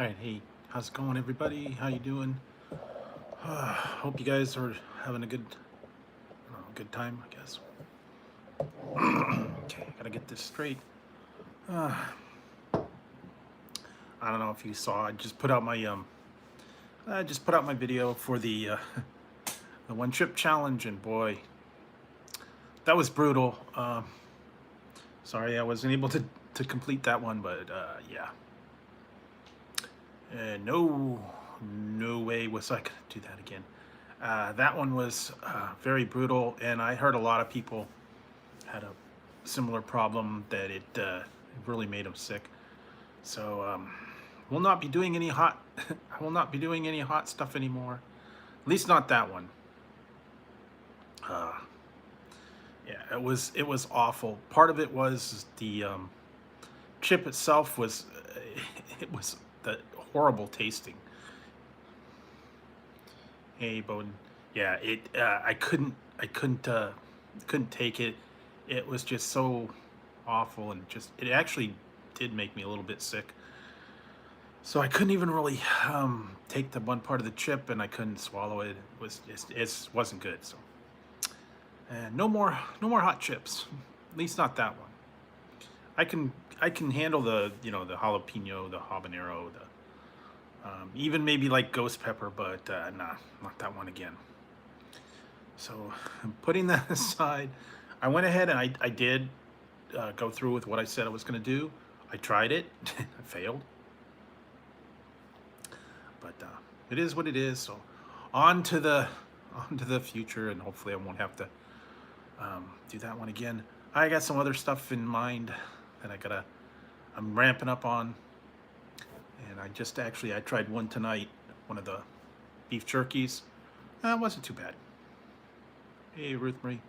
All right, hey, how's it going, everybody? How you doing? Hope you guys are having a good time, I guess. Okay, gotta get this straight. Uh, I don't know if you saw. I just put out my video for the the one trip challenge, and boy, that was brutal. Sorry, I wasn't able to complete that one, but yeah, no, no way was I gonna do that again. That one was very brutal, and I heard a lot of people had a similar problem that it really made them sick. So we'll not be doing any hot. I will not be doing any hot stuff anymore. At least not that one. Uh, yeah, it was awful. Part of it was the chip itself was it was the horrible tasting. Hey, Bowden. Yeah, it. I couldn't take it. It was just so awful, and just it actually did make me a little bit sick. So I couldn't even really take the one part of the chip, and I couldn't swallow it. It wasn't good. So and no more hot chips. At least not that one. I can handle the jalapeno, the habanero, the even maybe like ghost pepper, but nah, not that one again. So putting that aside, I went ahead and I did go through with what I said I was going to do. I tried it. I failed. But it is what it is. So on to the on to the future, and hopefully I won't have to do that one again. I got some other stuff in mind that I'm ramping up on, and I tried one tonight, one of the beef jerkies. It wasn't too bad. Hey, Ruth Marie.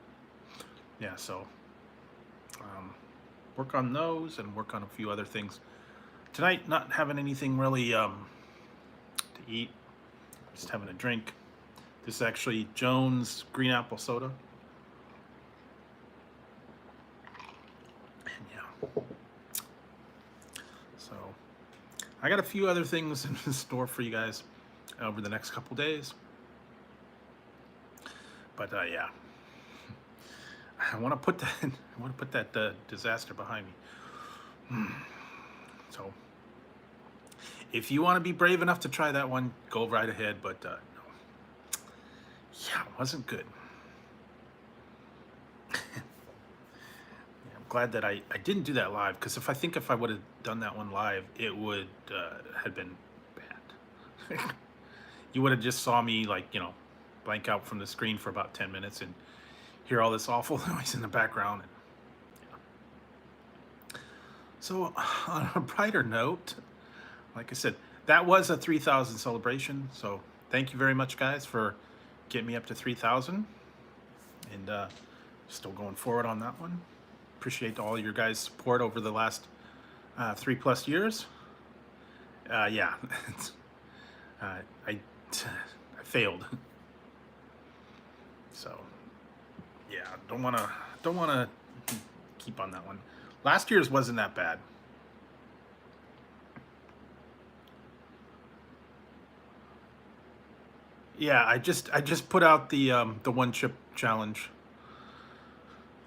Yeah, so um, work on those and work on a few other things tonight. Not having anything really to eat, just having a drink. This is actually Jones green apple soda. And yeah, so I got a few other things in store for you guys over the next couple days. But yeah, I want to put that disaster behind me. So if you want to be brave enough to try that one, go right ahead. But no, yeah, it wasn't good. Yeah, I'm glad that I didn't do that live, because if I would have done that one live, it would have been bad. You would have just saw me blank out from the screen for about 10 minutes and hear all this awful noise in the background. And, yeah. So on a brighter note, like I said, that was a 3,000 celebration. So thank you very much, guys, for getting me up to 3,000, and still going forward on that one. Appreciate all your guys' support over the last 3+ years. Yeah, I failed. So yeah, don't wanna keep on that one. Last year's wasn't that bad. Yeah, I just put out the one chip challenge.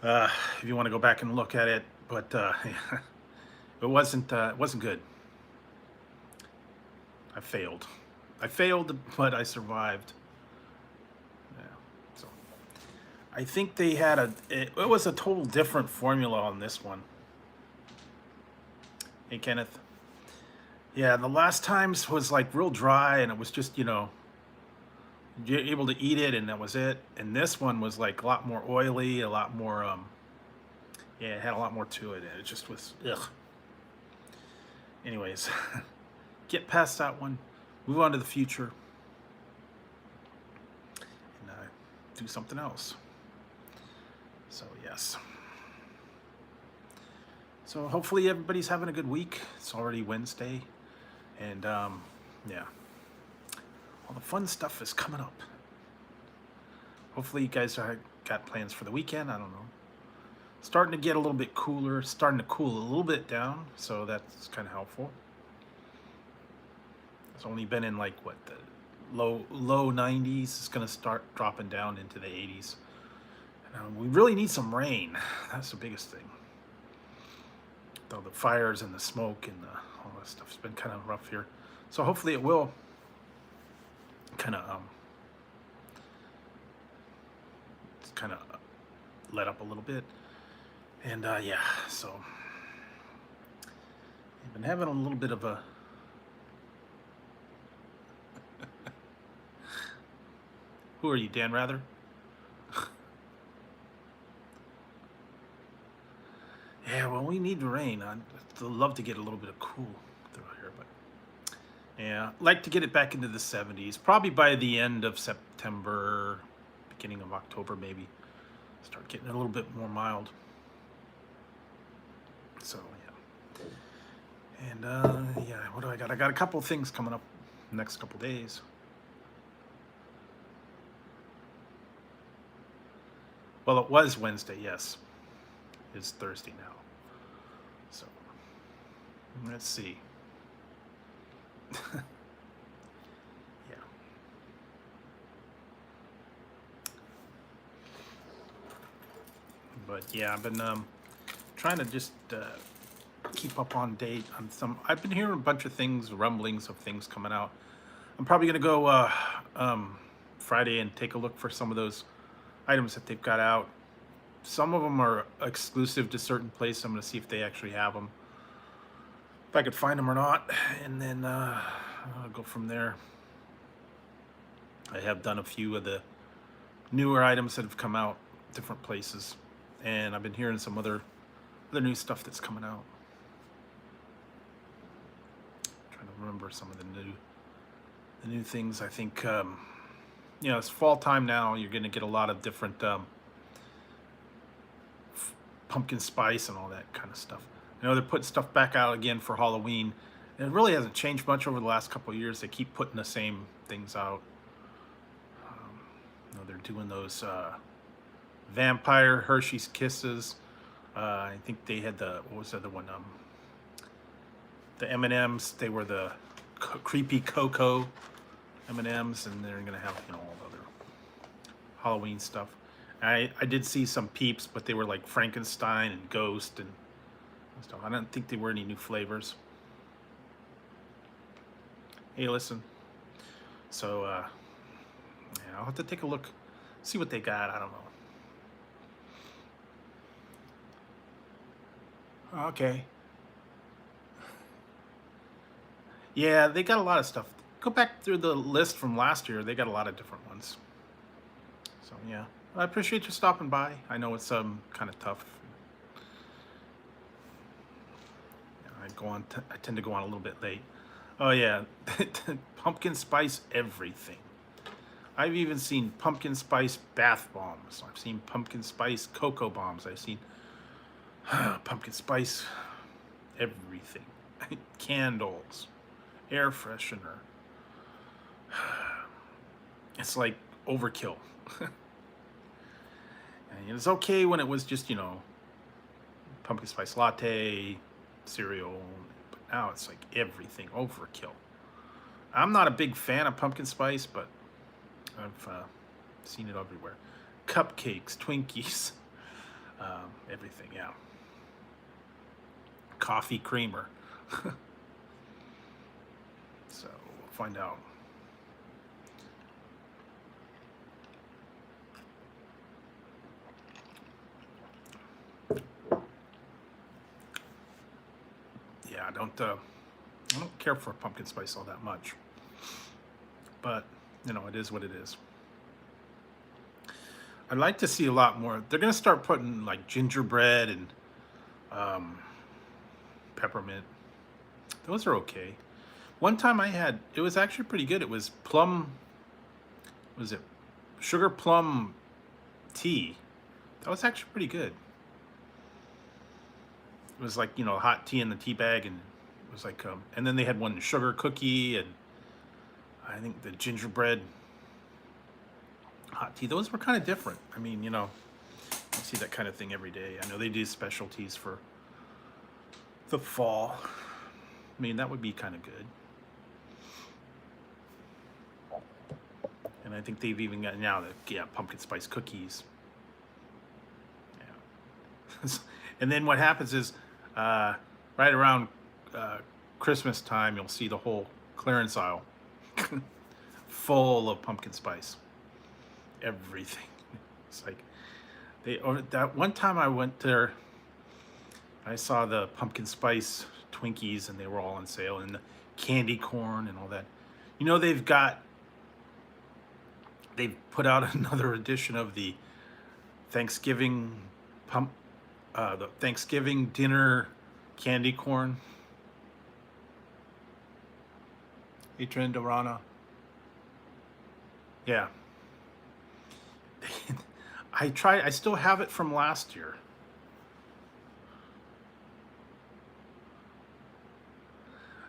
If you want to go back and look at it, but it wasn't good. I failed. I failed, but I survived. Yeah. So I think they had it was a total different formula on this one. Hey, Kenneth. Yeah, the last times was like real dry, and it was just you're able to eat it, and that was it. And this one was like a lot more oily, a lot more yeah, it had a lot more to it, and it just was ugh. Anyways, get past that one, move on to the future, and do something else. So yes. So hopefully everybody's having a good week. It's already Wednesday, and yeah, all the fun stuff is coming up. Hopefully you guys got plans for the weekend. I don't know. Starting to get a little bit cooler, starting to cool a little bit down, so that's kind of helpful. It's only been in like what, the low 90s. It's gonna start dropping down into the 80s. And, we really need some rain. That's the biggest thing. Though the fires and the smoke and all that stuff's been kind of rough here. So hopefully it will kind of let up a little bit. And yeah, so I've been having a little bit of a who are you, Dan Rather? Yeah, well, we need rain. I'd love to get a little bit of cool through here, but yeah, like to get it back into the 70s, probably by the end of September, beginning of October, maybe. Start getting a little bit more mild. So yeah, and yeah, what do I got? I got a couple things coming up the next couple days. Well, it was Wednesday, yes. It's Thursday now. So let's see. Yeah. But yeah, I've been trying to just keep up on date on some. I've been hearing a bunch of things, rumblings of things coming out. I'm probably gonna go Friday and take a look for some of those items that they've got out. Some of them are exclusive to certain places. I'm gonna see if they actually have them, if I could find them or not, and then I'll go from there. I have done a few of the newer items that have come out different places, and I've been hearing some other new stuff that's coming out. I'm trying to remember some of the new things. I think you know, it's fall time now. You're going to get a lot of different pumpkin spice and all that kind of stuff. I know they're putting stuff back out again for Halloween. And it really hasn't changed much over the last couple of years. They keep putting the same things out. You know, they're doing those vampire Hershey's Kisses. I think they had what was the other one? The M&Ms. They were the creepy cocoa M&Ms, and they're gonna have, you know, all the other Halloween stuff. I did see some Peeps, but they were like Frankenstein and Ghost and stuff. I don't think there were any new flavors. Hey, listen. So yeah, I'll have to take a look, see what they got. I don't know. Okay. Yeah, they got a lot of stuff. Go back through the list from last year. They got a lot of different ones. So yeah, I appreciate you stopping by. I know it's kind of tough. I tend to go on a little bit late. Oh yeah, pumpkin spice everything. I've even seen pumpkin spice bath bombs. I've seen pumpkin spice cocoa bombs. I've seen pumpkin spice everything. Candles, air freshener. It's like overkill. And it's okay when it was just, you know, pumpkin spice latte, cereal, but now it's like everything, overkill. I'm not a big fan of pumpkin spice, but I've seen it everywhere. Cupcakes, Twinkies, everything, yeah. Coffee creamer. So we'll find out. Yeah, I don't care for pumpkin spice all that much, but you know, it is what it is. I'd like to see a lot more. They're gonna start putting like gingerbread and peppermint. Those are okay. One time I had, it was actually pretty good. It was plum, was it sugar plum tea? That was actually pretty good. It was like, you know, hot tea in the tea bag, and it was like, and then they had one sugar cookie, and I think the gingerbread hot tea. Those were kind of different. I mean, you know, you see that kind of thing every day. I know they do specialties for the fall. I mean, that would be kind of good. And I think they've even got now the pumpkin spice cookies. Yeah. And then what happens is, right around Christmas time, you'll see the whole clearance aisle full of pumpkin spice. Everything. It's like that one time I went there, I saw the pumpkin spice Twinkies and they were all on sale, and the candy corn and all that. You know, they've put out another edition of the Thanksgiving the Thanksgiving dinner candy corn. Adrian Dorana. Yeah. I still have it from last year.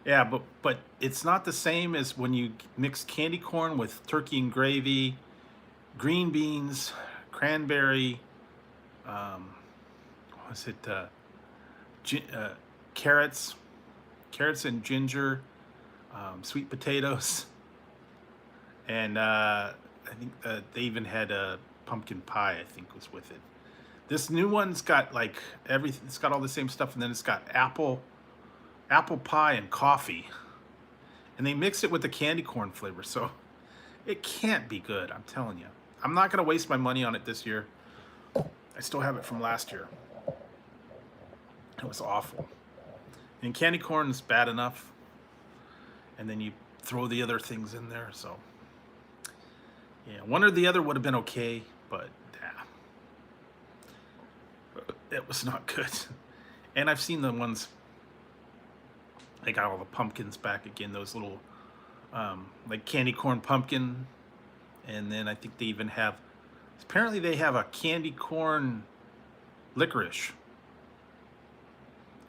Yeah, but it's not the same as when you mix candy corn with turkey and gravy, green beans, cranberry, what was it, carrots and ginger, sweet potatoes, and I think they even had a pumpkin pie, I think, was with it. This new one's got like everything. It's got all the same stuff, and then it's got apple pie and coffee, and they mix it with the candy corn flavor, so it can't be good. I'm telling you, I'm not gonna waste my money on it this year. I still have it from last year. It was awful. And candy corn is bad enough, and then you throw the other things in there, so yeah, one or the other would have been okay, but it was not good. And I've seen the ones, they got all the pumpkins back again, those little like candy corn pumpkin, and then I think they even have, apparently they have a candy corn licorice.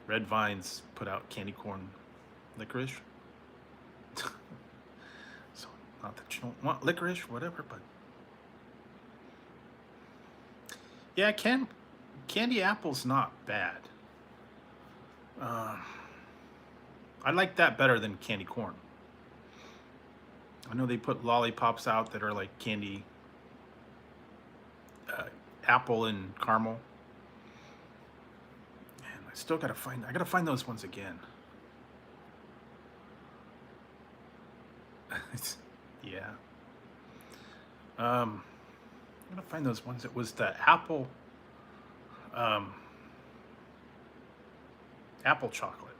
Red Vines put out candy corn licorice. So not that you don't want licorice, whatever, but yeah, candy apple's not bad. I like that better than candy corn. I know they put lollipops out that are like candy apple and caramel. And I still gotta find those ones again. Yeah. I'm gonna find those ones. It was the apple chocolate.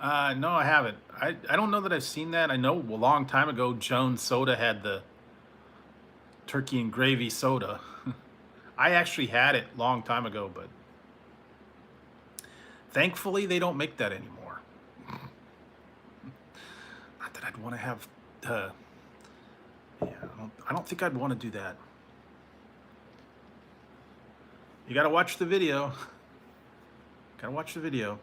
No, I haven't. I don't know that I've seen that. I know a long time ago, Jones Soda had the turkey and gravy soda. I actually had it a long time ago, but thankfully they don't make that anymore. Not that I'd want to have. Yeah, I don't think I'd want to do that. You gotta watch the video. Gotta watch the video.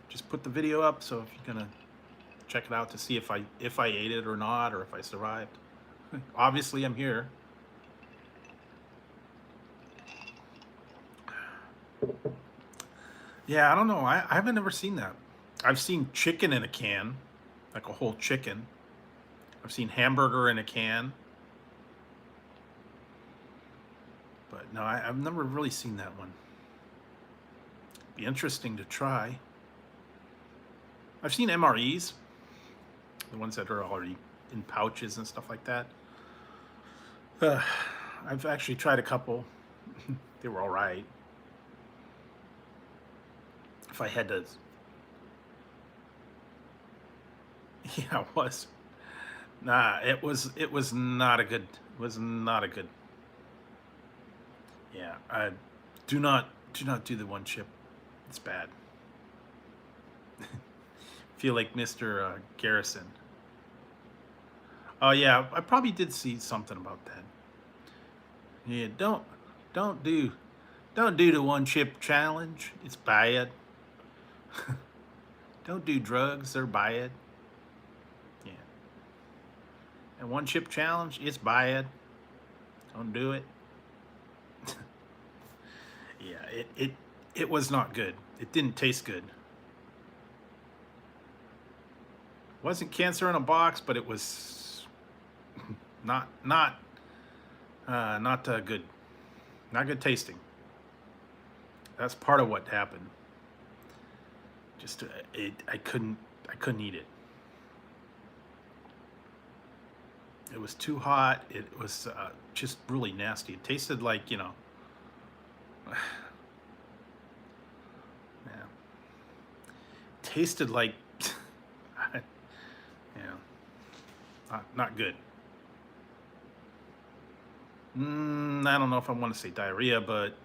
Just put the video up, so if you're gonna check it out to see if I ate it or not, or if I survived. Obviously, I'm here. Yeah, I don't know. I haven't ever seen that. I've seen chicken in a can, like a whole chicken. I've seen hamburger in a can. But no, I've never really seen that one. Be interesting to try. I've seen MREs, the ones that are already in pouches and stuff like that. I've actually tried a couple. They were all right. If I had to, yeah, it was. Nah, it was not a good. It was not a good. Yeah, I do not do the one chip. It's bad. Feel like Mr. Garrison. Oh yeah, I probably did see something about that. Yeah, don't do the one chip challenge. It's bad. Don't do drugs, they're bad. Yeah. And one chip challenge, it's bad. Don't do it. Yeah, it was not good. it didn't taste good. It wasn't cancer in a box, but it was not good. Not good tasting. That's part of what happened. Just I couldn't eat it. It was too hot. It was just really nasty. It tasted like, you know, yeah, tasted like, yeah, not good. I don't know if I want to say diarrhea, but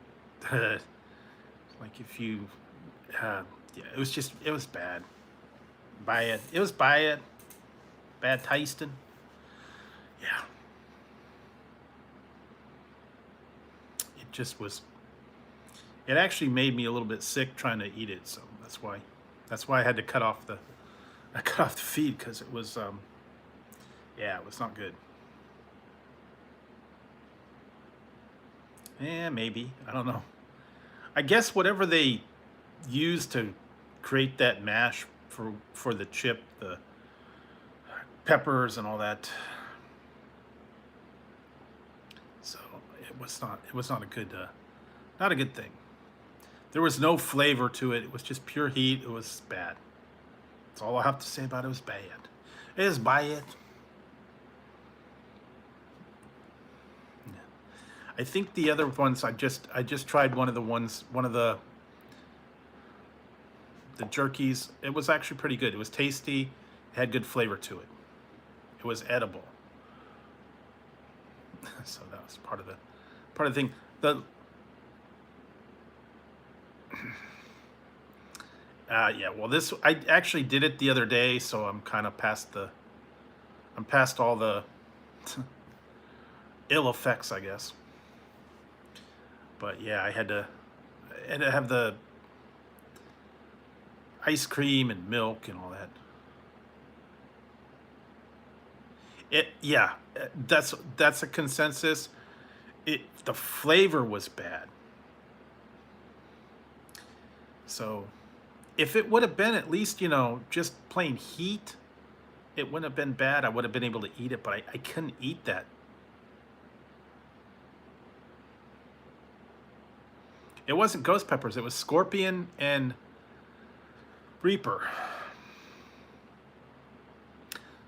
like if you, yeah, it was bad. It was bad tasting. Yeah. It just was, it actually made me a little bit sick trying to eat it. So that's why I had to I cut off the feed, because it was, yeah, it was not good. Yeah, maybe, I don't know. I guess whatever they used to create that mash for the chip, the peppers and all that. So it was not a good thing. There was no flavor to it. It was just pure heat. It was bad. That's all I have to say about it. It was bad. It is bad. I think the other ones I just tried one of the jerkies. It was actually pretty good. It was tasty. It had good flavor to it. It was edible. So that was part of the thing. Yeah, well, I actually did it the other day, so I'm kind of past all the ill effects, I guess. But yeah, I had to have the ice cream and milk and all that. Yeah, that's a consensus. The flavor was bad. So if it would have been at least, you know, just plain heat, it wouldn't have been bad. I would have been able to eat it, but I couldn't eat that. It wasn't ghost peppers. It was scorpion and reaper.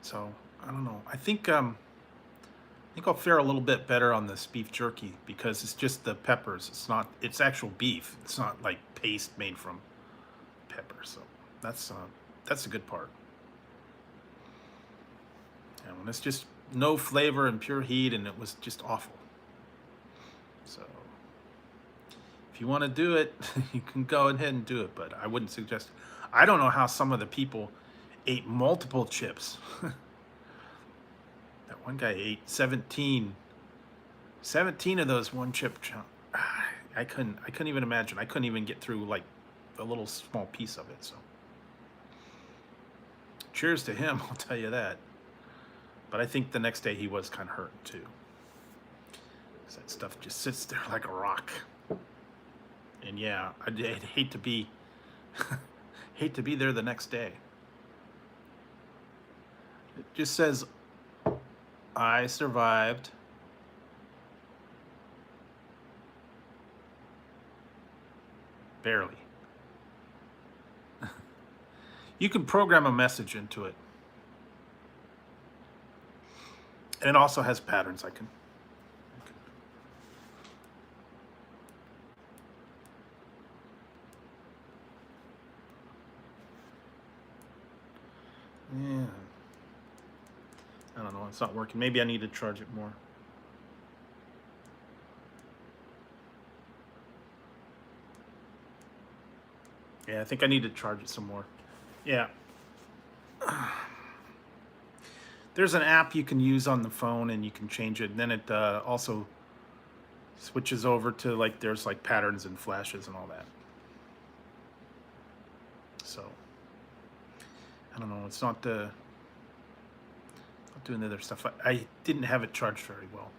So I don't know. I think I'll fare a little bit better on this beef jerky, because it's just the peppers. It's actual beef. It's not like paste made from pepper. So that's a good part. And when it's just no flavor and pure heat, and it was just awful. So if you want to do it, you can go ahead and do it, but I wouldn't suggest it. I don't know how some of the people ate multiple chips. That one guy ate 17 of those one chip. I couldn't even imagine. I couldn't even get through like a little small piece of it. So cheers to him, I'll tell you that. But I think the next day he was kind of hurt too, because that stuff just sits there like a rock. And yeah, I'd hate to be there the next day. It just says, I survived. Barely. You can program a message into it. And it also has patterns I can. Yeah. I don't know, it's not working. Maybe I need to charge it more. Yeah, I think I need to charge it some more. Yeah. There's an app you can use on the phone, and you can change it. And then it also switches over to, like, there's like patterns and flashes and all that. So I don't know. It's not doing the other stuff. I didn't have it charged very well.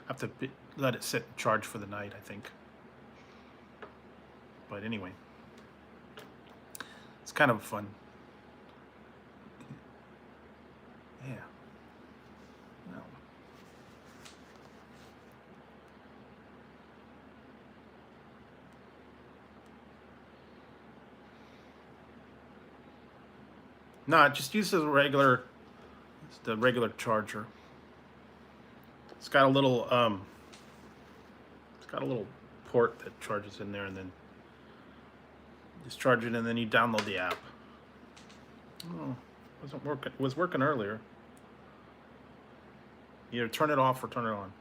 I have to let it sit and charge for the night, I think. But anyway. kind of fun. Yeah. No. No, it just uses a regular, it's the regular charger. It's got a little it's got a little port that charges in there, and then just charge it, and then you download the app. Oh, wasn't working. It was working earlier. Either turn it off or turn it on.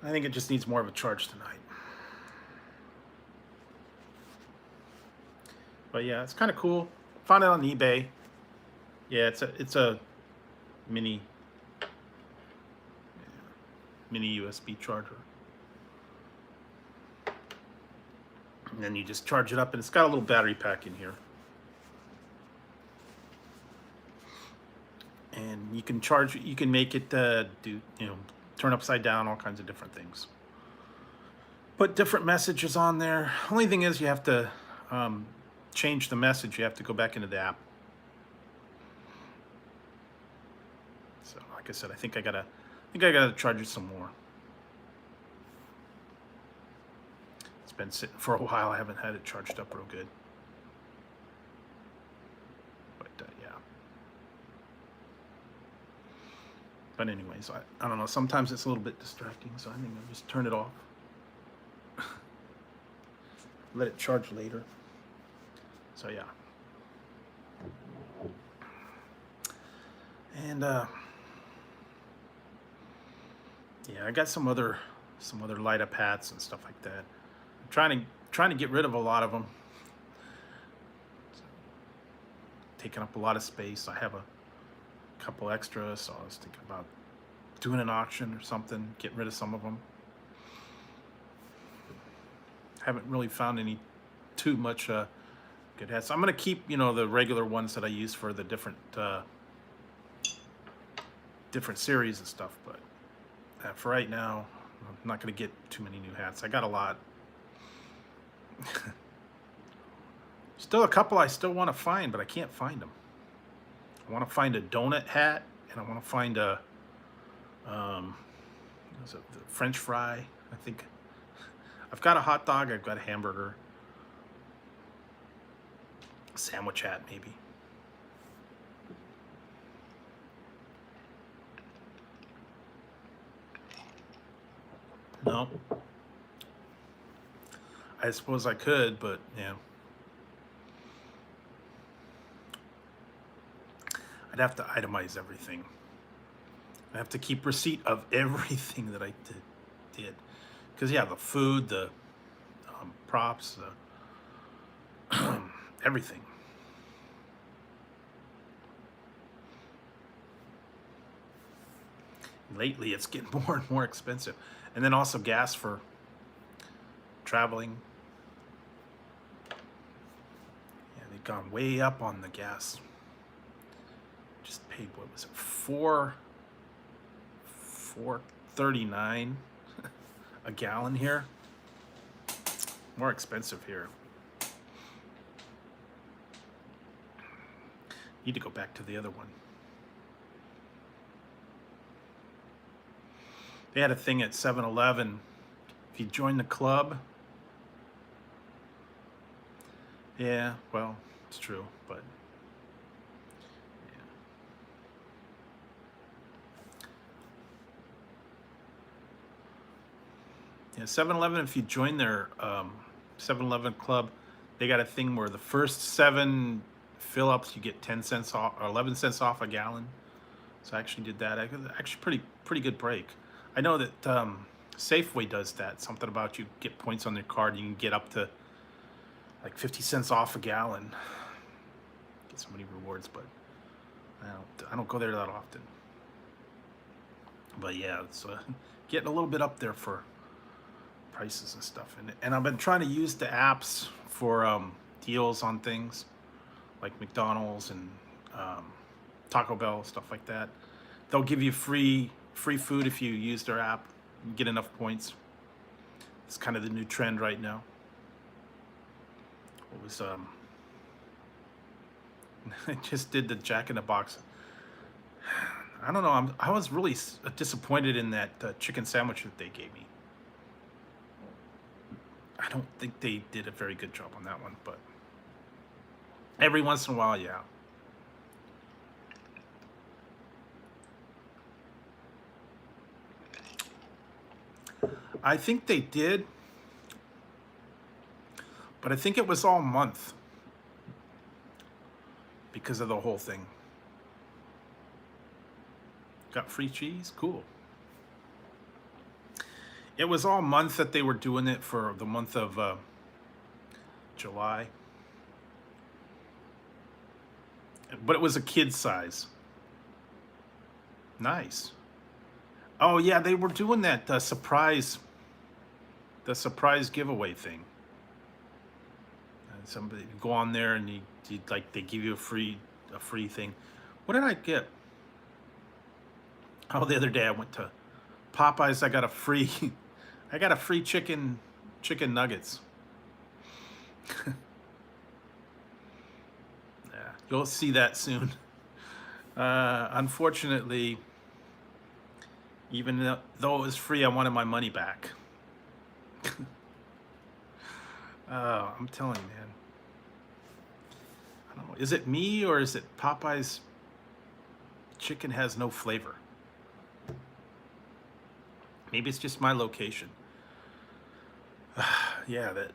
I think it just needs more of a charge tonight. But yeah, it's kind of cool. Found it on eBay. Yeah, it's a mini USB charger. And then you just charge it up, and it's got a little battery pack in here. And you can charge it, you can make it do, turn upside down, all kinds of different things. Put different messages on there. Only thing is you have to change the message. You have to go back into the app. So like I said, I think I gotta charge it some more. It's been sitting for a while. I haven't had it charged up real good. But yeah. But anyways, I don't know. Sometimes it's a little bit distracting, so I think I'll just turn it off. Let it charge later. So yeah. And yeah, I got some other light up hats and stuff like that. I'm trying to get rid of a lot of them. Taking up a lot of space. I have a couple extras, so I was thinking about doing an auction or something, getting rid of some of them. Haven't really found any too much good hats. I'm gonna keep, the regular ones that I use for the different series and stuff, but for right now, I'm not gonna get too many new hats. I got a lot. Still a couple I still want to find, but I can't find them. I want to find a donut hat, and I want to find a is it the French fry? I think I've got a hot dog. I've got a hamburger, a sandwich hat, maybe. No, I suppose I could, but yeah. I'd have to itemize everything. I have to keep receipt of everything that I did. Because yeah, the food, the props, everything. Lately, it's getting more and more expensive. And then also gas for traveling. Yeah, they've gone way up on the gas. Just paid, what was it, $4.39 a gallon here. More expensive here. Need to go back to the other one. They had a thing at 7-Eleven. If you join the club, yeah, well, it's true, but yeah, 7-Eleven, if you join their 7-Eleven club, they got a thing where the first 7 fill-ups you get 10 cents off or 11 cents off a gallon. So I actually did that. Actually pretty good break. I know that Safeway does that. Something about you get points on their card, you can get up to like 50 cents off a gallon. Get so many rewards, but I don't go there that often. But yeah, it's getting a little bit up there for prices and stuff. And I've been trying to use the apps for deals on things like McDonald's and Taco Bell, stuff like that. They'll give you free food if you use their app. You get enough points. It's kind of the new trend right now. What was I just did the Jack in the Box. I don't know. I was really disappointed in that chicken sandwich that they gave me. I don't think they did a very good job on that one, but every once in a while, yeah. I think they did, but I think it was all month because of the whole thing. Got free cheese? Cool. It was all month that they were doing it for the month of July. But it was a kid size. Nice. Oh yeah, they were doing that the surprise giveaway thing. And somebody go on there and you like they give you a free thing. What did I get? Oh, the other day I went to Popeyes. I got a free chicken nuggets. Yeah, you'll see that soon. Unfortunately, even though it was free, I wanted my money back. I'm telling you, man. I don't know. Is it me or is it Popeye's chicken has no flavor? Maybe it's just my location. Yeah, that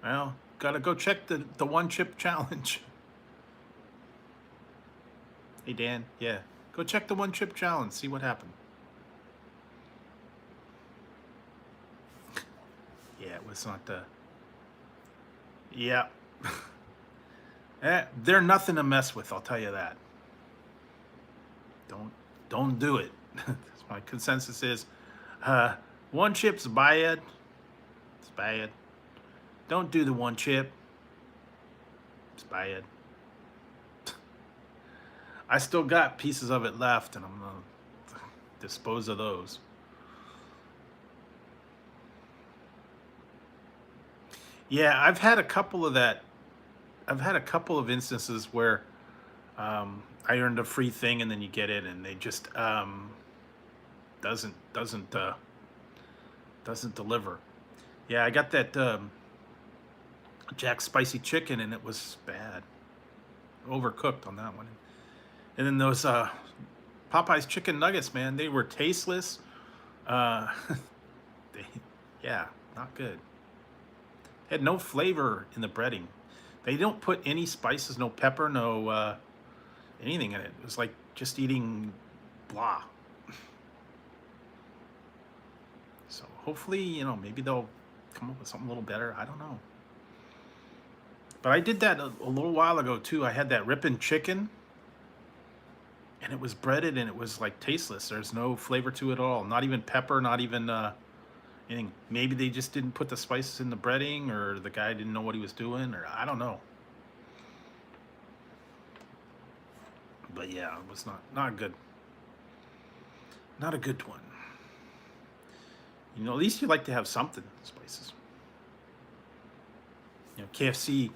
well, gotta go check the one chip challenge. Hey Dan, yeah, go check the one chip challenge. See what happened. Yeah, it was not the. Yeah. They're nothing to mess with. I'll tell you that. Don't do it. My consensus is, one chip's bad. It's bad. Don't do the one chip. It's bad. I still got pieces of it left, and I'm gonna dispose of those. Yeah, I've had a couple of that. I've had a couple of instances where I earned a free thing, and then you get it, and they just doesn't deliver. Yeah, I got that Jack's spicy chicken, and it was bad, overcooked on that one. And then those Popeye's chicken nuggets, man, they were tasteless. Uh, they, yeah, not good. Had no flavor in the breading. They don't put any spices, no pepper, no anything in it. It was like just eating blah. So hopefully, maybe they'll come up with something a little better. I don't know. But I did that a little while ago too. I had that ripping chicken, and it was breaded, and it was like tasteless. There's no flavor to it at all. Not even pepper, not even anything. Maybe they just didn't put the spices in the breading, or the guy didn't know what he was doing, or I don't know. But yeah, it was not good. Not a good one. At least you like to have something, spices. KFC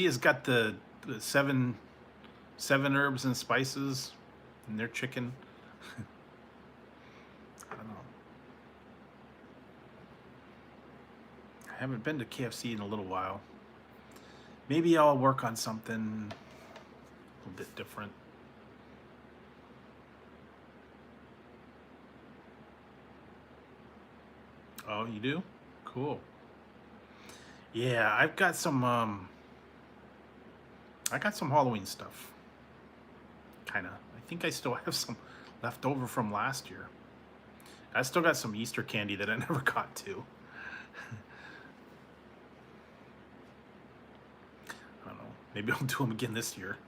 has got the seven herbs and spices in their chicken. I don't know. I haven't been to KFC in a little while. Maybe I'll work on something a little bit different. Oh, you do? Cool. Yeah, I got some Halloween stuff. Kinda. I think I still have some left over from last year. I still got some Easter candy that I never got to. I don't know. Maybe I'll do them again this year.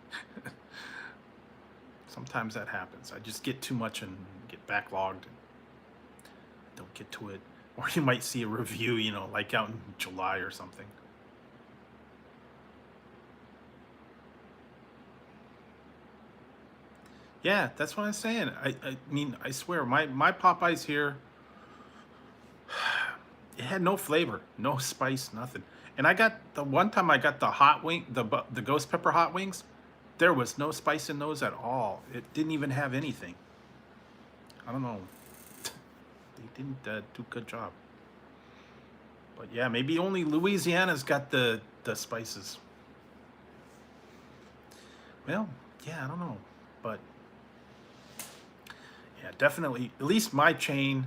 Sometimes that happens. I just get too much and get backlogged and don't get to it. Or you might see a review, like out in July or something. Yeah, that's what I'm saying. I mean, I swear, my Popeyes here, It had no flavor, no spice, nothing. And I got the one time I got the hot wing, the ghost pepper hot wings. There was no spice in those at all. It didn't even have anything. I don't know. They didn't do a good job. But yeah, maybe only Louisiana's got the spices. Well, yeah, I don't know. But yeah, definitely, at least my chain,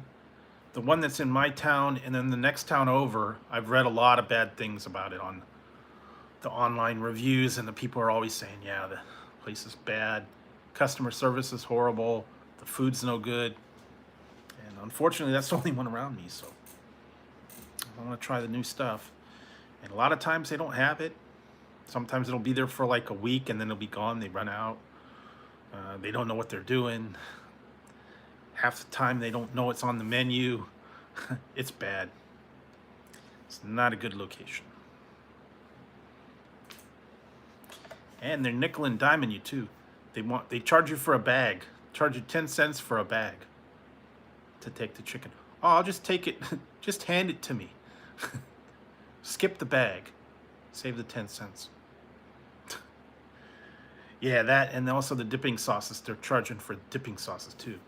the one that's in my town, and then the next town over, I've read a lot of bad things about it on the online reviews, and the people are always saying, yeah, the place is bad, customer service is horrible, the food's no good. And unfortunately, that's the only one around me, so I want to try the new stuff. And a lot of times they don't have it. Sometimes it'll be there for like a week and then it'll be gone. They run out. They don't know what they're doing. Half the time they don't know it's on the menu. It's bad. It's not a good location. And they're nickel and diming you too. They charge you for a bag. Charge you 10 cents for a bag to take the chicken. Oh, I'll just take it. Just hand it to me. Skip the bag. Save the 10 cents. Yeah, that, and also the dipping sauces. They're charging for dipping sauces too.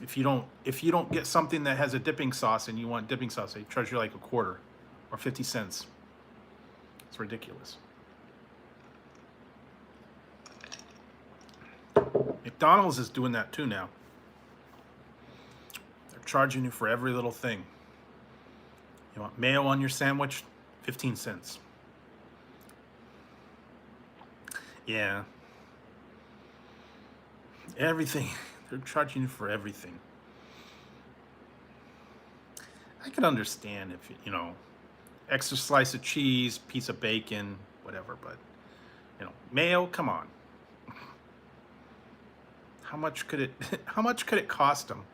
If you don't get something that has a dipping sauce and you want dipping sauce, they charge you like a quarter or 50 cents. It's ridiculous. McDonald's is doing that too now. They're charging you for every little thing. You want mayo on your sandwich? 15 cents. Yeah. Everything. They're charging you for everything. I can understand if, extra slice of cheese, piece of bacon, whatever, but, mayo, come on. How much could it cost them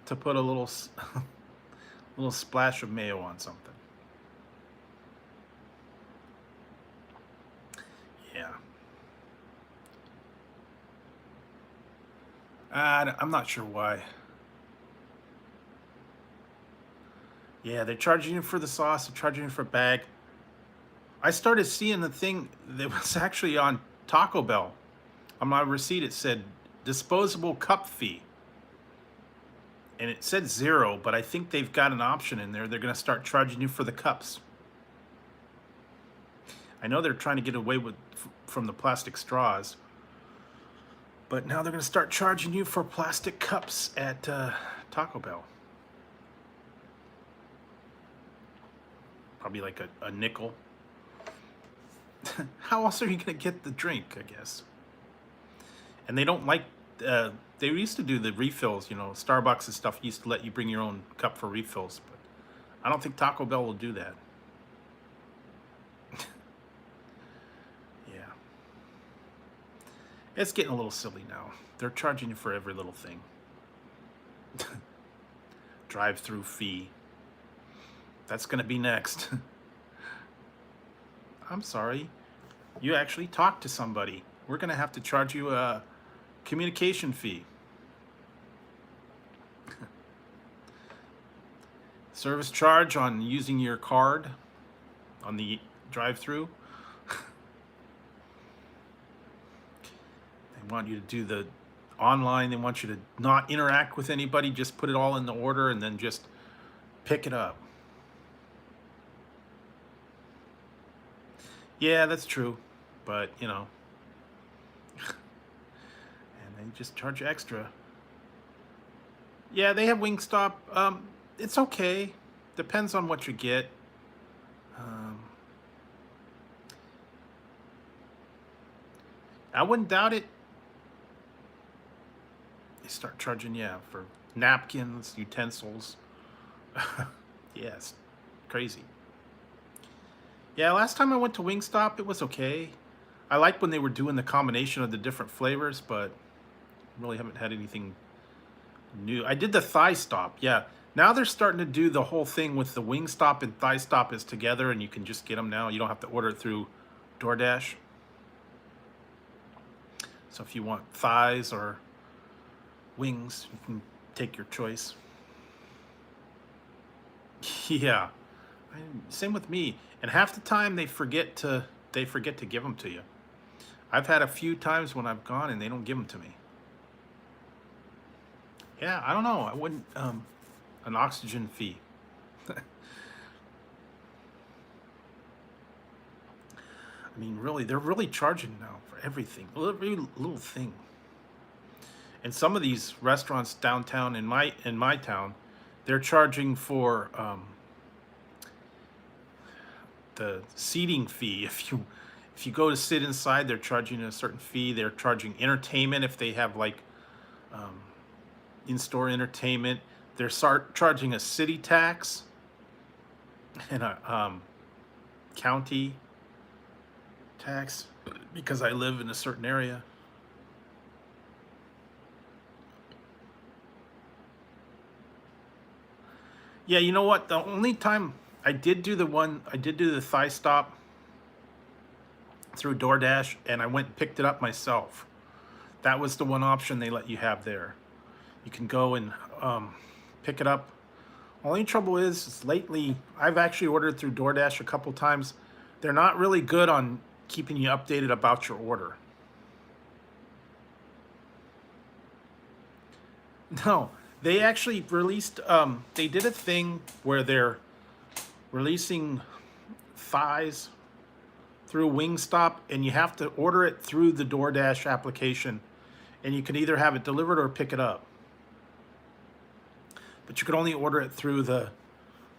to put a little little splash of mayo on something? Yeah. I'm not sure why. Yeah, they're charging you for the sauce, they're charging you for a bag. I started seeing the thing that was actually on Taco Bell. On my receipt, it said disposable cup fee. And it said 0, but I think they've got an option in there. They're going to start charging you for the cups. I know they're trying to get away from the plastic straws, but now they're going to start charging you for plastic cups at Taco Bell. Probably like a nickel. How else are you going to get the drink, I guess? And they don't like, they used to do the refills, Starbucks and stuff used to let you bring your own cup for refills, but I don't think Taco Bell will do that. Yeah. It's getting a little silly now. They're charging you for every little thing. Drive-through fee. That's going to be next. I'm sorry. You actually talked to somebody. We're going to have to charge you a communication fee. Service charge on using your card on the drive-through. They want you to do the online. They want you to not interact with anybody. Just put it all in the order and then just pick it up. Yeah, that's true. But, and they just charge you extra. Yeah, they have Wingstop. It's okay. Depends on what you get. I wouldn't doubt it. They start charging, for napkins, utensils. Yes, crazy. Yeah, last time I went to Wingstop, it was okay. I liked when they were doing the combination of the different flavors, but really haven't had anything new. I did the Thigh Stop, yeah. Now they're starting to do the whole thing with the Wingstop and Thigh Stop is together, and you can just get them now. You don't have to order it through DoorDash. So if you want thighs or wings, you can take your choice. Yeah, same with me. And half the time they forget to give them to you. I've had a few times when I've gone and they don't give them to me. Yeah, I don't know. I wouldn't an oxygen fee. I mean, really, they're really charging now for everything, every little thing. And some of these restaurants downtown in my town, they're charging for the seating fee. If you go to sit inside, they're charging a certain fee. They're charging entertainment if they have like um, in-store entertainment. They're charging a city tax and a county tax because I live in a certain area. Yeah, you know what? The only time I did do the thigh stop through DoorDash, and I went and picked it up myself. That was the one option they let you have there. You can go and pick it up. Only trouble is lately I've actually ordered through DoorDash a couple times. They're not really good on keeping you updated about your order. No, they actually released. They did a thing where they're releasing thighs through Wingstop, and you have to order it through the DoorDash application, and you can either have it delivered or pick it up. But you can only order it through the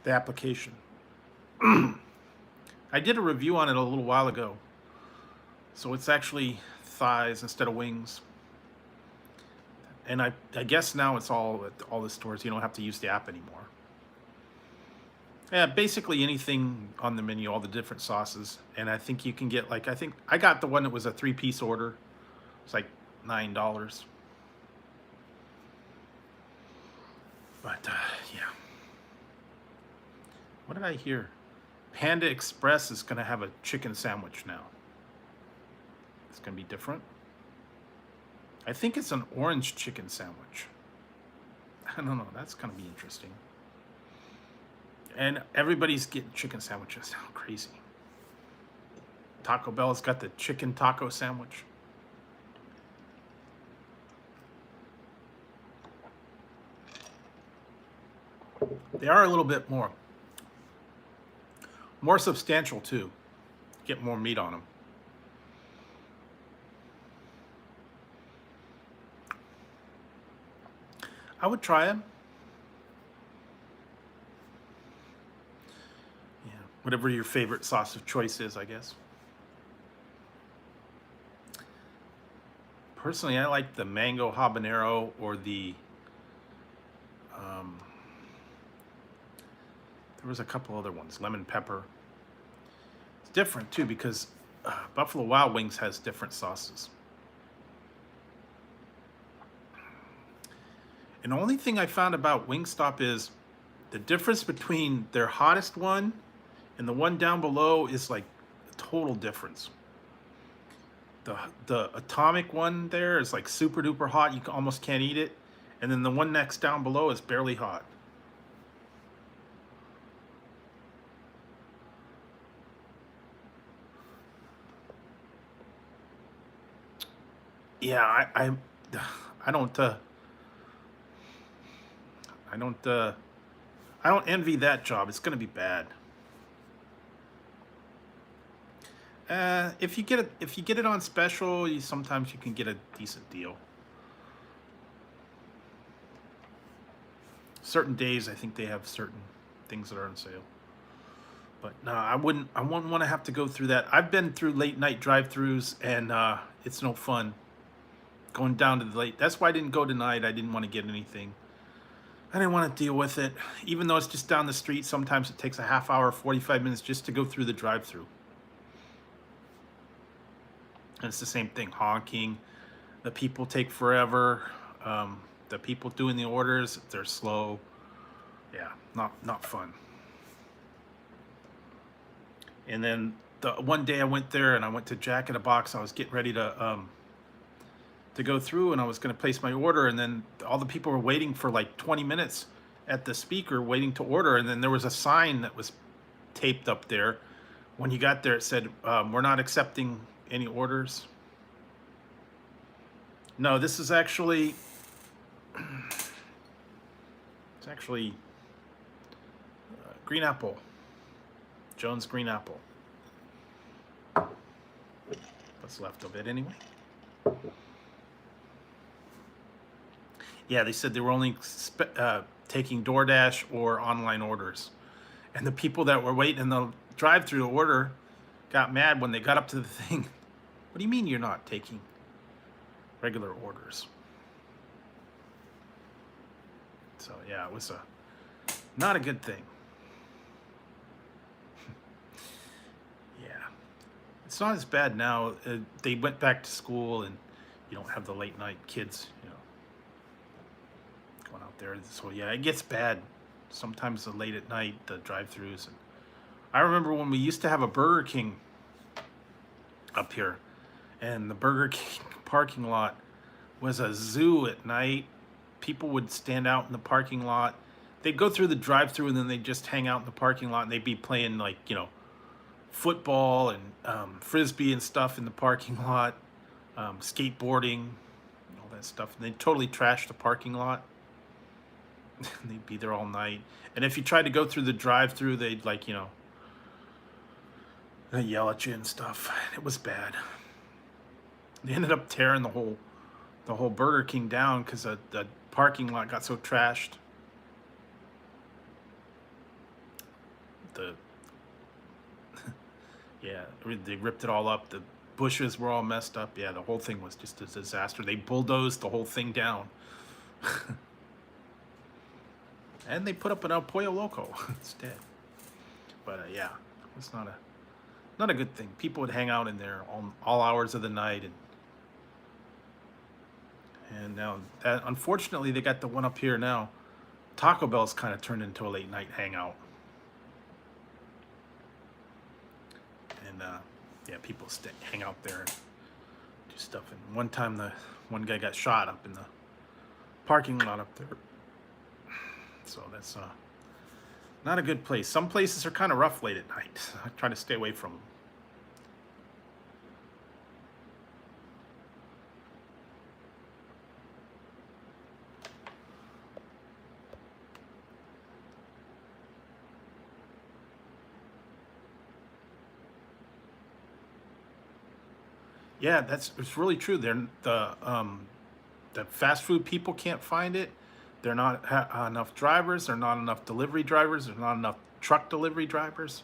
application. I did a review on it a little while ago, so it's actually thighs instead of wings. And I guess now it's all at all the stores. You don't have to use the app anymore. Yeah, basically anything on the menu, all the different sauces. And I think you can get like, I think I got the one that was a 3-piece order. It's like $9. But yeah. What did I hear? Panda Express is going to have a chicken sandwich now. It's going to be different. I think it's an orange chicken sandwich. I don't know. That's going to be interesting. And everybody's getting chicken sandwiches now. Crazy. Taco Bell's got the chicken taco sandwich. They are a little bit more substantial too. Get more meat on them. I would try them. Yeah, whatever your favorite sauce of choice is, I guess. Personally, I like the mango habanero or the there was a couple other ones, lemon pepper. It's different too because Buffalo Wild Wings has different sauces. And the only thing I found about Wingstop is the difference between their hottest one and the one down below is like a total difference. The atomic one there is like super duper hot, you almost can't eat it. And then the one next down below is barely hot. Yeah, I don't I don't envy that job. It's going to be bad. If you get it on special, sometimes you can get a decent deal. Certain days, I think they have certain things that are on sale. But no, I wouldn't want to have to go through that. I've been through late night drive-throughs, and it's no fun going down to the late. That's why I didn't go tonight. I didn't want to get anything. I didn't want to deal with it. Even though it's just down the street, sometimes it takes a half hour, 45 minutes just to go through the drive-through. And it's the same thing, honking. The people take forever. The people doing the orders, they're slow. Yeah, not fun. And then the one day I went there and I went to Jack in a Box. I was getting ready to go through, and I was going to place my order, and then all the people were waiting for like 20 minutes, at the speaker waiting to order, and then there was a sign that was taped up there. When you got there, it said, "We're not accepting any orders." No, this is actually, it's actually green apple, Jones green apple. What's left of it anyway. Yeah, they said they were only taking DoorDash or online orders. And the people that were waiting in the drive-through to order got mad when they got up to the thing. What do you mean you're not taking regular orders? So yeah, it was not a good thing. Yeah, it's not as bad now. They went back to school, and you don't have the late night kids, going out there. So yeah, it gets bad sometimes late at night, the drive-throughs. And I remember when we used to have a Burger King up here, and the Burger King parking lot was a zoo at night. People would stand out in the parking lot. They'd go through the drive-through, and then they'd just hang out in the parking lot, and they'd be playing like, football and frisbee and stuff in the parking lot, skateboarding, all that stuff. And they'd totally trash the parking lot. They'd be there all night. And if you tried to go through the drive-through, they'd they'd yell at you and stuff. It was bad. They ended up tearing the whole Burger King down because the parking lot got so trashed. Yeah, they ripped it all up. The bushes were all messed up. Yeah, the whole thing was just a disaster. They bulldozed the whole thing down. And they put up an El Pollo Loco instead. But yeah, it's not a good thing. People would hang out in there all hours of the night, and now unfortunately they got the one up here now. Taco Bell's kind of turned into a late night hangout, and yeah, people hang out there and do stuff. And one time one guy got shot up in the parking lot up there. So that's not a good place. Some places are kind of rough late at night. I try to stay away from them. Yeah, it's really true. The fast food people can't find it. There are not enough drivers. There are not enough delivery drivers. There's not enough truck delivery drivers.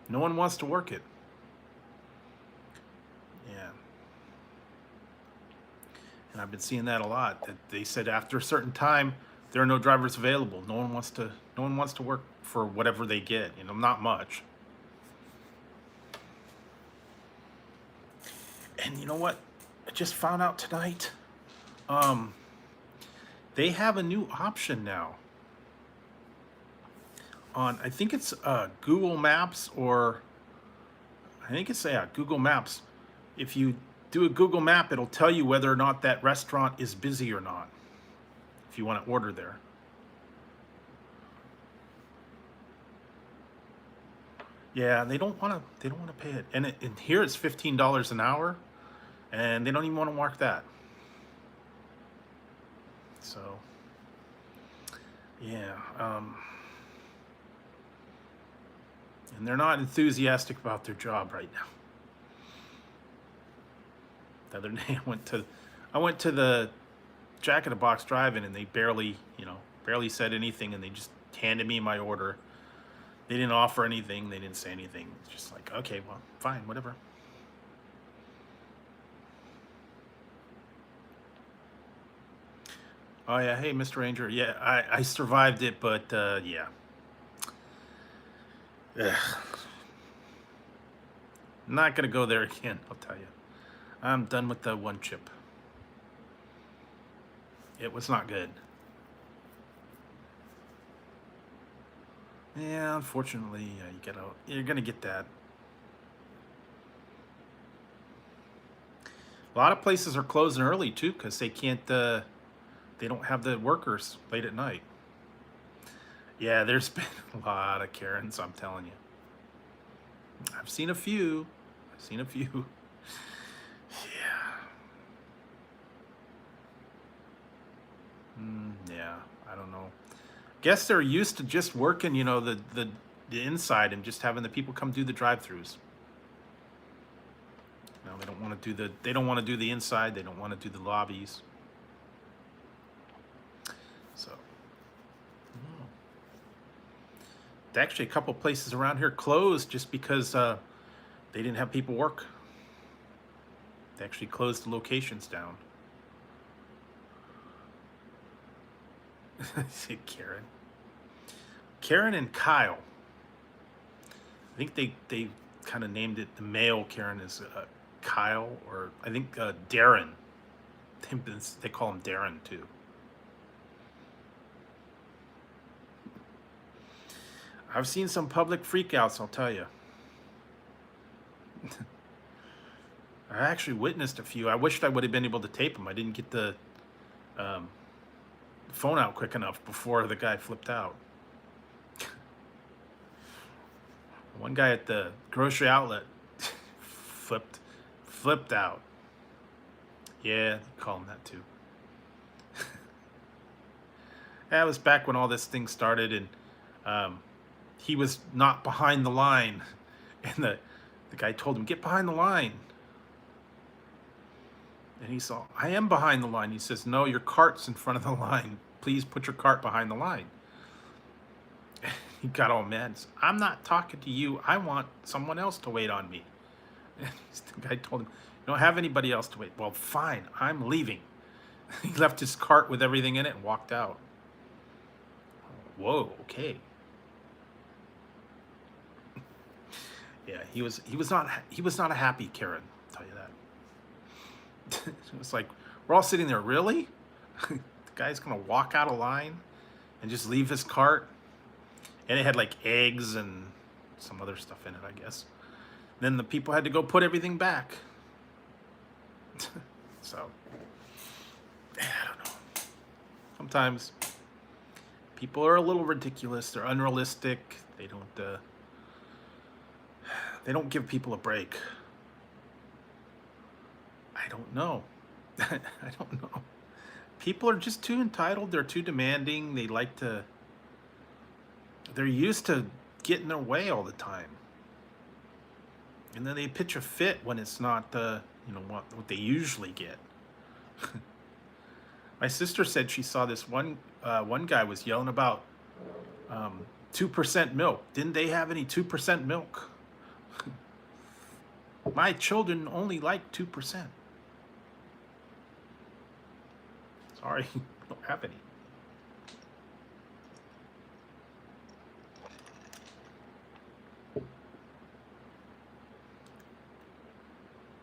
No one wants to work it. Yeah. And I've been seeing that a lot. That they said after a certain time, there are no drivers available. No one wants to work for whatever they get. Not much. And you know what? I just found out tonight. They have a new option now on, I think it's Google Maps, or I think it's Google Maps. If you do a Google Map, it'll tell you whether or not that restaurant is busy or not, if you want to order there. Yeah, they don't want to pay it. And here it's $15 an hour, and they don't even want to mark that. So, yeah, and they're not enthusiastic about their job right now. The other day, I went to the Jack in the Box drive-in, and they barely said anything, and they just handed me my order. They didn't offer anything. They didn't say anything. It's just like, okay, well, fine, whatever. Oh yeah, hey, Mr. Ranger. Yeah, I survived it, but yeah. Ugh. Not gonna go there again, I'll tell you. I'm done with the one chip. It was not good. Yeah, unfortunately, you're gonna get that. A lot of places are closing early too, because they can't. They don't have the workers late at night. Yeah, there's been a lot of Karens, I'm telling you. I've seen a few. I've seen a few. Yeah. Yeah, I don't know. Guess they're used to just working, the inside and just having the people come do the drive-throughs. They don't want to do the inside. They don't want to do the lobbies. So, mm. Actually, a couple places around here closed just because they didn't have people work. They actually closed the locations down. Karen. Karen and Kyle. I think they kind of named it, the male Karen is Kyle, or I think Darren. They call him Darren too. I've seen some public freakouts, I'll tell you. I actually witnessed a few. I wished I would have been able to tape them. I didn't get the phone out quick enough before the guy flipped out. One guy at the grocery outlet flipped out. Yeah, they call him that too. That was back when all this thing started, and he was not behind the line, and the guy told him, "Get behind the line." And he saw, "I am behind the line." He says, "No, your cart's in front of the line. Please put your cart behind the line." He got all mad. "I'm not talking to you. I want someone else to wait on me." And the guy told him, "You don't have anybody else to wait." "Well, fine. I'm leaving." He left his cart with everything in it and walked out. Whoa, okay. Yeah, he was not a happy Karen, I'll tell you that. It was like, we're all sitting there, really? The guy's gonna walk out of line and just leave his cart? And it had like eggs and some other stuff in it, I guess. Then the people had to go put everything back. So, I don't know. Sometimes people are a little ridiculous. They're unrealistic. They don't give people a break. I don't know. I don't know. People are just too entitled. They're too demanding. They're used to getting their way all the time. And then they pitch a fit when it's not what they usually get. My sister said she saw this one guy was yelling about 2% milk. Didn't they have any 2% milk? My children only like 2%. Sorry, don't have any.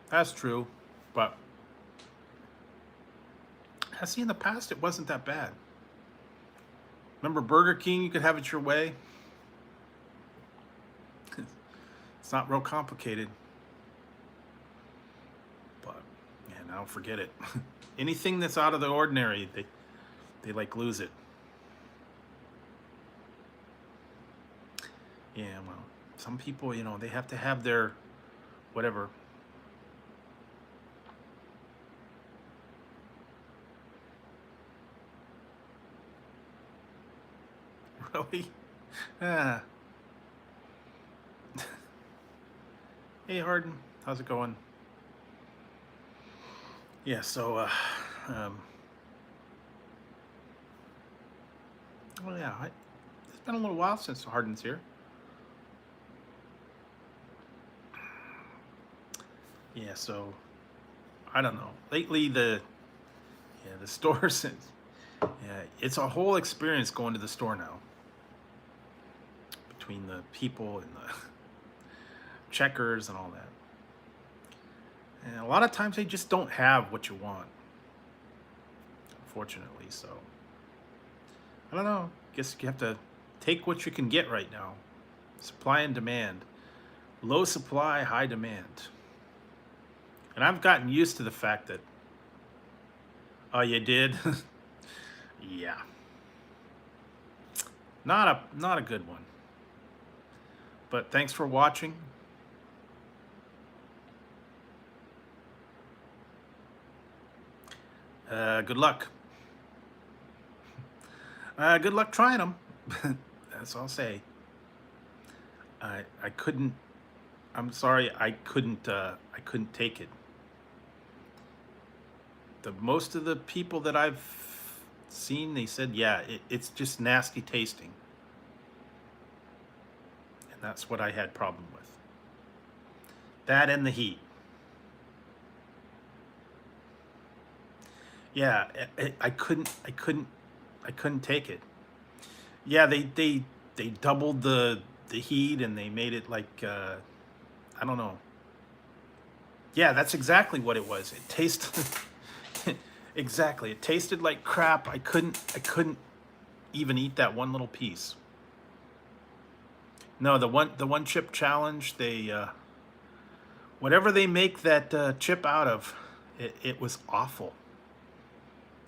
That's true, but I see in the past it wasn't that bad. Remember Burger King? You could have it your way. It's not real complicated. But yeah, now forget it. Anything that's out of the ordinary, they like lose it. Yeah, well, some people, they have to have their whatever. Really? Ah. Hey, Harden, how's it going? Yeah, so, well, yeah, it's been a little while since Harden's here. Yeah, so, I don't know. Lately, the stores, yeah, it's a whole experience going to the store now. Between the people and the checkers and all that. And a lot of times they just don't have what you want, unfortunately. So, I don't know. Guess you have to take what you can get right now. Supply and demand. Low supply, high demand. And I've gotten used to the fact that, oh, you did? Yeah. Not a good one. But thanks for watching. Good luck. Good luck trying them. That's all I'll say. I couldn't. I'm sorry. I couldn't take it. Most of the people that I've seen, they said, yeah, it's just nasty tasting, and that's what I had problem with. That and the heat. Yeah, I couldn't take it. Yeah, they doubled the heat and they made it like I don't know. Yeah, that's exactly what it was. It tasted exactly. It tasted like crap. I couldn't even eat that one little piece. No, the one chip challenge, they whatever they make that chip out of, it was awful.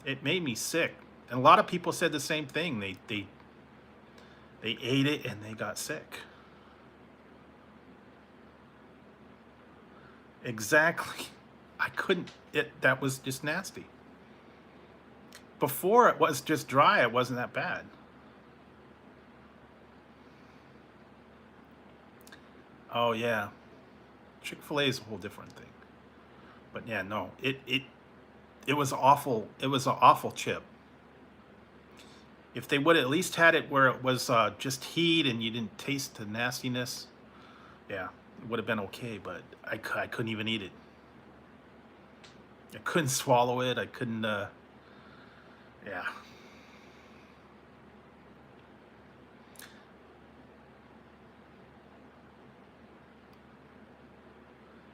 It made me sick. And a lot of people said the same thing. They ate it and they got sick. Exactly. I couldn't, that was just nasty. Before it was just dry, it wasn't that bad. Oh yeah. Chick-fil-A is a whole different thing. But yeah, no, it was awful. It was an awful chip. If they would at least had it where it was just heat and you didn't taste the nastiness, yeah, it would have been okay, but I couldn't even eat it. I couldn't swallow it. I couldn't, yeah.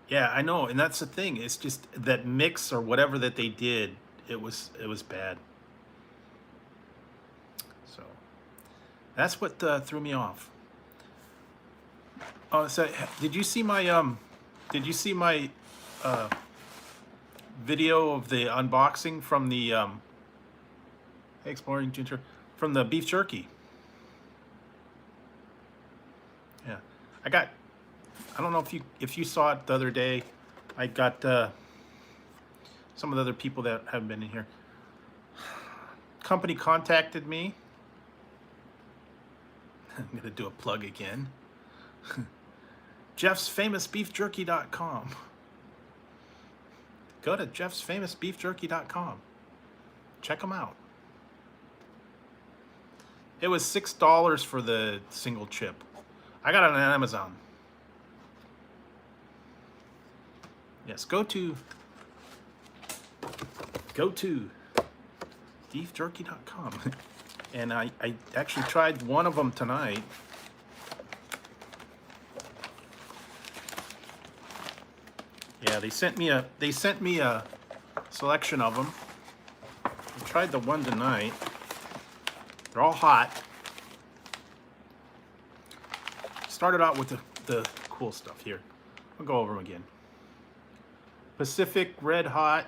Yeah, I know, and that's the thing. It's just that mix or whatever that they did, it was bad. So that's what threw me off. Oh, so did you see my uh, video of the unboxing from the exploring ginger from the beef jerky? Yeah, I don't know if you saw it the other day. I got some of the other people that have been in here. Company contacted me. I'm gonna do a plug again. jeffsfamousbeefjerky.com. Go to jeffsfamousbeefjerky.com. Check them out. It was $6 for the single chip. I got it on Amazon. Yes, go to beefjerky.com. And I actually tried one of them tonight. Yeah, they sent me a selection of them. I tried the one tonight. They're all hot. Started out with the cool stuff here. I'll go over them again. Pacific Red Hot.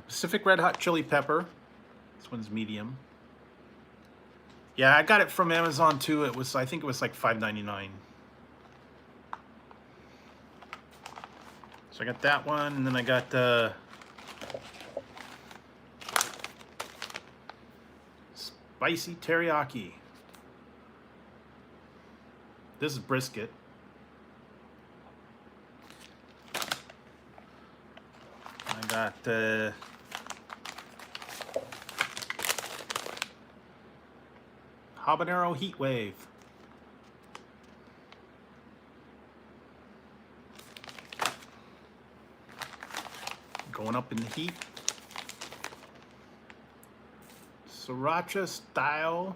Pacific Red Hot Chili Pepper. This one's medium. Yeah, I got it from Amazon too. It was, I think it was like $5.99. So I got that one, and then I got spicy teriyaki. This is brisket. I got habanero heat wave. Going up in the heat. Sriracha style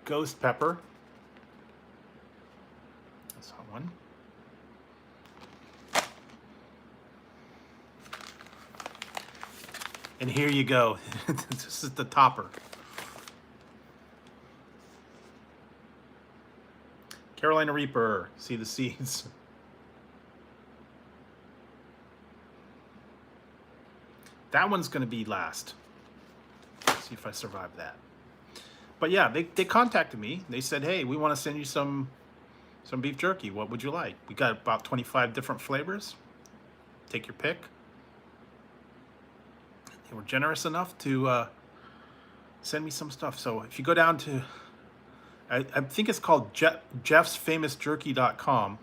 ghost pepper. That's that one. And here you go. This is the topper. Carolina Reaper. See the seeds. That one's going to be last. Let's see if I survive that. But yeah, they contacted me. They said, hey, we want to send you some beef jerky. What would you like? We got about 25 different flavors. Take your pick. They were generous enough to send me some stuff. So if you go down to, I think it's called jeffsfamousjerky.com.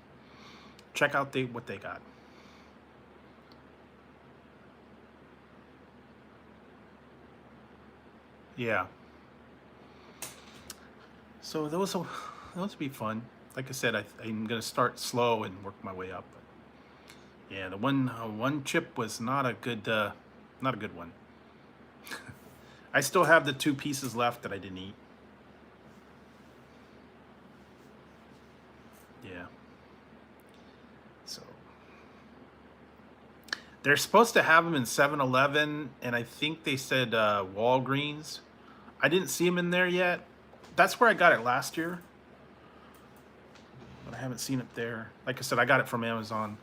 Check out what they got. Yeah. So those will be fun. Like I said, I'm gonna start slow and work my way up. But yeah, the one chip was not a good one. I still have the 2 pieces left that I didn't eat. Yeah. So they're supposed to have them in 7-Eleven, and I think they said Walgreens. I didn't see them in there yet. That's where I got it last year, but I haven't seen it there. Like I said, I got it from Amazon.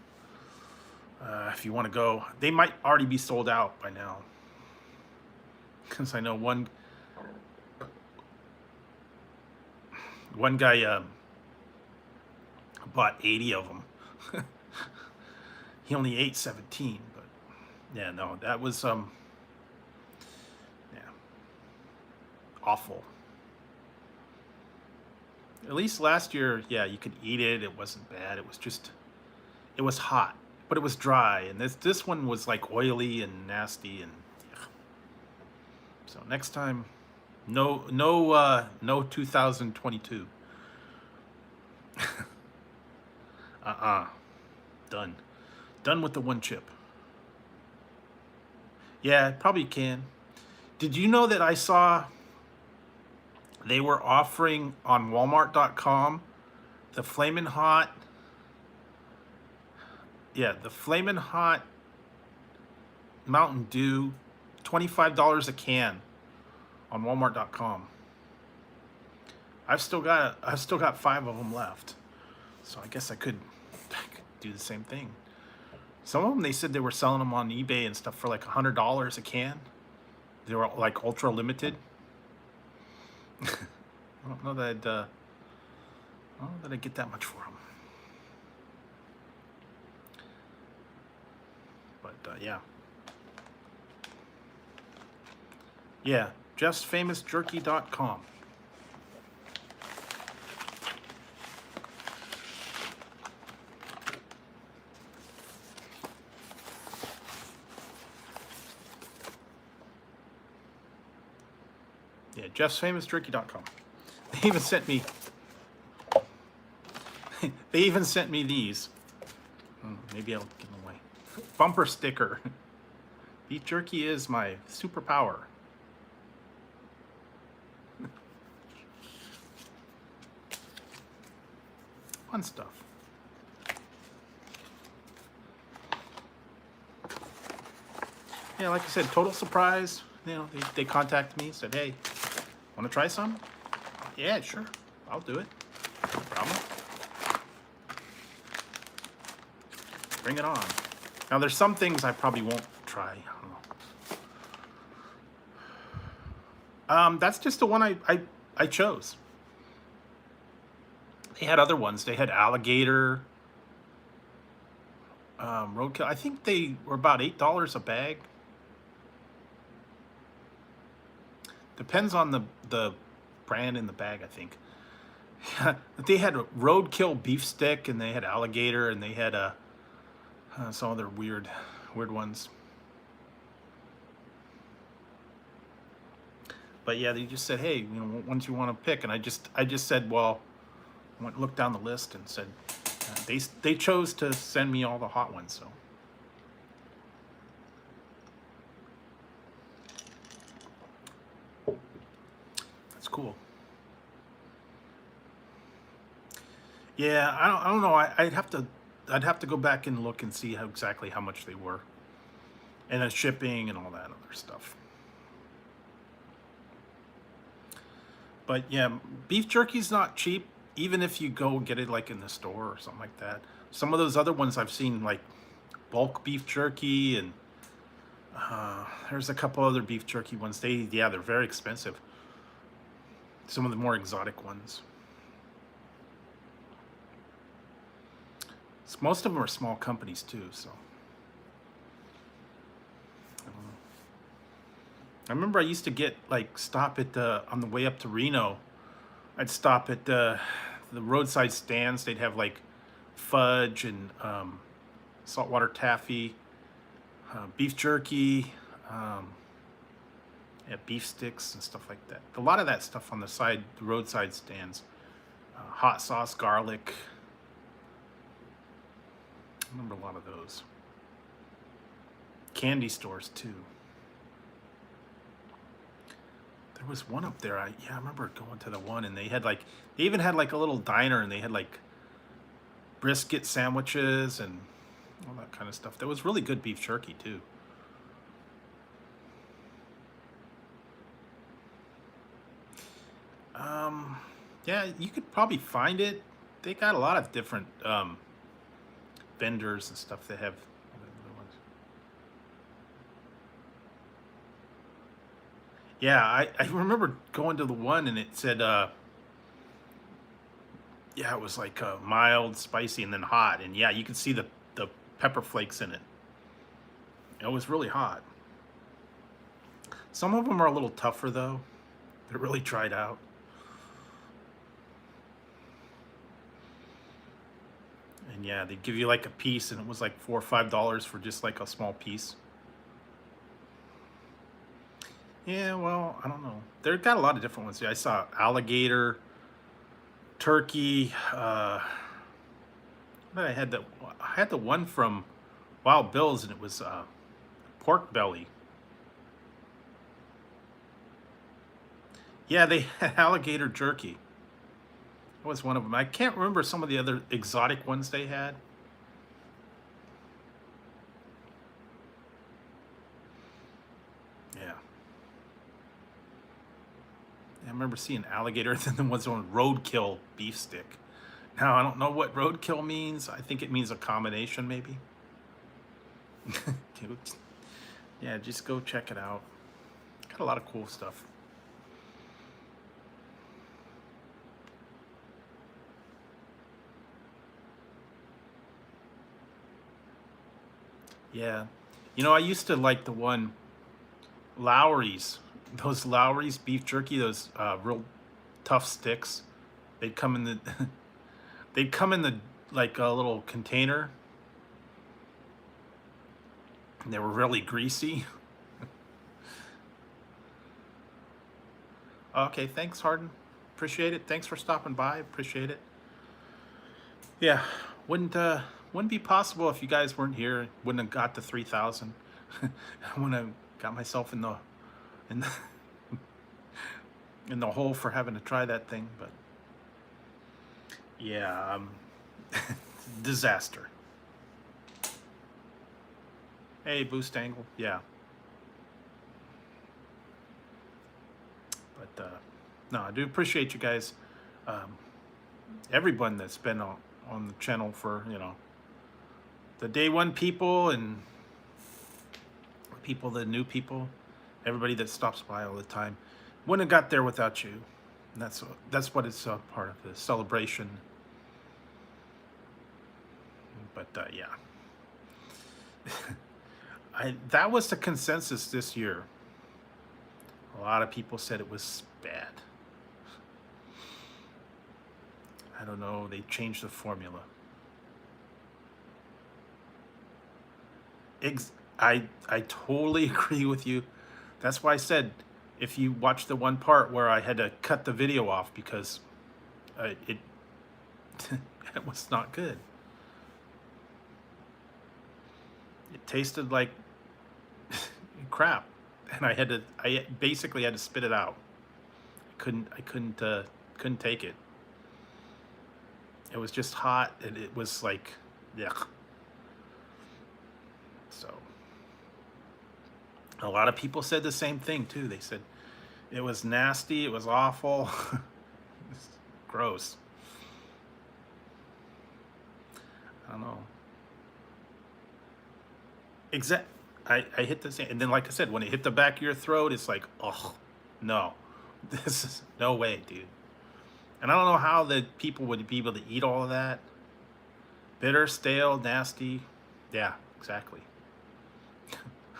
If you want to go, they might already be sold out by now, because I know one guy bought 80 of them. He only ate 17, but yeah, no, that was yeah, awful. At least last year, yeah, you could eat it. It wasn't bad. It was hot, but it was dry. And this one was like oily and nasty, and yeah. So next time, no 2022. Done with the one chip. Yeah, probably can. Did you know that I saw they were offering on Walmart.com the Flamin' Hot? Yeah, the Flamin' Hot Mountain Dew, $25 a can on Walmart.com. I've still got 5 of them left, so I guess I could do the same thing. Some of them, they said they were selling them on eBay and stuff for like $100 a can. They were like ultra limited. I don't know that I'd get that much for them. But yeah. Yeah, justfamousjerky.com. Yeah, justfamousjerky.com. They even sent me these. Maybe I'll give them away. Bumper sticker. Beef jerky is my superpower. Fun stuff. Yeah, like I said, total surprise. You know, they contacted me, said, hey, want to try some? Yeah, sure. I'll do it. No problem. Bring it on. Now, there's some things I probably won't try. I don't know. That's just the one I chose. They had other ones. They had alligator, roadkill. I think they were about $8 a bag. Depends on the brand in the bag, I think. They had a roadkill beef stick, and they had alligator, and they had some other weird ones. But yeah, they just said, hey, you know, ones you want to pick, and I just said, well, I went looked down the list and said they chose to send me all the hot ones, so. That's cool. Yeah, I don't know. I'd have to go back and look and see exactly how much they were, and then shipping and all that other stuff. But yeah, beef jerky's not cheap, even if you go get it like in the store or something like that. Some of those other ones I've seen, like bulk beef jerky and There's a couple other beef jerky ones. Yeah, they're very expensive. Some of the more exotic ones. Most of them are small companies too, so. I don't know. I remember I used to get stop at on the way up to Reno. I'd stop at the roadside stands. They'd have like fudge and saltwater taffy, beef jerky, yeah, beef sticks and stuff like that. A lot of that stuff on the roadside stands. Hot sauce, garlic. I remember a lot of those. Candy stores too. There was one up there. I remember going to the one, and they even had like a little diner, and they had like brisket sandwiches and all that kind of stuff. There was really good beef jerky too. Yeah, you could probably find it. They got a lot of different vendors and stuff that have other ones. Yeah, I remember going to the one, and it said yeah, it was like mild, spicy, and then hot. And yeah, you could see the pepper flakes in it. It was really hot. Some of them are a little tougher though. They're really dried out. And yeah, they give you like a piece, and it was like $4 or $5 for just like a small piece. Yeah, well, I don't know. They've got a lot of different ones. Yeah, I saw alligator, turkey. I had the one from Wild Bill's, and it was pork belly. Yeah, they had alligator jerky. That was one of them. I can't remember some of the other exotic ones they had. Yeah. I remember seeing alligator, and then the ones on roadkill beef stick. Now, I don't know what roadkill means. I think it means a combination, maybe. Yeah, just go check it out. Got a lot of cool stuff. Yeah. I used to like the one Lowry's. Those Lowry's beef jerky, those real tough sticks. They'd come in the they'd come in the like a little container. And they were really greasy. Okay, thanks, Harden. Appreciate it. Thanks for stopping by. Appreciate it. Yeah, wouldn't be possible if you guys weren't here. Wouldn't have got to 3,000. I wouldn't have got myself in the in the hole for having to try that thing. But yeah, disaster. Hey, boost angle. Yeah, but no, I do appreciate you guys. Everyone that's been on the channel for the day one people and the new people, everybody that stops by all the time. Wouldn't have got there without you. And that's what it's part of the celebration. But yeah, that was the consensus this year. A lot of people said it was bad. I don't know. They changed the formula. I totally agree with you. That's why I said, if you watch the one part where I had to cut the video off because it it was not good. It tasted like crap, and I basically had to spit it out. I couldn't take it. It was just hot, and it was like, yuck. So a lot of people said the same thing too. They said it was nasty, it was awful. It's gross. I don't know. I hit the sand, and then like I said, when it hit the back of your throat, it's like, oh no, this is no way, dude. And I don't know how the people would be able to eat all of that. Bitter, stale, nasty. Yeah, exactly.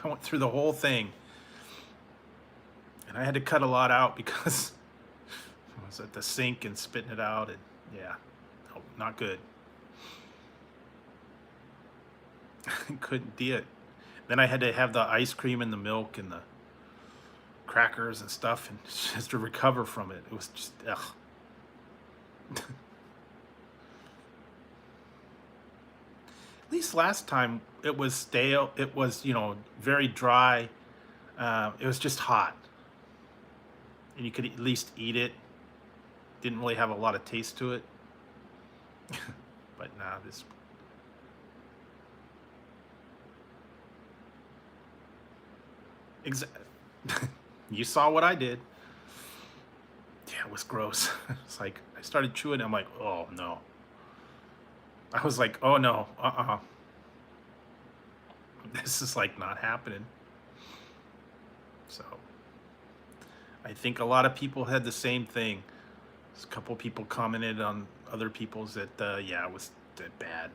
I went through the whole thing, and I had to cut a lot out because I was at the sink and spitting it out, and yeah, no, not good. Couldn't do it. Then I had to have the ice cream and the milk and the crackers and stuff, and just to recover from it. It was just ugh. At least last time it was stale. It was, very dry. It was just hot, and you could at least eat it. Didn't really have a lot of taste to it. But nah, this. Exactly. You saw what I did. Yeah, it was gross. It's like I started chewing. I'm like, oh no. I was like, oh no, this is like not happening. So I think a lot of people had the same thing. There's a couple people commented on other people's that yeah, it was that bad.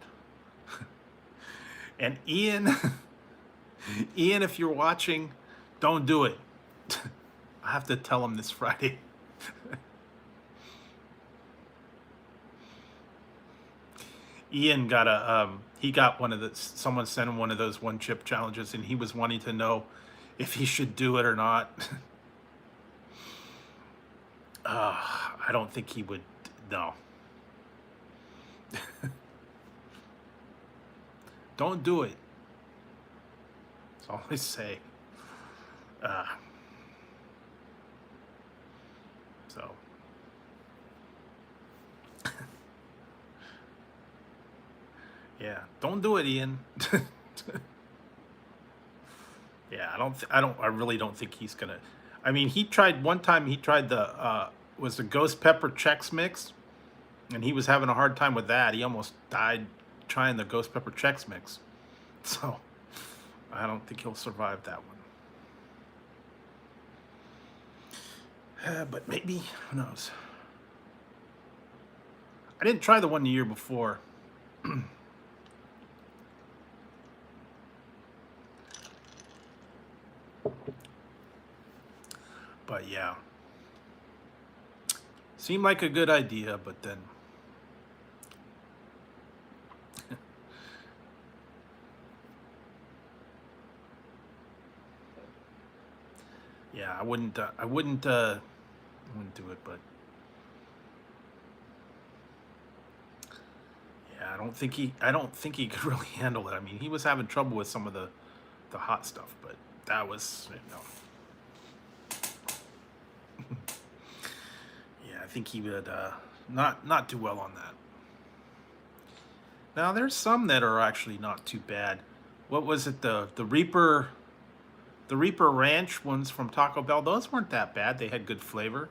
And Ian, Ian, if you're watching, don't do it. I have to tell him this Friday. Ian got he got one of the, someone sent him one of those one chip challenges, and he was wanting to know if he should do it or not. I don't think he would. No. Don't do it. That's all I say. So. Yeah, don't do it, Ian. Yeah, I really don't think he's gonna. I mean, he tried one time. He tried the was the ghost pepper Chex Mix, and he was having a hard time with that. He almost died trying the ghost pepper Chex Mix. So I don't think he'll survive that one. But maybe, who knows? I didn't try the one the year before. But yeah, seemed like a good idea, but then yeah, I wouldn't do it, but yeah, I don't think he could really handle it. I mean, he was having trouble with some of the hot stuff, but that was, yeah, I think he would not do well on that. Now there's some that are actually not too bad. What was it? The Reaper Ranch ones from Taco Bell. Those weren't that bad. They had good flavor.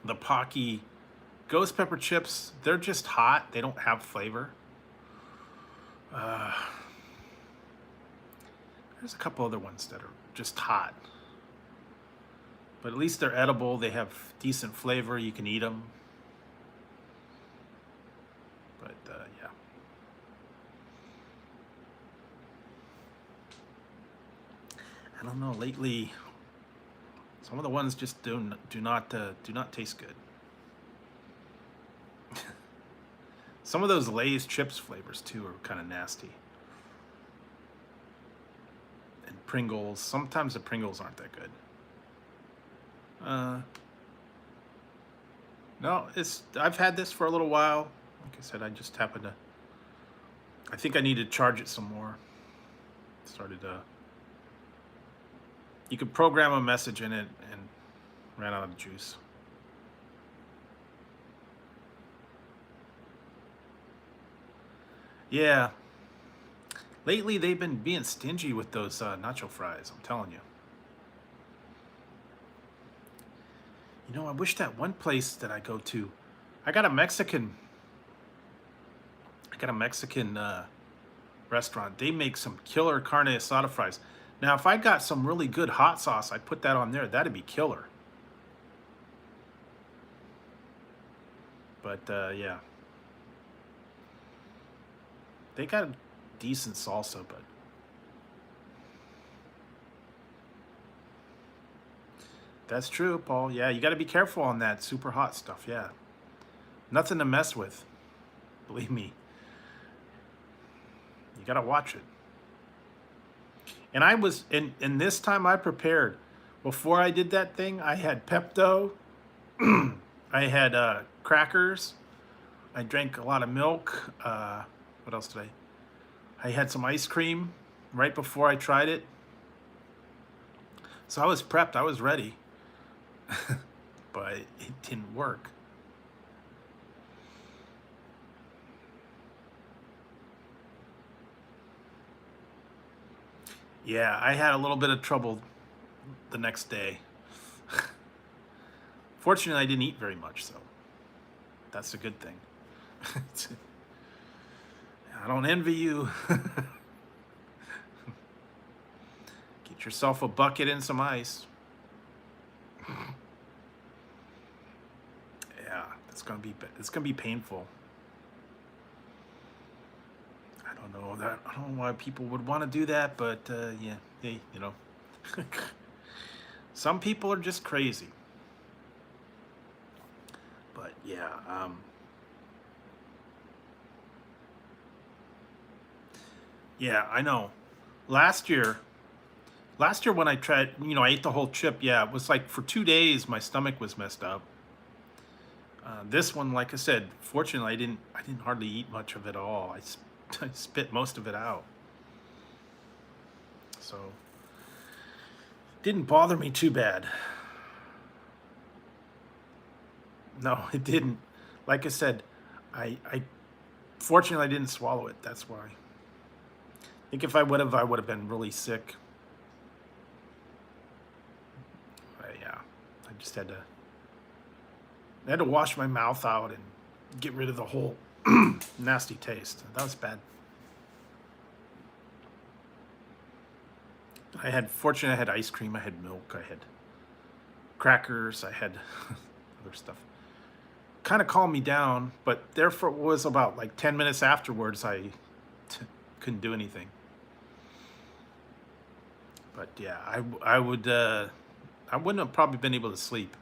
The Pocky Ghost Pepper chips, they're just hot. They don't have flavor. There's a couple other ones that are just hot. But at least they're edible. They have decent flavor. You can eat them. But yeah. I don't know. Lately, some of the ones just do not taste good. Some of those Lay's chips flavors too are kind of nasty. And Pringles. Sometimes the Pringles aren't that good. No, I've had this for a little while. Like I said, I just happened to. I think I need to charge it some more. Started you could program a message in it and ran out of juice. Yeah. Lately, they've been being stingy with those nacho fries. I'm telling you. I wish that one place that I go to. I got a Mexican restaurant. They make some killer carne asada fries. Now, if I got some really good hot sauce, I put that on there. That'd be killer. But yeah, they got a decent salsa, but that's true, Paul. Yeah, you got to be careful on that super hot stuff. Yeah, nothing to mess with. Believe me, you got to watch it. And I was, and this time I prepared. Before I did that thing, I had Pepto, I had crackers, I drank a lot of milk. What else did I had some ice cream right before I tried it. So I was prepped, I was ready, but it didn't work. Yeah, I had a little bit of trouble the next day. Fortunately, I didn't eat very much, so that's a good thing. I don't envy you. Get yourself a bucket and some ice. Yeah, it's gonna be painful. I don't know why people would want to do that, but yeah, hey, you know, some people are just crazy. But yeah, yeah, I know. Last year, when I tried, I ate the whole chip. Yeah, it was like for 2 days my stomach was messed up. This one, like I said, fortunately I didn't hardly eat much of it all. I spit most of it out, so didn't bother me too bad. No, it didn't. Like I said, I fortunately I didn't swallow it. That's why. I think if I would have been really sick. Yeah, I just had to wash my mouth out and get rid of the whole nasty taste. That was bad. Fortunately, I had ice cream, I had milk, I had crackers, I had other stuff. Kind of calmed me down, but therefore it was about like 10 minutes afterwards, couldn't do anything. But yeah, I wouldn't have probably been able to sleep.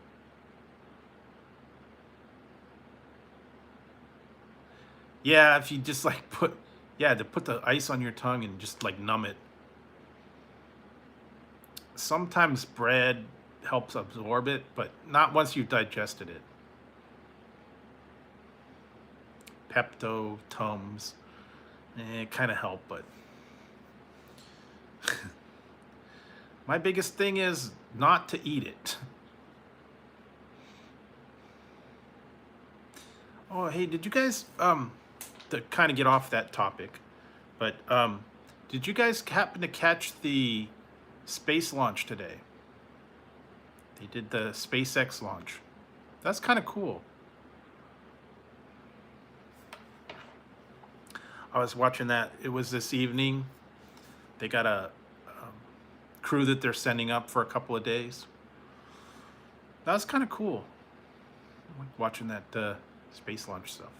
Yeah, if you just like put the ice on your tongue and just like numb it. Sometimes bread helps absorb it, but not once you've digested it. Pepto, Tums, it kind of help, but my biggest thing is not to eat it. Oh, hey, did you guys to kind of get off that topic, but did you guys happen to catch the space launch today? They did the SpaceX launch. That's kind of cool. I was watching that. It was this evening. They got a crew that they're sending up for a couple of days. That was kind of cool. I like watching that space launch stuff.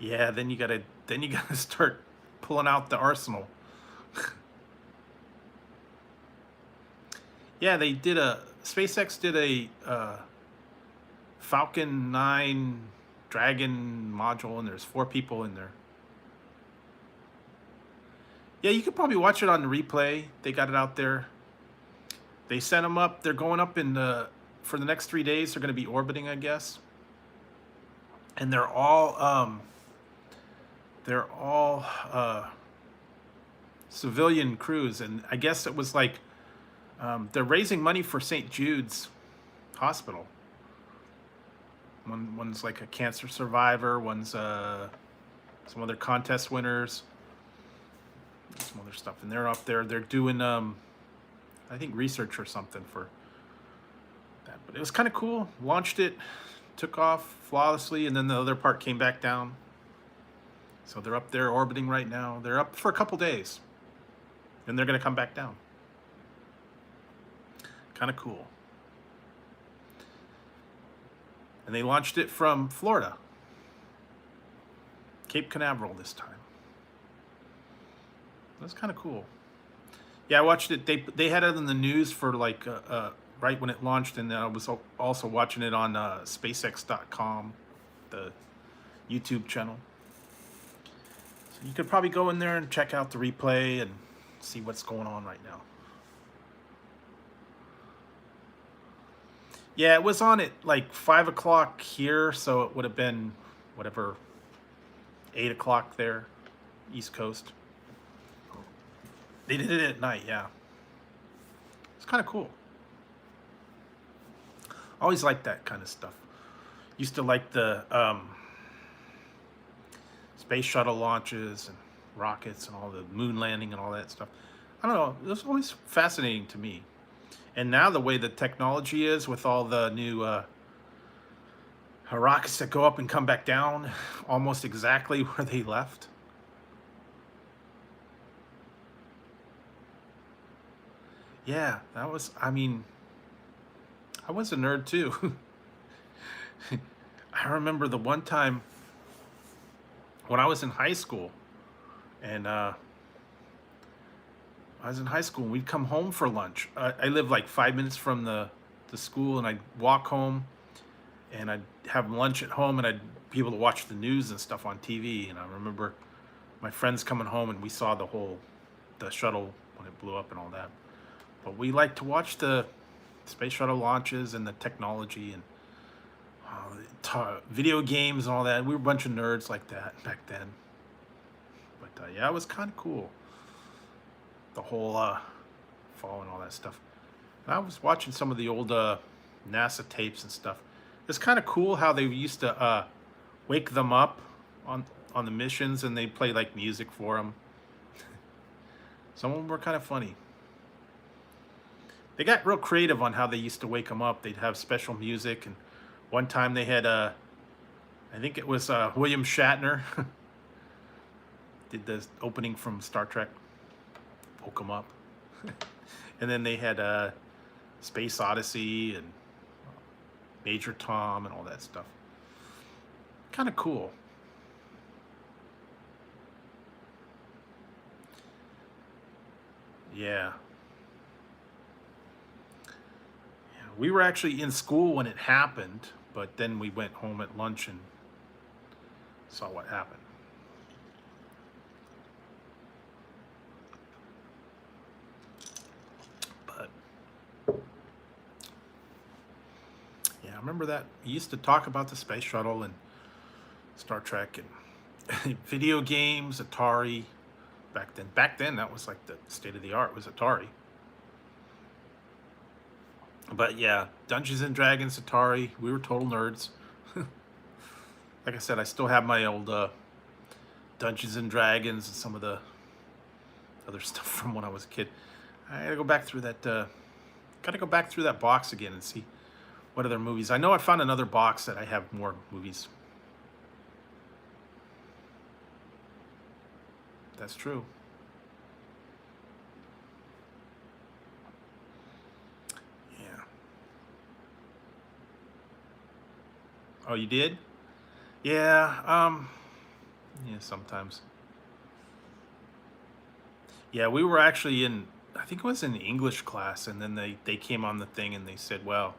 Yeah, then you gotta start pulling out the arsenal. Yeah, SpaceX did a Falcon 9 Dragon module, and there's 4 people in there. Yeah, you could probably watch it on the replay. They got it out there. They sent them up. They're going up for the next 3 days. They're going to be orbiting, I guess. And they're all civilian crews, and I guess it was like they're raising money for St. Jude's Hospital. One's like a cancer survivor. One's some other contest winners. Some other stuff, and they're up there. They're doing I think research or something for that. But it was kind of cool. Launched it, took off flawlessly, and then the other part came back down. So they're up there orbiting right now. They're up for a couple days, and they're going to come back down. Kind of cool. And they launched it from Florida, Cape Canaveral this time. That's kind of cool. Yeah, I watched it. They had it in the news for like right when it launched, and then I was also watching it on SpaceX.com, the YouTube channel. So you could probably go in there and check out the replay and see what's going on right now. Yeah, it was on at like 5 o'clock here, so it would have been whatever 8 o'clock there, East Coast. They did it at night, yeah. It's kind of cool. Always like that kind of stuff. Used to like the space shuttle launches and rockets and all the moon landing and all that stuff. I don't know. It was always fascinating to me. And now the way the technology is with all the new rockets that go up and come back down almost exactly where they left. Yeah, that was, I mean, I was a nerd too. I remember the one time when I was in high school, and and we'd come home for lunch. I lived like 5 minutes from the school, and I'd walk home, and I'd have lunch at home, and I'd be able to watch the news and stuff on TV. And I remember my friends coming home, and we saw the shuttle when it blew up and all that. But we like to watch the space shuttle launches and the technology and video games and all that. We were a bunch of nerds like that back then. But yeah, it was kind of cool. The whole fall and all that stuff. And I was watching some of the old NASA tapes and stuff. It's kind of cool how they used to wake them up on the missions, and they play like music for them. Some of them were kind of funny. They got real creative on how they used to wake them up. They'd have special music, and one time they had I think it was William Shatner did the opening from Star Trek. Woke them up. And then they had Space Odyssey and Major Tom and all that stuff. Kind of cool. Yeah. We were actually in school when it happened, but then we went home at lunch and saw what happened. But yeah, I remember that. We used to talk about the space shuttle and Star Trek and video games, Atari. Back then, that was like the state of the art was Atari. But yeah, Dungeons and Dragons, Atari, we were total nerds. Like I said, I still have my old Dungeons and Dragons and some of the other stuff from when I was a kid. I gotta go back through that box again and see what other movies. I know I found another box that I have more movies. That's true. Yeah. Oh, you did? Yeah. Yeah, sometimes. Yeah, we were actually in, I think it was in English class, and then they came on the thing and they said, well,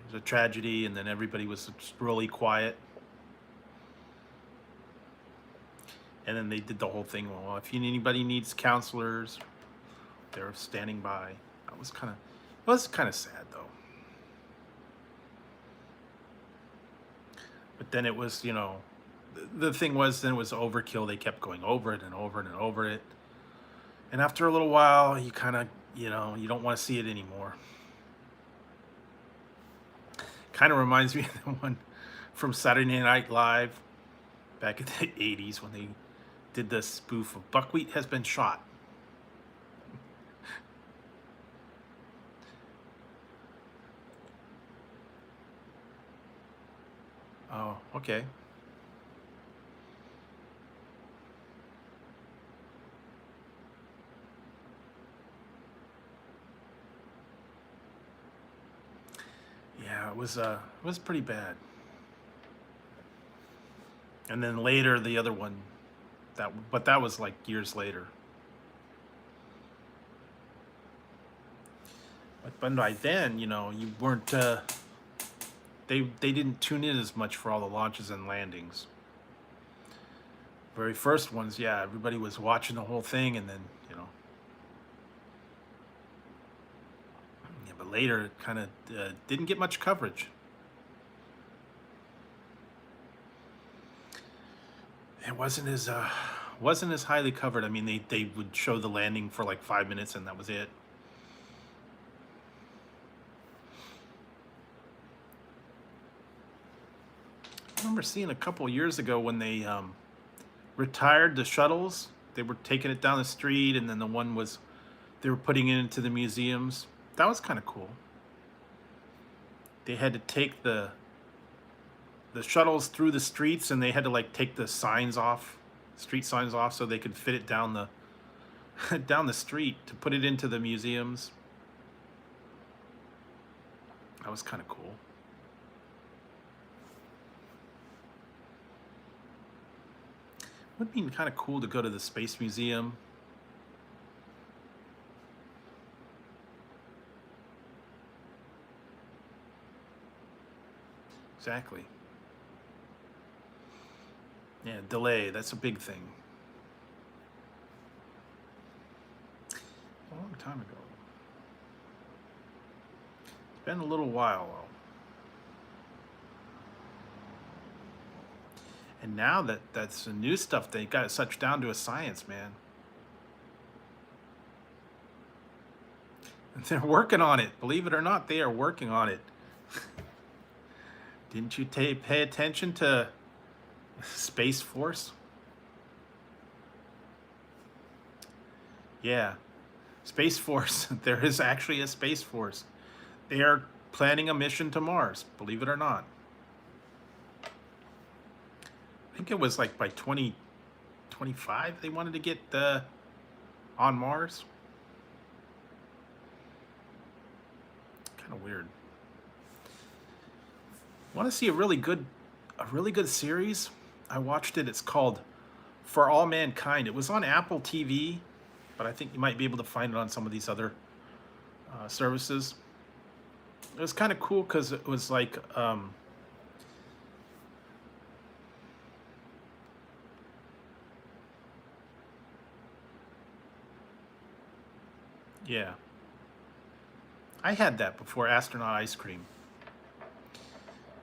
there's a tragedy, and then everybody was just really quiet. And then they did the whole thing. Well, if anybody needs counselors, they're standing by. It was kind of sad though. But then it was, the thing was, then it was overkill. They kept going over it and over it and over it. And after a little while, you kind of, you don't want to see it anymore. Kind of reminds me of the one from Saturday Night Live back in the 80s when they did the spoof of Buckwheat Has Been Shot. Oh, okay. Yeah, it was pretty bad. And then later the other one, but that was like years later. But by then, you know, you weren't. They didn't tune in as much for all the launches and landings. Very first ones, yeah, everybody was watching the whole thing, and then, you know, yeah. But later, it kind of didn't get much coverage. It wasn't as highly covered. I mean, they would show the landing for like 5 minutes, and that was it. I remember seeing a couple years ago when they retired the shuttles. They were taking it down the street, and then the one was they were putting it into the museums. That was kind of cool. They had to take the shuttles through the streets, and they had to like take the signs off, street signs off, so they could fit it down the down the street to put it into the museums. That was kind of cool. Would be kind of cool to go to the Space Museum. Exactly. Yeah, delay, that's a big thing. A long time ago. It's been a little while, though. And now that's the new stuff, they got it such down to a science, man. And they're working on it. Believe it or not, they are working on it. Didn't you pay attention to Space Force? Yeah. Space Force. There is actually a Space Force. They are planning a mission to Mars, believe it or not. I think it was like by 2025 they wanted to get on Mars. Kind of weird. Want to see a really good series? I watched it. It's called For All Mankind. It was on Apple TV, but I think you might be able to find it on some of these other services. It was kind of cool because it was like yeah. I had that before, Astronaut Ice Cream.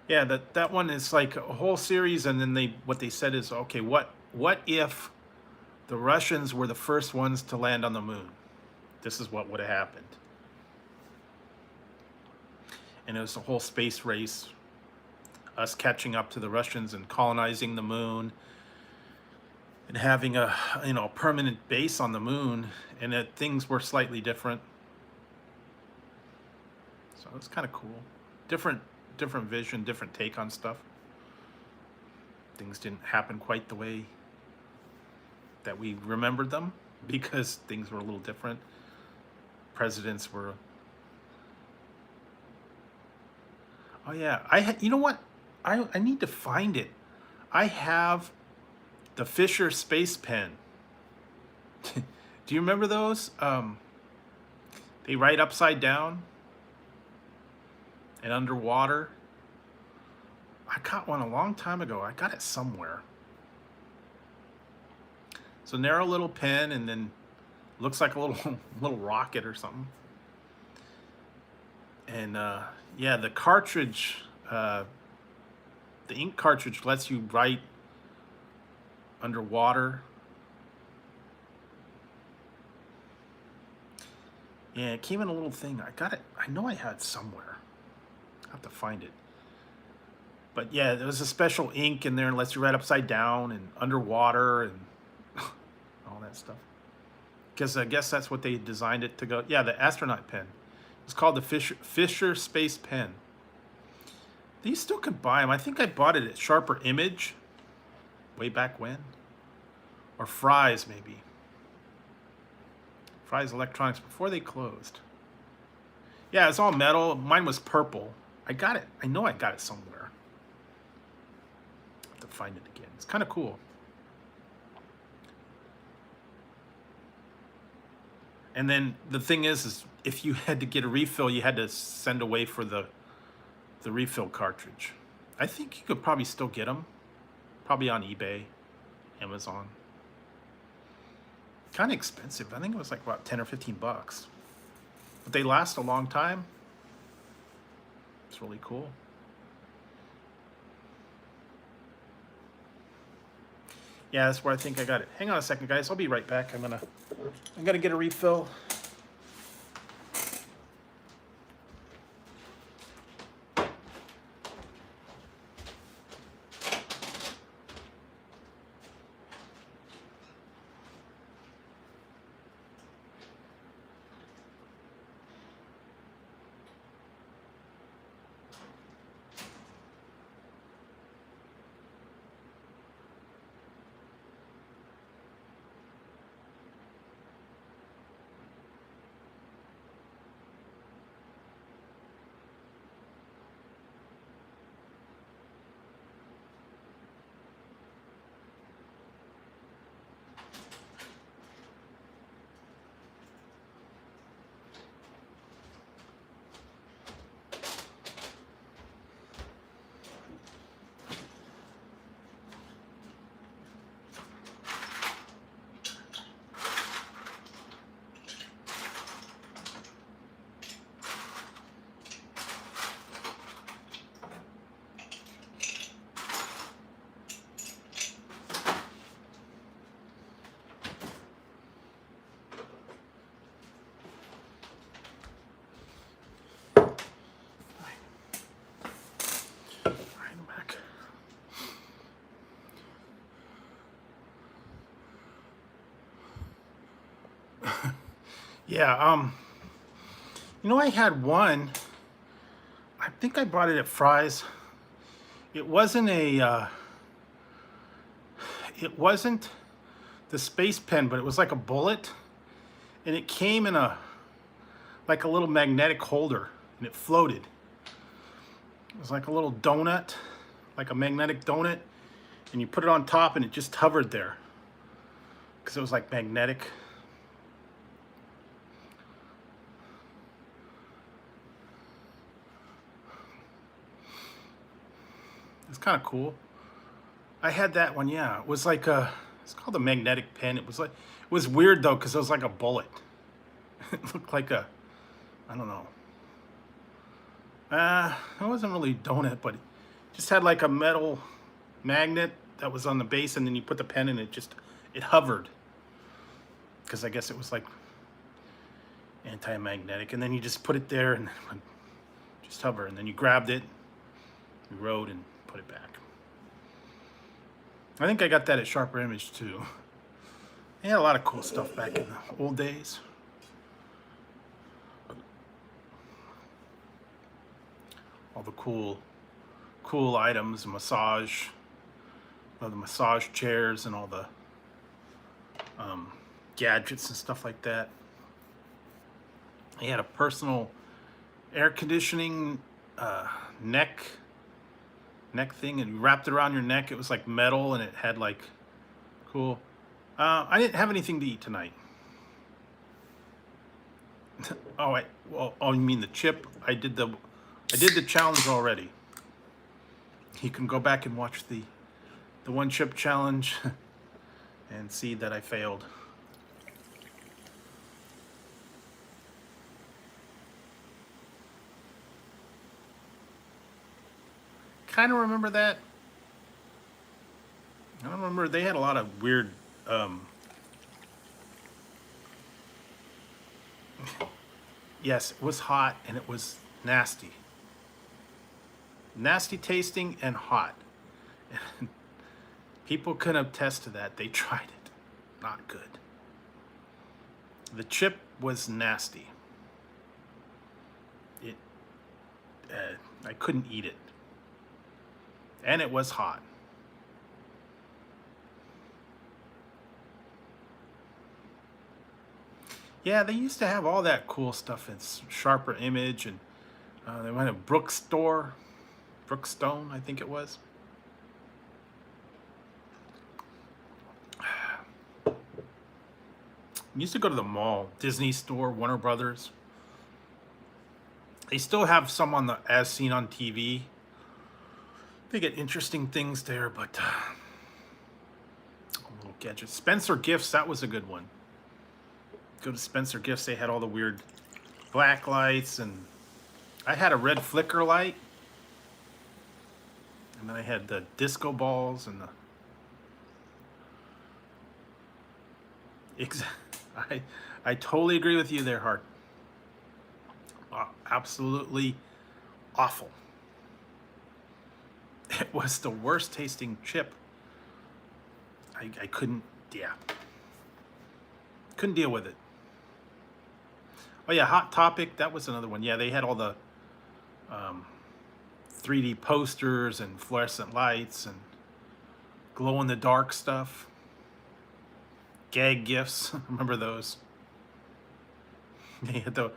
Yeah, that one is like a whole series, and then what they said is, okay, what if the Russians were the first ones to land on the moon? This is what would have happened. And it was a whole space race, us catching up to the Russians and colonizing the moon, and having a permanent base on the moon, and that things were slightly different. So it's kind of cool. Different vision, different take on stuff. Things didn't happen quite the way that we remembered them because things were a little different. Presidents were. Oh yeah, you know what? I need to find it. I have the Fisher Space Pen. Do you remember those? They write upside down and underwater. I got one a long time ago. I got it somewhere. So narrow little pen, and then looks like a little rocket or something. And yeah, the cartridge, the ink cartridge lets you write underwater. Yeah, it came in a little thing. I got it. I know I had it somewhere. I have to find it. But yeah, there was a special ink in there and lets you write upside down and underwater and all that stuff. Because I guess that's what they designed it to go. Yeah, the astronaut pen. It's called the Fisher Space Pen. You still could buy them. I think I bought it at Sharper Image way back when. Or Fry's, maybe. Fry's Electronics before they closed. Yeah, it's all metal. Mine was purple. I got it. I know I got it somewhere. I have to find it again. It's kind of cool. And then the thing is if you had to get a refill, you had to send away for the refill cartridge. I think you could probably still get them, probably on eBay, Amazon. Kind of expensive. I think it was like about 10 or 15 bucks. But they last a long time. It's really cool. Yeah, that's where I think I got it. Hang on a second, guys. I'll be right back. I'm gonna get a refill. Yeah, you know, I had one. I think I bought it at Fry's. It wasn't it wasn't the space pen, but it was like a bullet, and it came in like a little magnetic holder, and it floated. It was like a little donut, like a magnetic donut, and you put it on top, and it just hovered there because it was like magnetic. It's kind of cool. I had that one, yeah. It was like it's called a magnetic pen. It was weird though, because it was like a bullet. It looked like I don't know. It wasn't really donut, but it just had like a metal magnet that was on the base, and then you put the pen in, it hovered. Because I guess it was like anti-magnetic, and then you just put it there and it would just hover, and then you grabbed it, you wrote, and put it back. I think I got that at Sharper Image too. They had a lot of cool stuff back in the old days. All the cool items, massage, the massage chairs, and all the gadgets and stuff like that. He had a personal air conditioning neck thing, and you wrapped it around your neck. It was like metal, and it had like cool. I didn't have anything to eat tonight. Oh, you mean the chip? I did the challenge already. You can go back and watch the one chip challenge and see that I failed. Kind of remember that. I don't remember. They had a lot of weird. Yes, it was hot and it was nasty. Nasty tasting and hot. And people can attest to that. They tried it. Not good. The chip was nasty. I couldn't eat it. And it was hot. Yeah, they used to have all that cool stuff in Sharper Image, and They went to Brookstone, I think it was. We used to go to the mall, Disney Store, Warner Brothers. They still have some on the As Seen on TV. They get interesting things there, but little gadgets. Spencer Gifts, that was a good one. Go to Spencer Gifts, they had all the weird black lights, and I had a red flicker light. And then I had the disco balls and the... I totally agree with you there, Hart. Absolutely awful. It was the worst tasting chip. I couldn't, yeah. Couldn't deal with it. Oh yeah, Hot Topic, that was another one. Yeah, they had all the 3D posters and fluorescent lights and glow-in-the-dark stuff. Gag gifts, remember those? They had the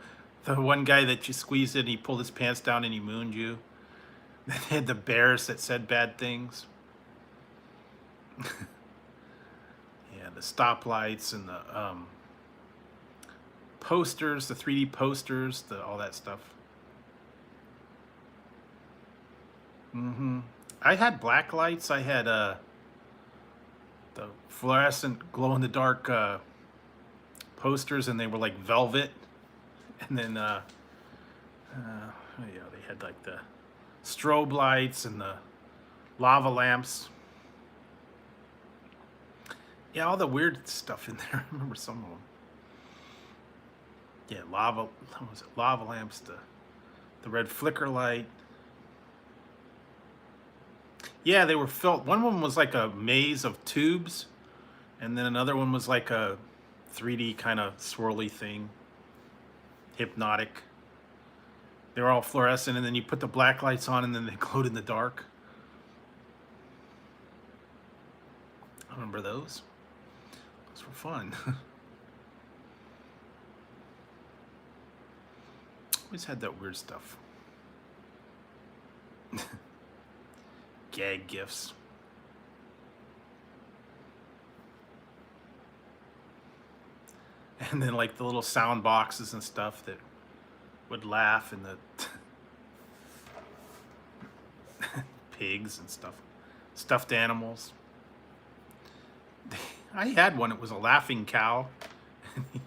one guy that you squeezed it and he pulled his pants down and he mooned you. They had the bears that said bad things. Yeah, the stoplights and the posters, the 3D posters, all that stuff. I had black lights. I had the fluorescent glow-in-the-dark posters, and they were like velvet. And then, yeah, they had like the strobe lights and the lava lamps. Yeah, all the weird stuff in there. I remember some of them. Yeah, what was it? Lava lamps, the red flicker light. Yeah, they were filled. One of them was like a maze of tubes, and then another one was like a 3D kind of swirly thing. Hypnotic. They were all fluorescent, and then you put the black lights on, and then they glowed in the dark. I remember those. Those were fun. Always had that weird stuff. Gag gifts. And then like the little sound boxes and stuff that would laugh, and the pigs and stuff. Stuffed animals. I had one, it was a laughing cow. And he'd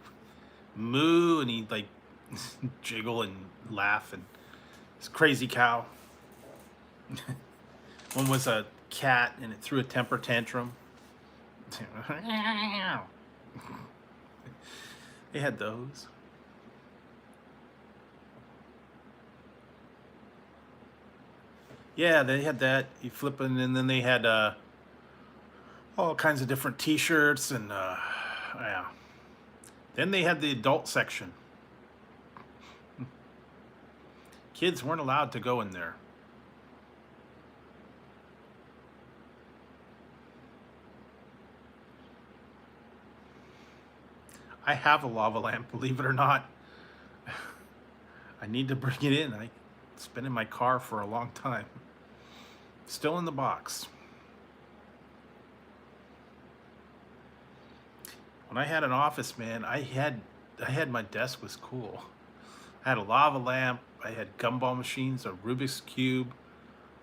moo and he'd like jiggle and laugh, and this crazy cow. One was a cat and it threw a temper tantrum. They had those. Yeah, they had that. You flip it, and then they had all kinds of different T-shirts, and yeah. Then they had the adult section. Kids weren't allowed to go in there. I have a lava lamp, believe it or not. I need to bring it in. It's been in my car for a long time. Still in the box. When I had an office, man, I had my desk was cool. I had a lava lamp. I had gumball machines, a Rubik's Cube.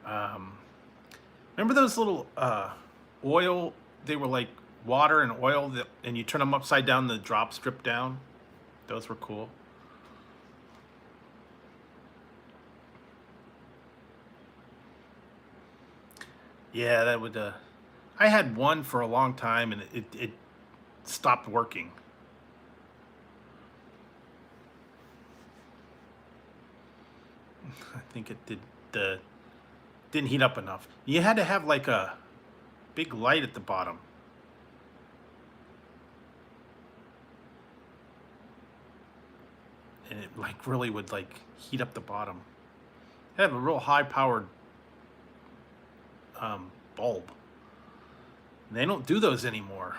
Remember those little oil? They were like water and oil, and you turn them upside down, the drops drip down. Those were cool. Yeah, that would. I had one for a long time, and it stopped working. I think it didn't heat up enough. You had to have like a big light at the bottom. And it like really would like heat up the bottom. It had a real high powered bulb. And they don't do those anymore.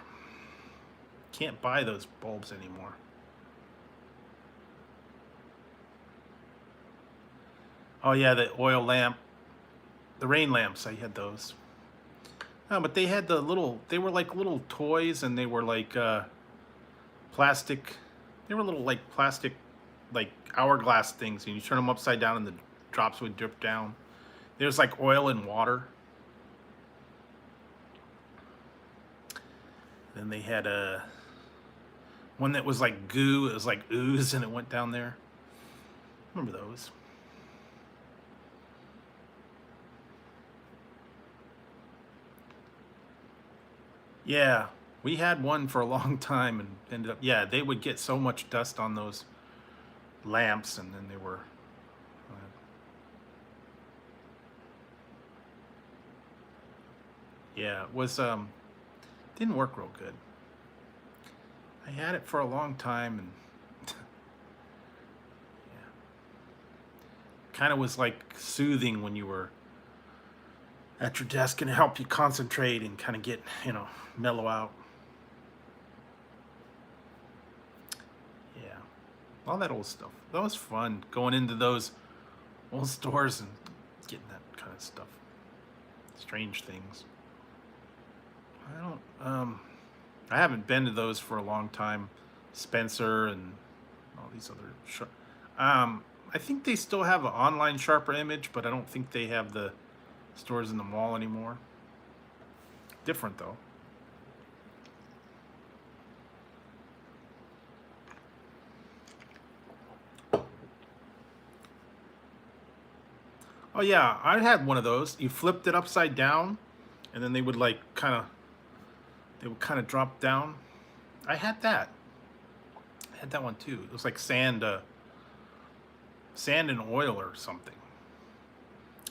Can't buy those bulbs anymore. Oh yeah, the oil lamp, the rain lamps. I had those. Oh, but they had the little. They were like little toys, and they were like plastic. They were little like plastic, like hourglass things, and you turn them upside down, and the drops would drip down. There's like oil and water. Then they had a one that was like goo. It was like ooze, and it went down there. Remember those? Yeah, we had one for a long time, and ended up. Yeah, they would get so much dust on those lamps, and then they were. Yeah, it was didn't work real good. I had it for a long time, and yeah, kind of was like soothing when you were at your desk and help you concentrate and kind of get, mellow out. Yeah, all that old stuff. That was fun going into those old stores and getting that kind of stuff. Strange things. I don't. I haven't been to those for a long time. Spencer and all these other. I think they still have an online Sharper Image, but I don't think they have the stores in the mall anymore. Different though. Oh yeah, I had one of those. You flipped it upside down, and then they would like they would kind of drop down. I had that. I had that one too. It was like sand and oil or something.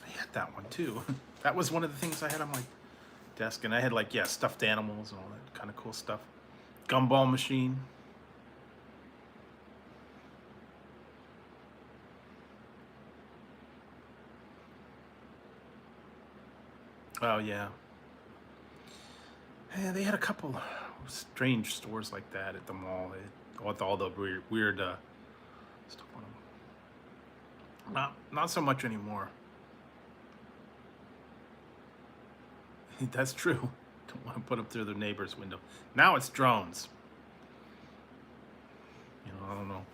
I had that one too. That was one of the things I had on my desk, and I had like stuffed animals and all that kind of cool stuff. Gumball machine. Oh yeah. Yeah, they had a couple strange stores like that at the mall. With all the weird stuff on them. Not so much anymore. That's true. Don't want to put them through the neighbor's window. Now it's drones. I don't know.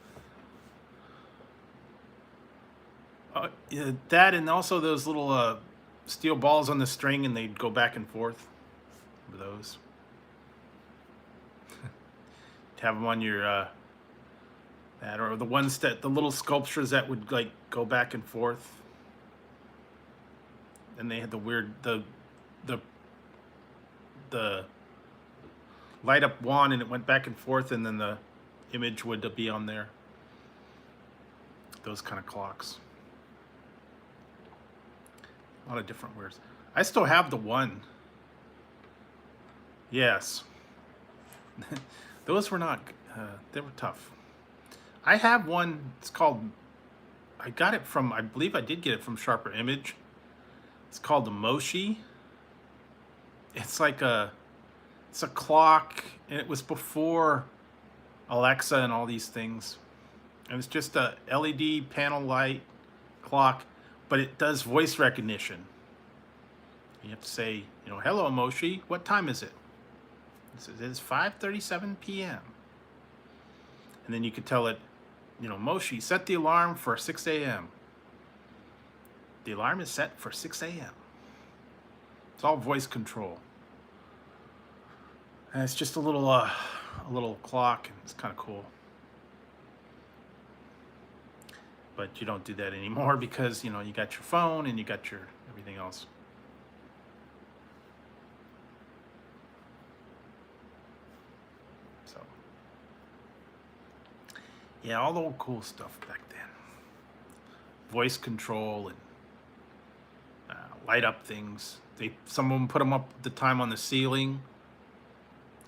Yeah, that and also those little steel balls on the string, and they'd go back and forth. Remember those? Have them on your that, or the ones that the little sculptures that would like go back and forth. And they had the weird the light up wand, and it went back and forth, and then the image would be on there. Those kind of clocks. A lot of different wares. I still have the one. Yes. Those were not, they were tough. I have one, it's called, I got it from, I believe I did get it from Sharper Image. It's called the Moshi. It's like it's a clock, and it was before Alexa and all these things. And it's just a LED panel light clock, but it does voice recognition. You have to say, hello Moshi, what time is it? It says it's 5:37 p.m. And then you could tell it, Moshi, set the alarm for 6 a.m. The alarm is set for 6 a.m. It's all voice control. And it's just a little clock, and it's kind of cool. But you don't do that anymore because, you got your phone and you got your everything else. So, yeah, all the old cool stuff back then. Voice control and light up things. Some of them put them up the time on the ceiling.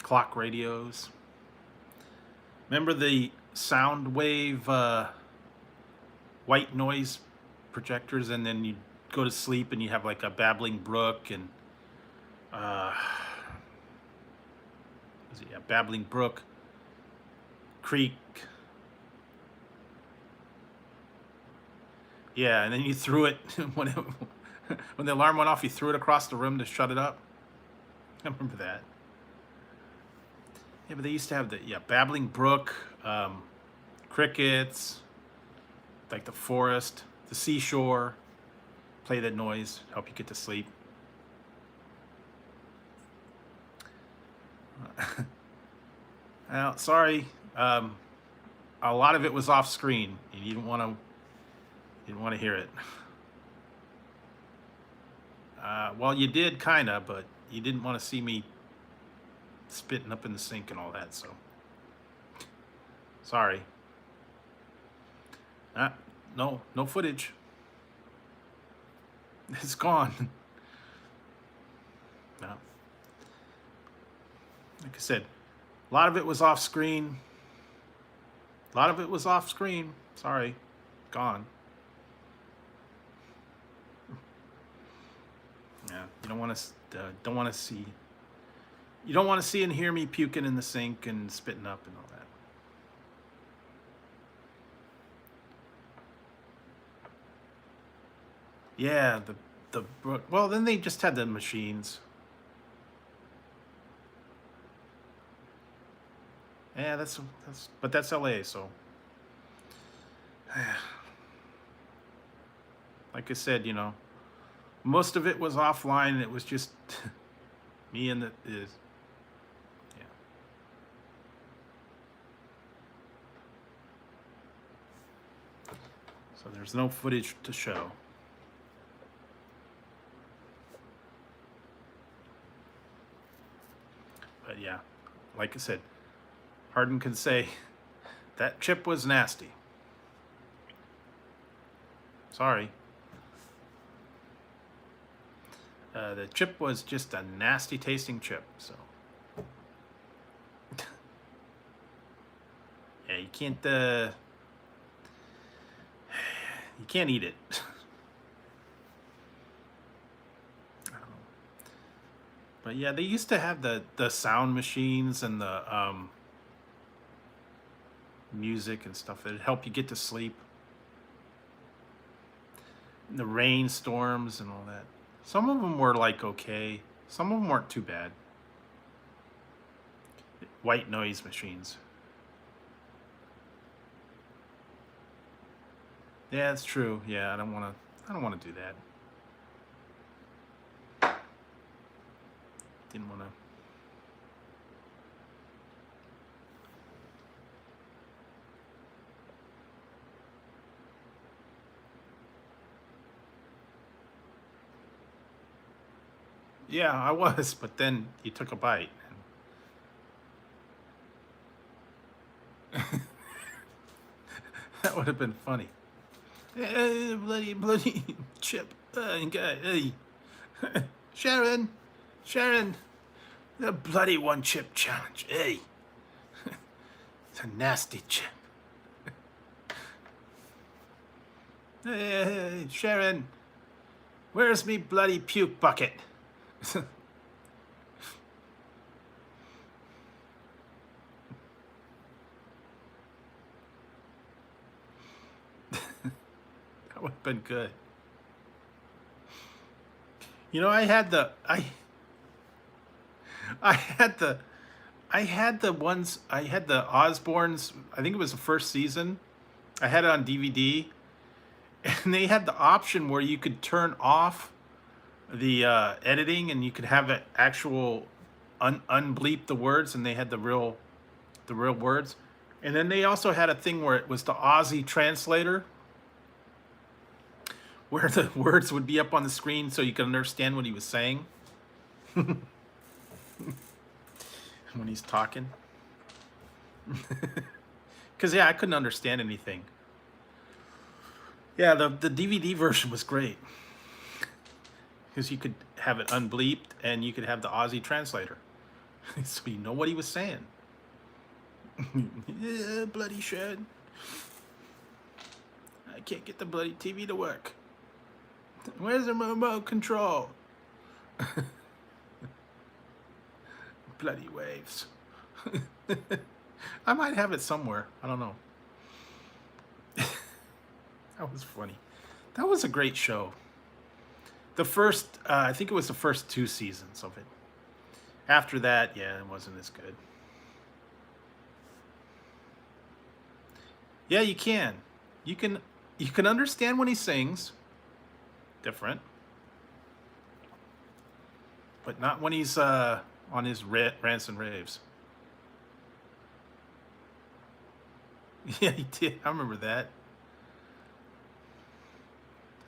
Clock radios. Remember the sound wave white noise projectors, and then you go to sleep and you have like a babbling brook and babbling brook, creek, Yeah, and then you threw it when it, when the alarm went off. You threw it across the room to shut it up. I remember that. Yeah, but they used to have the babbling brook, crickets, like the forest, the seashore. Play that noise, help you get to sleep. Well, sorry, a lot of it was off screen. You didn't want to hear it. Well, you did kinda, but you didn't want to see me spitting up in the sink and all that. So sorry. No footage. It's gone. No. Like I said, a lot of it was off screen. A lot of it was off screen. Sorry, gone. Yeah, you don't want to see. You don't want to see and hear me puking in the sink and spitting up and all that. Yeah, well, then they just had the machines. Yeah, but that's LA, so like I said, most of it was offline. It was just me and yeah. So there's no footage to show. But yeah, like I said, Harden can say that chip was nasty. Sorry. The chip was just a nasty tasting chip, so. Yeah, you can't eat it. But yeah, they used to have the sound machines and the music and stuff that'd help you get to sleep. And the rainstorms and all that. Some of them were like okay. Some of them weren't too bad. White noise machines. Yeah, it's true. Yeah, I don't want to do that. Didn't want to. Yeah, I was, but then you took a bite. That would have been funny. Bloody chip. Hey. Sharon, the bloody one chip challenge. Hey. It's a nasty chip. Hey, Sharon, where's me bloody puke bucket? That would have been good. I had the Osbournes. I think it was the first season. I had it on DVD, and they had the option where you could turn off the editing, and you could have it actual unbleep the words, and they had the real words. And then they also had a thing where it was the Aussie translator, where the words would be up on the screen so you could understand what he was saying when he's talking. Because yeah, I couldn't understand anything. Yeah, the DVD version was great because you could have it unbleeped and you could have the Aussie translator, so you know what he was saying. Yeah, bloody shit. I can't get the bloody TV to work. Where's the remote control? Bloody waves. I might have it somewhere. I don't know. That was funny. That was a great show. The first, I think it was the first 2 seasons of it. After that, yeah, it wasn't as good. Yeah, you can. You can you can understand when he sings. Different. But not when he's on his rants and raves. Yeah, he did. I remember that.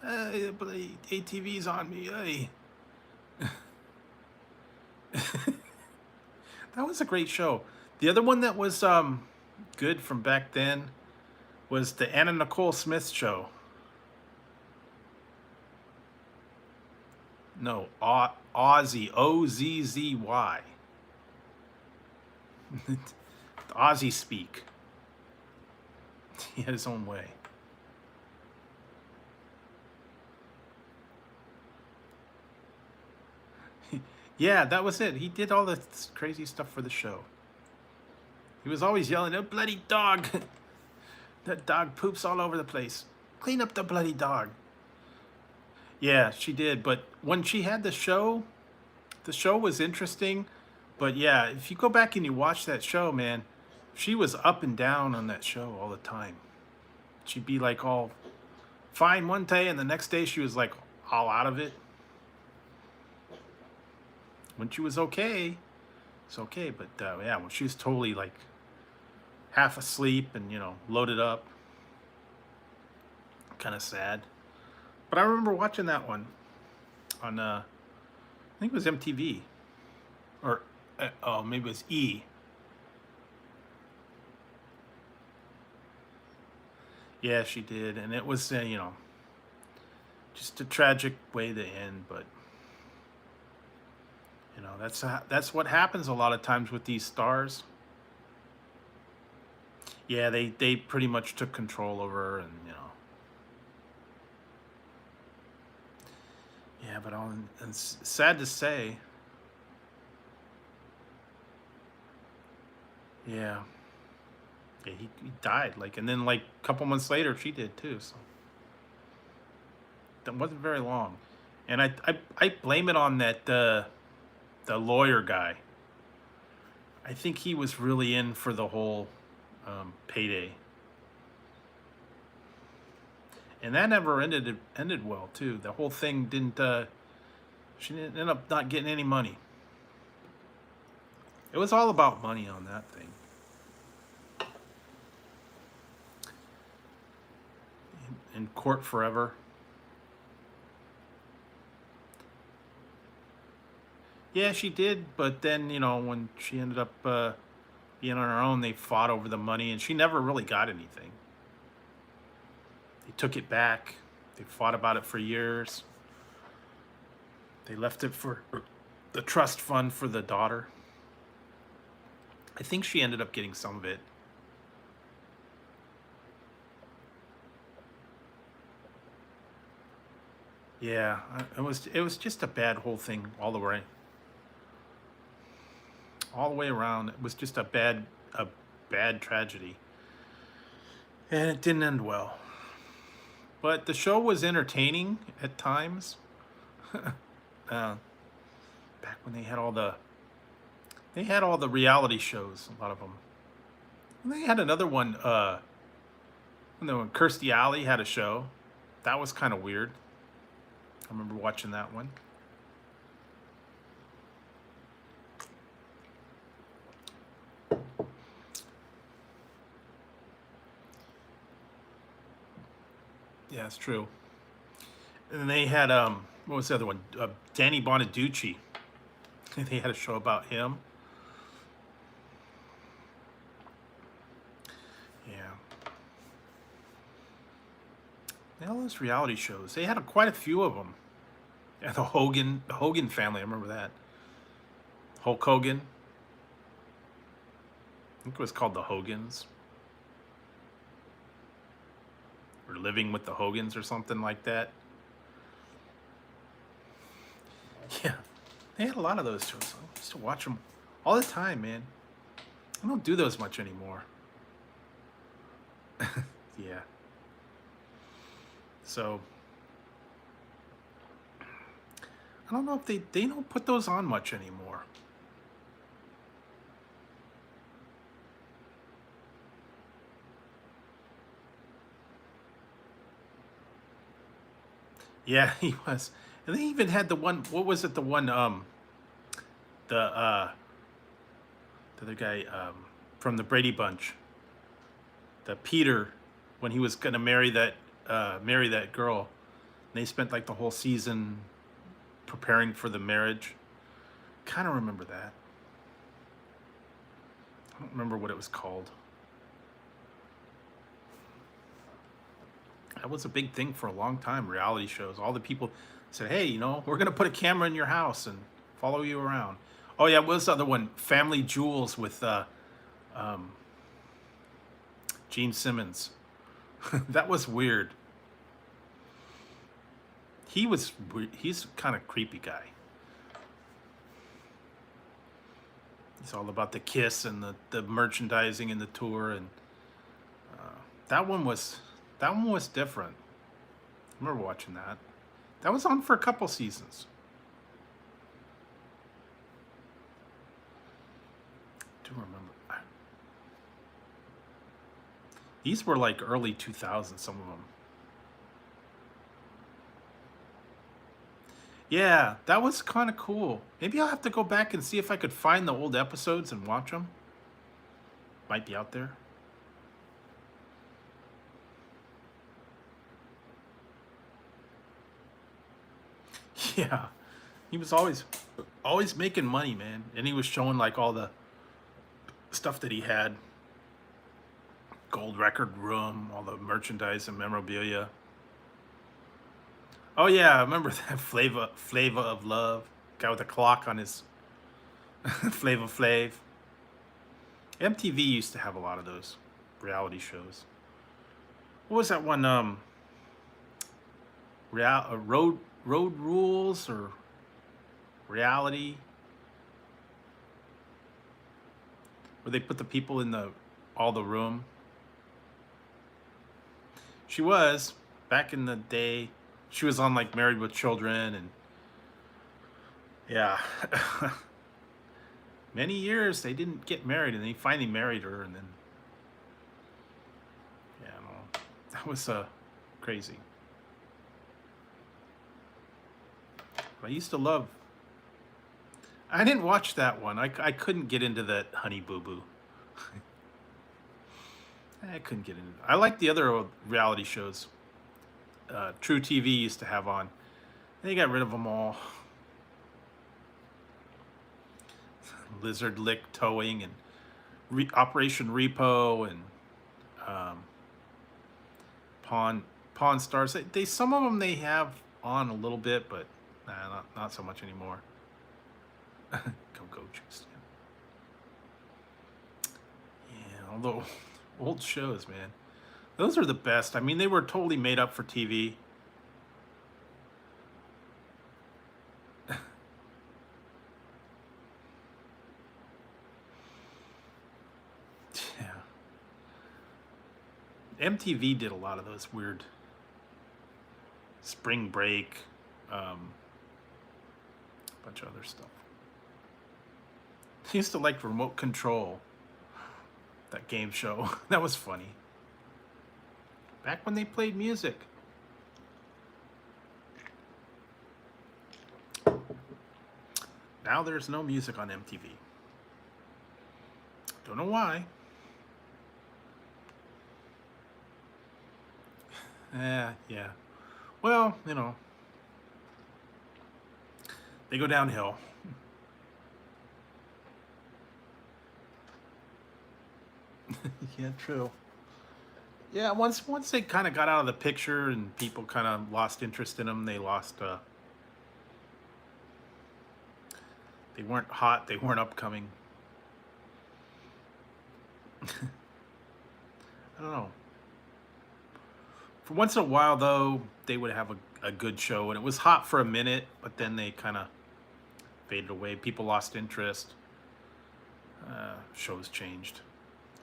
But ATV's on me. Hey. That was a great show. The other one that was good from back then was the Anna Nicole Smith show. No, Ozzy, Ozzzy. Ozzy speak. He had his own way. Yeah, that was it. He did all the crazy stuff for the show. He was always yelling, "Oh, bloody dog! That dog poops all over the place. Clean up the bloody dog." Yeah, she did. But when she had the show was interesting. But yeah, if you go back and you watch that show, man, she was up and down on that show all the time. She'd be like all fine one day, and the next day she was like all out of it. When she was okay, it's okay. But yeah, when she was totally like half asleep and loaded up, kind of sad. But I remember watching that one on I think it was MTV, or oh, maybe it was E. Yeah, she did, and it was just a tragic way to end. But that's what happens a lot of times with these stars. Yeah, they pretty much took control over her, and yeah, but and sad to say, yeah, yeah, he died like, and then like a couple months later she did too. So that wasn't very long, and I blame it on that the lawyer guy. I think he was really in for the whole payday, and that never ended well too. The whole thing didn't. She didn't end up not getting any money. It was all about money on that thing. In court forever. Yeah, she did, but then when she ended up being on her own, they fought over the money, and she never really got anything. They took it back. They fought about it for years. They left it for the trust fund for the daughter. I think she ended up getting some of it. Yeah, it was just a bad whole thing all the way around. It was just a bad tragedy, and it didn't end well. But the show was entertaining at times. Back when they had all the reality shows, a lot of them. And they had another one. When Kirstie Alley had a show, that was kind of weird. I remember watching that one. Yeah, it's true. And then they had what was the other one? Danny Bonaducci. They had a show about him. Yeah. All those reality shows. They had quite a few of them. Yeah, the Hogan family. I remember that. Hulk Hogan. I think it was called the Hogans, or Living with the Hogans, or something like that. Yeah, they had a lot of those shows. I used to watch them all the time, man. I don't do those much anymore. Yeah. So, I don't know if they don't put those on much anymore. Yeah, he was. And they even had the one, what was it, the one the other guy from the Brady Bunch, the Peter, when he was gonna marry that girl. And they spent like the whole season preparing for the marriage. Kind of remember that. I don't remember what it was called. That was a big thing for a long time, reality shows. All the people said, hey, we're going to put a camera in your house and follow you around. Oh, yeah, what was the other one? Family Jewels with um, Gene Simmons. That was weird. He's kind of creepy guy. It's all about the kiss and the merchandising and the tour, and that one was different. I remember watching that. That was on for a couple seasons. I do remember. These were like early 2000s, some of them. Yeah, that was kind of cool. Maybe I'll have to go back and see if I could find the old episodes and watch them. Might be out there. Yeah, he was always making money, man. And he was showing like all the stuff that he had. Gold record room, all the merchandise and memorabilia. Oh yeah, I remember that Flavor of Love guy with a clock on his Flavor Flav. MTV used to have a lot of those reality shows. What was that one? Road Rules or Reality, where they put the people in all the room. She was back in the day. She was on like Married with Children, and yeah, many years they didn't get married, and they finally married her, and then yeah, no, that was crazy. I used to love. I didn't watch that one. I couldn't get into that Honey Boo Boo. I couldn't get into. I like the other reality shows. True TV used to have on. They got rid of them all. Lizard Lick Towing and Operation Repo and um, Pawn Stars. They some of them they have on a little bit, but nah, not so much anymore. Go Justin. Yeah, although old shows, man, those are the best. I mean, they were totally made up for TV. Yeah. MTV did a lot of those weird Spring Break, a bunch of other stuff. I used to like Remote Control, that game show. That was funny. Back when they played music. Now there's no music on MTV. Don't know why. Yeah. Well, they go downhill. Yeah, true. Yeah, once they kind of got out of the picture and people kind of lost interest in them, they lost. They weren't hot. They weren't upcoming. I don't know. For once in a while, though, they would have a good show, and it was hot for a minute, but then they kind of faded away. People lost interest. Shows changed.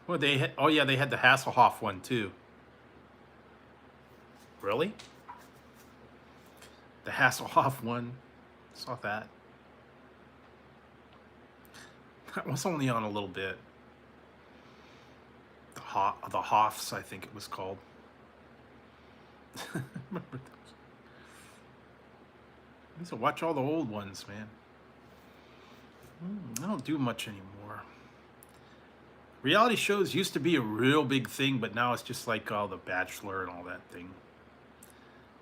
Well, oh yeah, they had the Hasselhoff one too. Really? The Hasselhoff one. Saw that. That was only on a little bit. The Hoffs, I think it was called. Remember those? I used to watch all the old ones, man. I don't do much anymore. Reality shows used to be a real big thing, but now it's just like all The Bachelor and all that thing.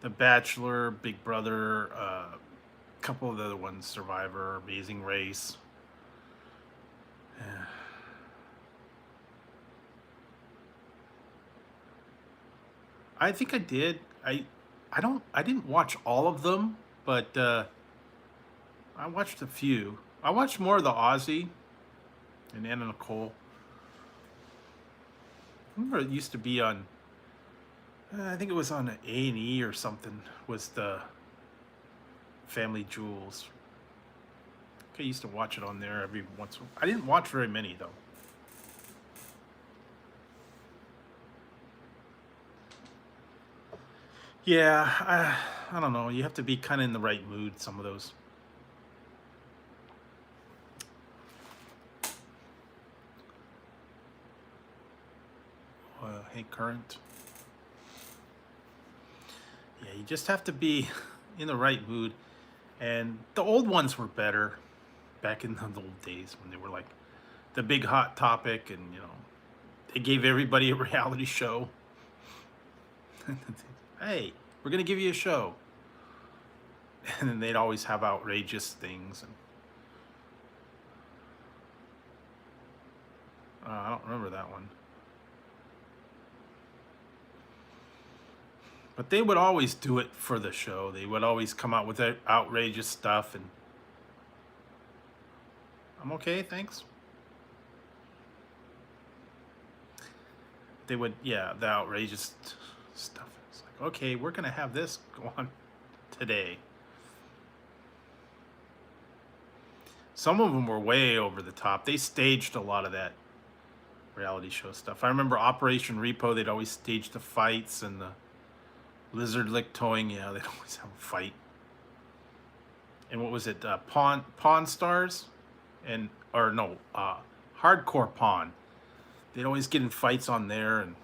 The Bachelor, Big Brother, a couple of the other ones, Survivor, Amazing Race. I think I did. I didn't watch all of them, but I watched a few. I watched more of the Aussie and Anna Nicole. I remember it used to be on, I think it was on A&E or something, was the Family Jewels. I used to watch it on there every once in a while. I didn't watch very many, though. Yeah, I don't know. You have to be kind of in the right mood, some of those. Hey, Current. Yeah, you just have to be in the right mood. And the old ones were better back in the old days when they were like the big hot topic, and you know, they gave everybody a reality show. Hey, we're gonna give you a show. And then they'd always have outrageous things. And I don't remember that one. But they would always do it for the show. They would always come out with outrageous stuff. And I'm okay, thanks. They would, yeah, the outrageous stuff. It's like, okay, we're gonna have this go on today. Some of them were way over the top. They staged a lot of that reality show stuff. I remember Operation Repo, they'd always stage the fights, and the lizard lick towing, yeah, they'd always have a fight. And what was it, Pawn Stars? And, or no, Hardcore Pawn. They'd always get in fights on there, and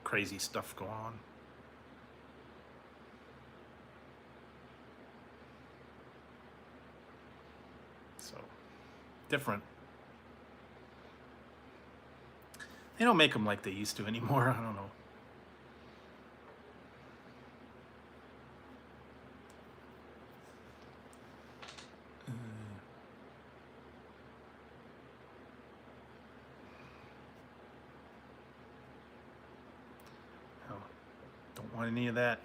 crazy stuff go on. So, different. They don't make them like they used to anymore. I don't know. Don't want any of that.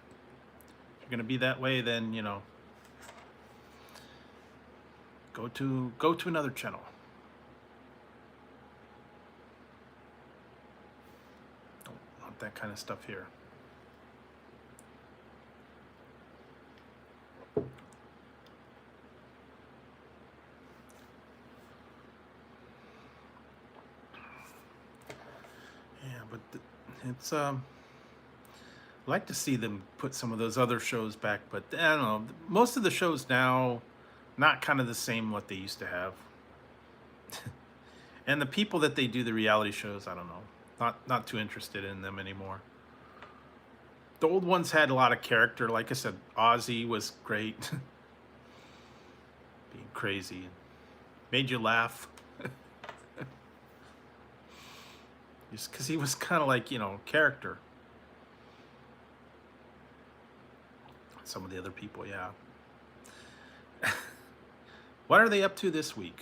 If you're gonna be that way, then you know, go to another channel. Don't want that kind of stuff here. Yeah, but it's I'd like to see them put some of those other shows back, but I don't know. Most of the shows now, not kind of the same what they used to have. And the people that they do the reality shows, I don't know. Not too interested in them anymore. The old ones had a lot of character. Like I said, Ozzy was great. Being crazy. Made you laugh. Just because he was kind of like, you know, character. Some of the other people, yeah. What are they up to this week?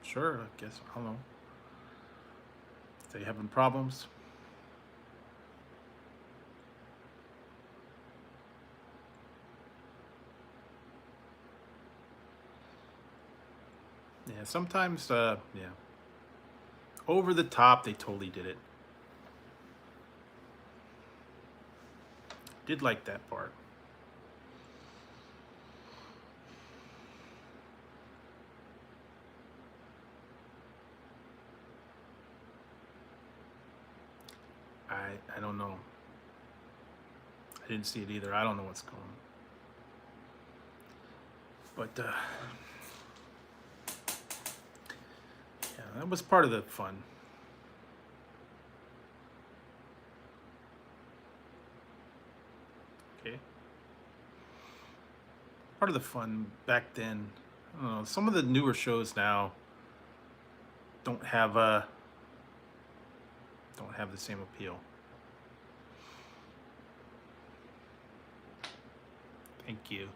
Sure, I guess, I don't know. They having problems? Yeah, sometimes, yeah. Over the top, they totally did it. Did like that part. I don't know. I didn't see it either. I don't know what's going on. But yeah, that was part of the fun. Okay. Part of the fun back then. I don't know. Some of the newer shows now don't have the same appeal. Thank you.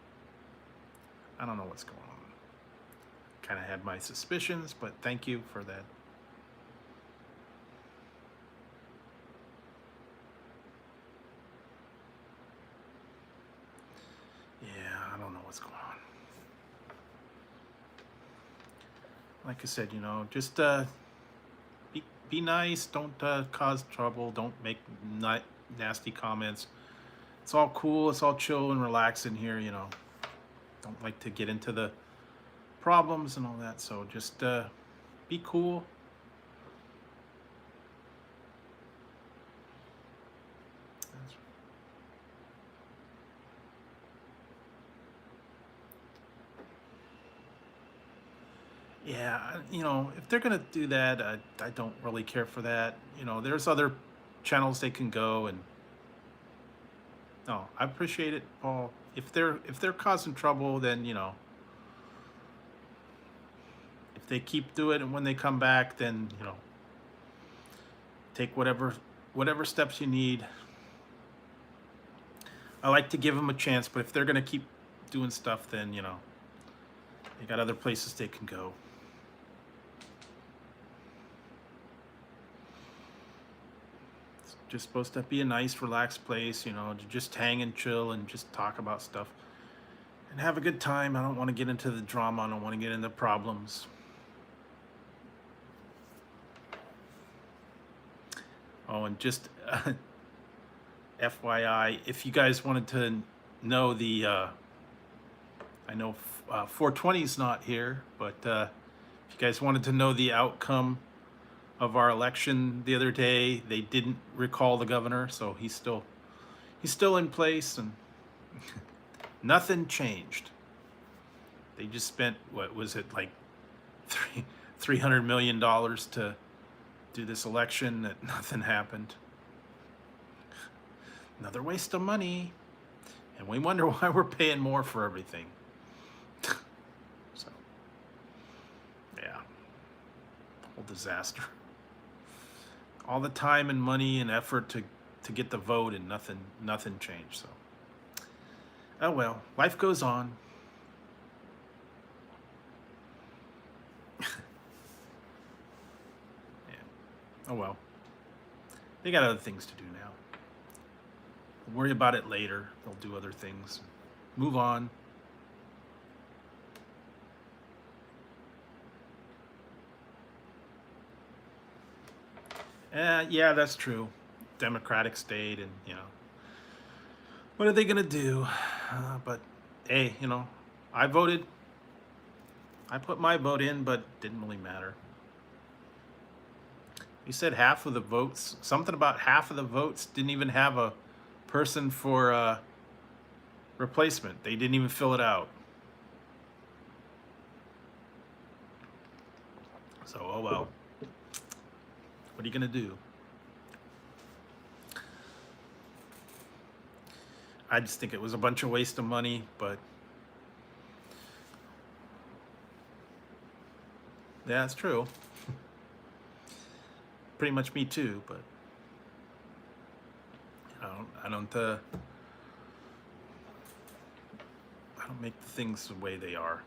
I don't know what's going on. Kind of had my suspicions, but thank you for that. Yeah, I don't know what's going on. Like I said, just be nice. Don't cause trouble. Don't make nasty comments. It's all cool. It's all chill and relax in here. Don't like to get into the problems and all that. So just be cool. Yeah, if they're gonna do that, I don't really care for that. There's other channels they can go and. No, I appreciate it, Paul. If they're causing trouble, then if they keep doing it, and when they come back, then take whatever steps you need. I like to give them a chance, but if they're gonna keep doing stuff, then they got other places they can go. It's just supposed to be a nice, relaxed place, to just hang and chill and just talk about stuff and have a good time. I don't want to get into the drama. I don't want to get into problems. Oh, and just FYI, if you guys wanted to know I know 420 is not here, but if you guys wanted to know the outcome of our election the other day, they didn't recall the governor, so he's still in place, and nothing changed. They just spent, what was it, like $300 million to do this election, that nothing happened. Another waste of money, and we wonder why we're paying more for everything. So yeah, whole disaster. All the time and money and effort to get the vote, and nothing changed. So oh well, life goes on. Oh well, they got other things to do now. Worry about it later. They'll do other things. Move on. Yeah, that's true. Democratic state, and what are they gonna do? But hey, I voted. I put my vote in, but didn't really matter. You said half of the votes, something about half of the votes didn't even have a person for replacement. They didn't even fill it out. So, oh well. What are you going to do? I just think it was a bunch of waste of money, but yeah, it's true. Pretty much me too, but I don't make the things the way they are.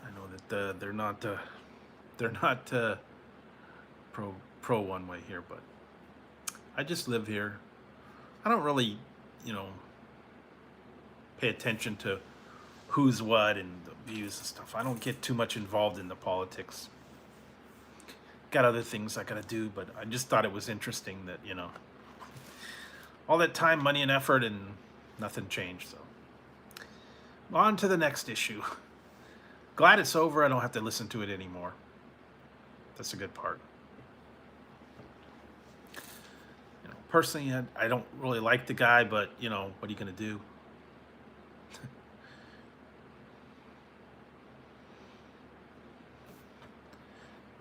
I know that they're not pro one way here, but I just live here. I don't really, pay attention to who's what and the views and stuff. I don't get too much involved in the politics. Got other things I gotta do, but I just thought it was interesting that, all that time, money, and effort, and nothing changed. So on to the next issue. Glad it's over. I don't have to listen to it anymore. That's a good part. personally, I don't really like the guy, but you know, what are you gonna do?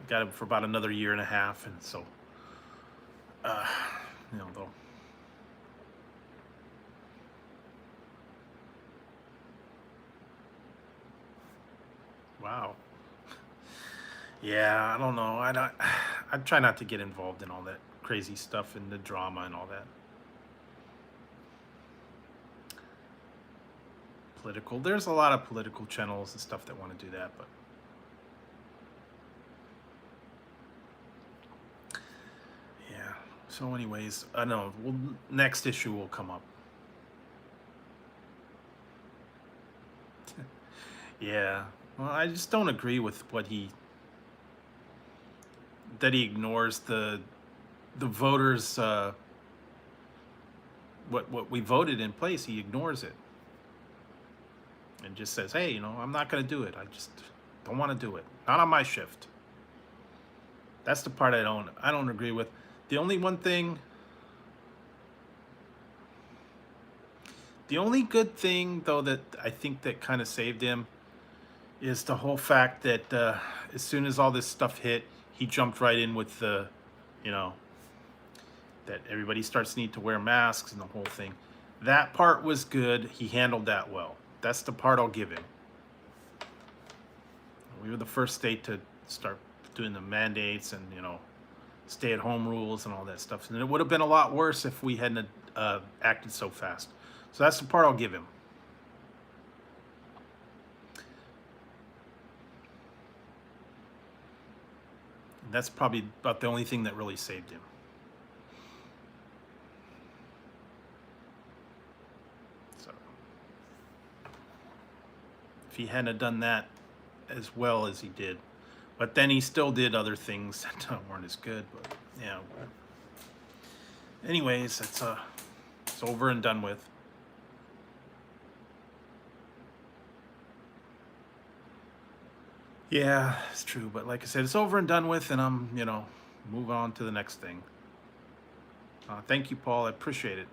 Got him for about another year and a half, and so, uh, you know, though. Wow. Yeah, I don't know. I don't. I try not to get involved in all that crazy stuff and the drama and all that. Political. There's a lot of political channels and stuff that want to do that, but yeah. So, anyways, I know. Well, next issue will come up. Yeah. Well, I just don't agree with what he that he ignores the voters what we voted in place. He ignores it and just says, "Hey, you know, I'm not going to do it. I just don't want to do it. Not on my shift." That's the part I don't agree with. The only one thing the only good thing though that I think that kind of saved him is the whole fact that as soon as all this stuff hit, he jumped right in with the, you know, that everybody starts need to wear masks and the whole thing. That part was good. He handled that well. That's the part I'll give him. We were the first state to start doing the mandates and, you know, stay-at-home rules and all that stuff. And it would have been a lot worse if we hadn't acted so fast. So that's the part I'll give him. And that's probably about the only thing that really saved him. So if he hadn't done that as well as he did, but then he still did other things that weren't as good. But yeah. Anyways, it's over and done with. Yeah, it's true. But like I said, it's over and done with, and I'm, you know, move on to the next thing. Thank you, Paul. I appreciate it.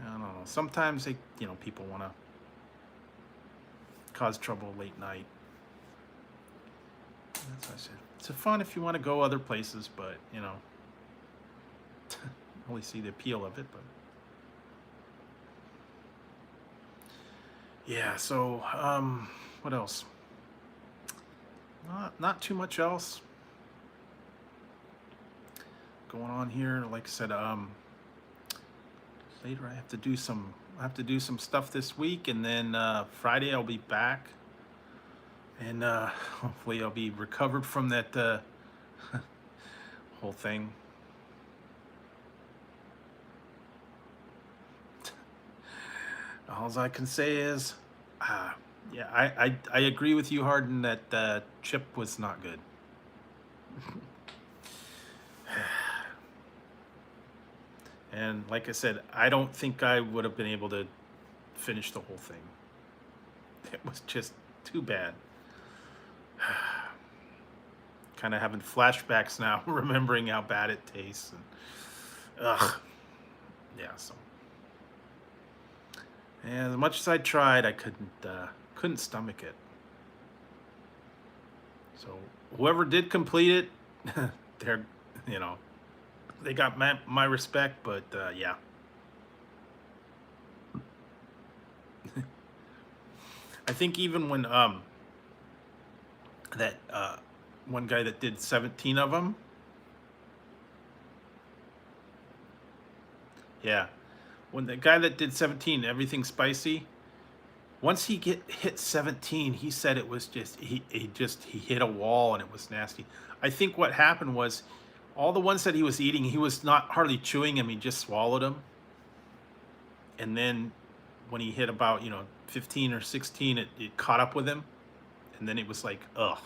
I don't know. Sometimes they, you know, people want to cause trouble late night. That's what I said. It's fun if you want to go other places, but you know, only see the appeal of it. But yeah. So, what else? Not too much else going on here. Like I said, later I have to do some stuff this week, and then Friday I'll be back, and hopefully I'll be recovered from that whole thing. All I can say is, yeah, I agree with you, Harden, that Chip was not good. And like I said, I don't think I would have been able to finish the whole thing. It was just too bad. Kind of having flashbacks now, remembering how bad it tastes. And, ugh. Yeah, so. And as much as I tried, I couldn't stomach it. So whoever did complete it, they're, you know, they got my respect. But yeah. I think even when that one guy that did 17 of them, yeah, when the guy that did 17, everything spicy, once he hit 17, he said it was just he hit a wall and it was nasty. I think what happened was all the ones that he was eating, he was not hardly chewing them, he just swallowed them. And then when he hit about, you know, 15 or 16, it caught up with him, and then it was like, ugh.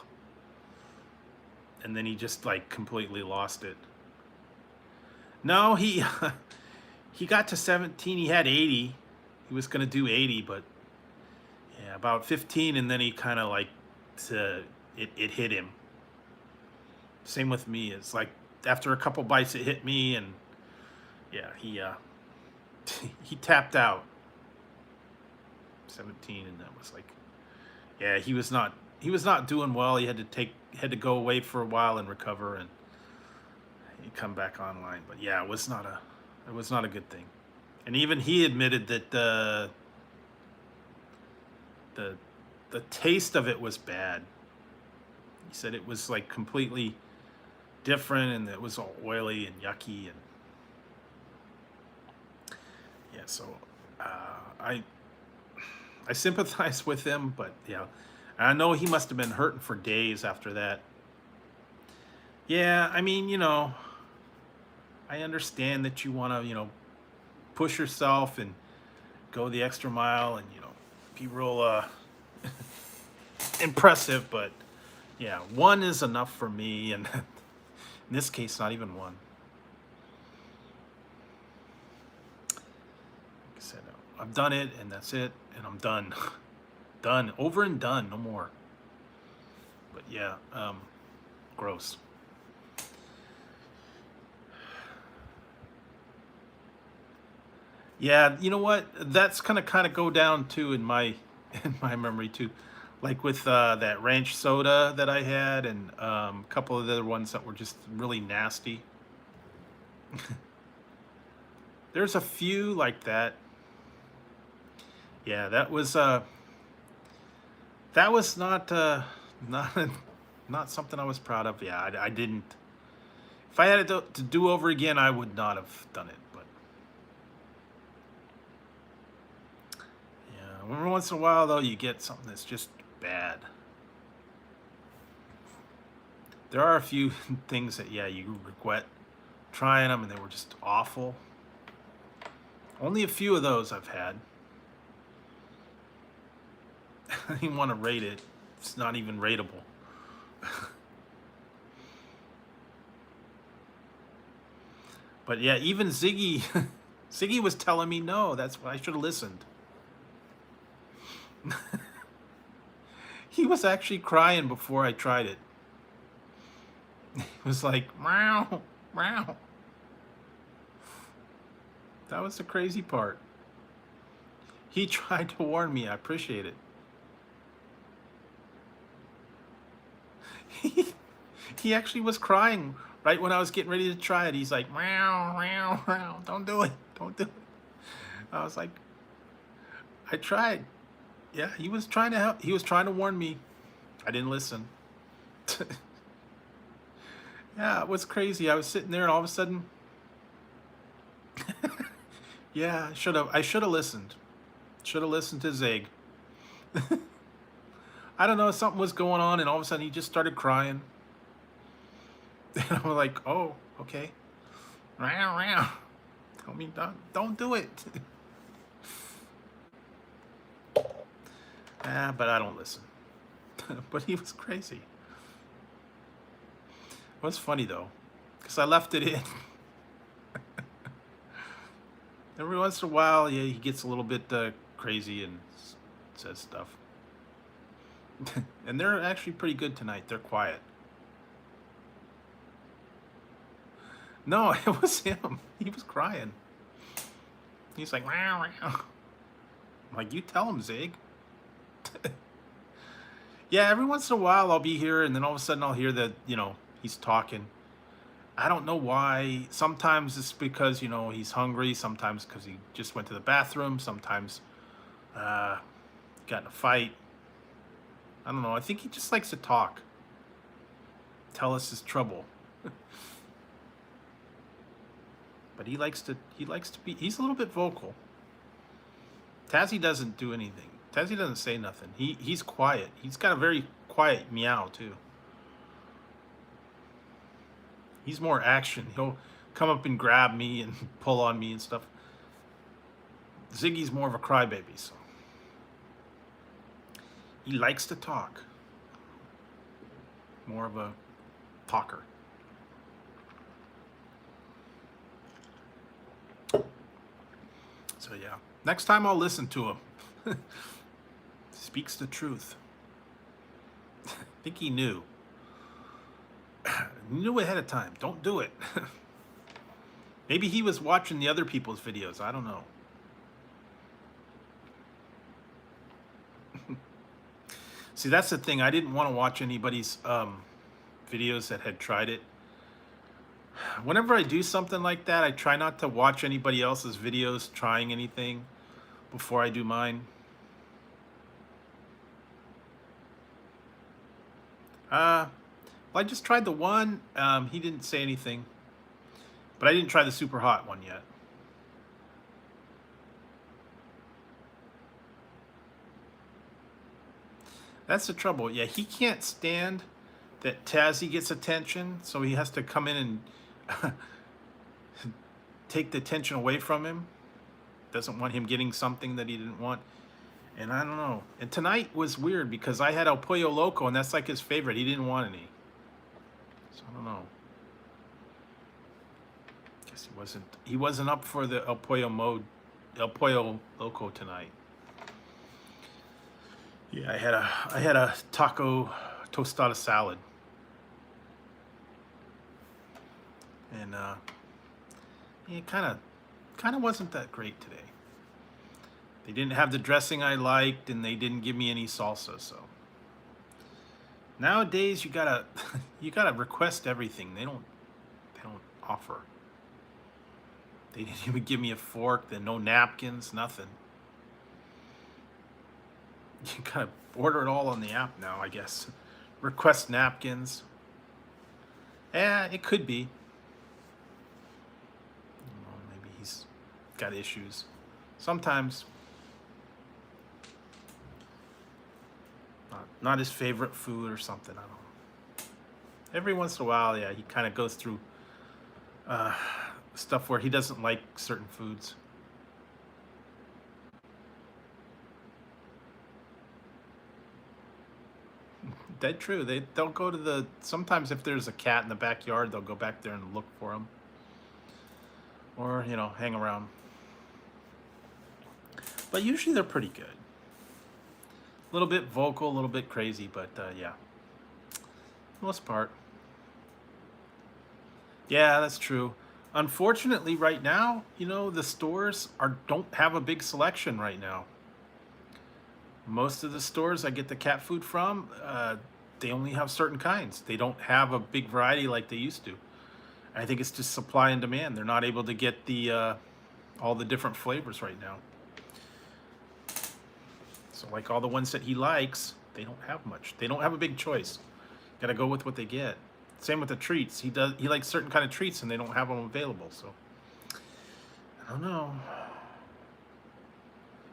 And then he just like completely lost it. No, he he got to 17, he had 80. He was gonna do 80, but yeah, about 15, and then he kind of like it hit him. Same with me. It's like after a couple bites, it hit me, and yeah, he he tapped out 17, and that was like, yeah, he was not doing well. He had to go away for a while and recover, and he come back online. But yeah, it was not a good thing. And even he admitted that the the taste of it was bad. He said it was like completely different, and it was all oily and yucky, and yeah. So I sympathize with him, but yeah, I know he must have been hurting for days after that. Yeah, I mean, I understand that you want to, push yourself and go the extra mile, and be real impressive, but yeah, one is enough for me, and in this case, not even one. Like I said, I've done it, and that's it, and I'm done. Done, over and done, no more. But yeah, gross. Yeah, you know what? That's gonna kind of go down too in my in my memory too, like with that ranch soda that I had, and a couple of the other ones that were just really nasty. There's a few like that. Yeah, that was not not not something I was proud of. Yeah, I didn't. If I had it to do over again, I would not have done it. But yeah, every once in a while though, you get something that's just bad. There are a few things that, yeah, you regret trying them, and they were just awful. Only a few of those I've had. I don't even want to rate it. It's not even rateable. But yeah, even Ziggy, Ziggy was telling me no. That's why I should have listened. He was actually crying before I tried it. He was like, meow, meow. That was the crazy part. He tried to warn me. I appreciate it. He actually was crying right when I was getting ready to try it. He's like, meow, meow, meow. Don't do it. Don't do it. I was like, I tried. Yeah, he was trying to help. He was trying to warn me. I didn't listen. Yeah, it was crazy. I was sitting there, and all of a sudden, yeah, I should have listened. Should have listened to Zig. I don't know, something was going on, and all of a sudden he just started crying. And I'm like, oh, okay. I mean, don't do it. But I don't listen. But he was crazy. It was funny though, because I left it in. Every once in a while, yeah, he gets a little bit crazy and says stuff. And they're actually pretty good tonight. They're quiet. No, it was him. He was crying. He's like, meow, meow. I'm like, you tell him, Zig. Yeah, every once in a while I'll be here, and then all of a sudden I'll hear that, he's talking. I don't know why. Sometimes it's because, he's hungry. Sometimes because he just went to the bathroom. Sometimes got in a fight. I don't know. I think he just likes to talk. Tell us his trouble. But he likes to be, he's a little bit vocal. Tazzy doesn't do anything. Tazzy doesn't say nothing. He's quiet. He's got a very quiet meow too. He's more action. He'll come up and grab me and pull on me and stuff. Ziggy's more of a crybaby, so he likes to talk. More of a talker. So yeah, next time I'll listen to him. Speaks the truth. I think he knew. You knew ahead of time. Don't do it. Maybe he was watching the other people's videos. I don't know. See, that's the thing. I didn't want to watch anybody's videos that had tried it. Whenever I do something like that, I try not to watch anybody else's videos trying anything before I do mine. Well, I just tried the one. He didn't say anything, but I didn't try the super hot one yet. That's the trouble. Yeah, he can't stand that Tazzy gets attention, so he has to come in and take the attention away from him. Doesn't want him getting something that he didn't want. And I don't know. And tonight was weird because I had El Pollo Loco, and that's like his favorite. He didn't want any. So I don't know. Guess he wasn't up for the El Pollo Loco tonight. Yeah, I had a taco tostada salad. And it kind of wasn't that great today. They didn't have the dressing I liked, and they didn't give me any salsa. So nowadays, you gotta request everything. They don't offer. They didn't even give me a fork. Then no napkins, nothing. You gotta order it all on the app now, I guess. Request napkins. Yeah, it could be. Maybe he's got issues. Sometimes. Not his favorite food or something. I don't know. Every once in a while, yeah, he kind of goes through stuff where he doesn't like certain foods. Dead true. They'll go to sometimes if there's a cat in the backyard, they'll go back there and look for him. Or, hang around. But usually they're pretty good. A little bit vocal, a little bit crazy, but yeah. Most part. Yeah, that's true. Unfortunately, right now, the stores don't have a big selection right now. Most of the stores I get the cat food from, they only have certain kinds. They don't have a big variety like they used to. I think it's just supply and demand. They're not able to get all the different flavors right now. So like all the ones that he likes, they don't have much. They don't have a big choice. Got to go with what they get. Same with the treats. He likes certain kind of treats, and they don't have them available. So I don't know.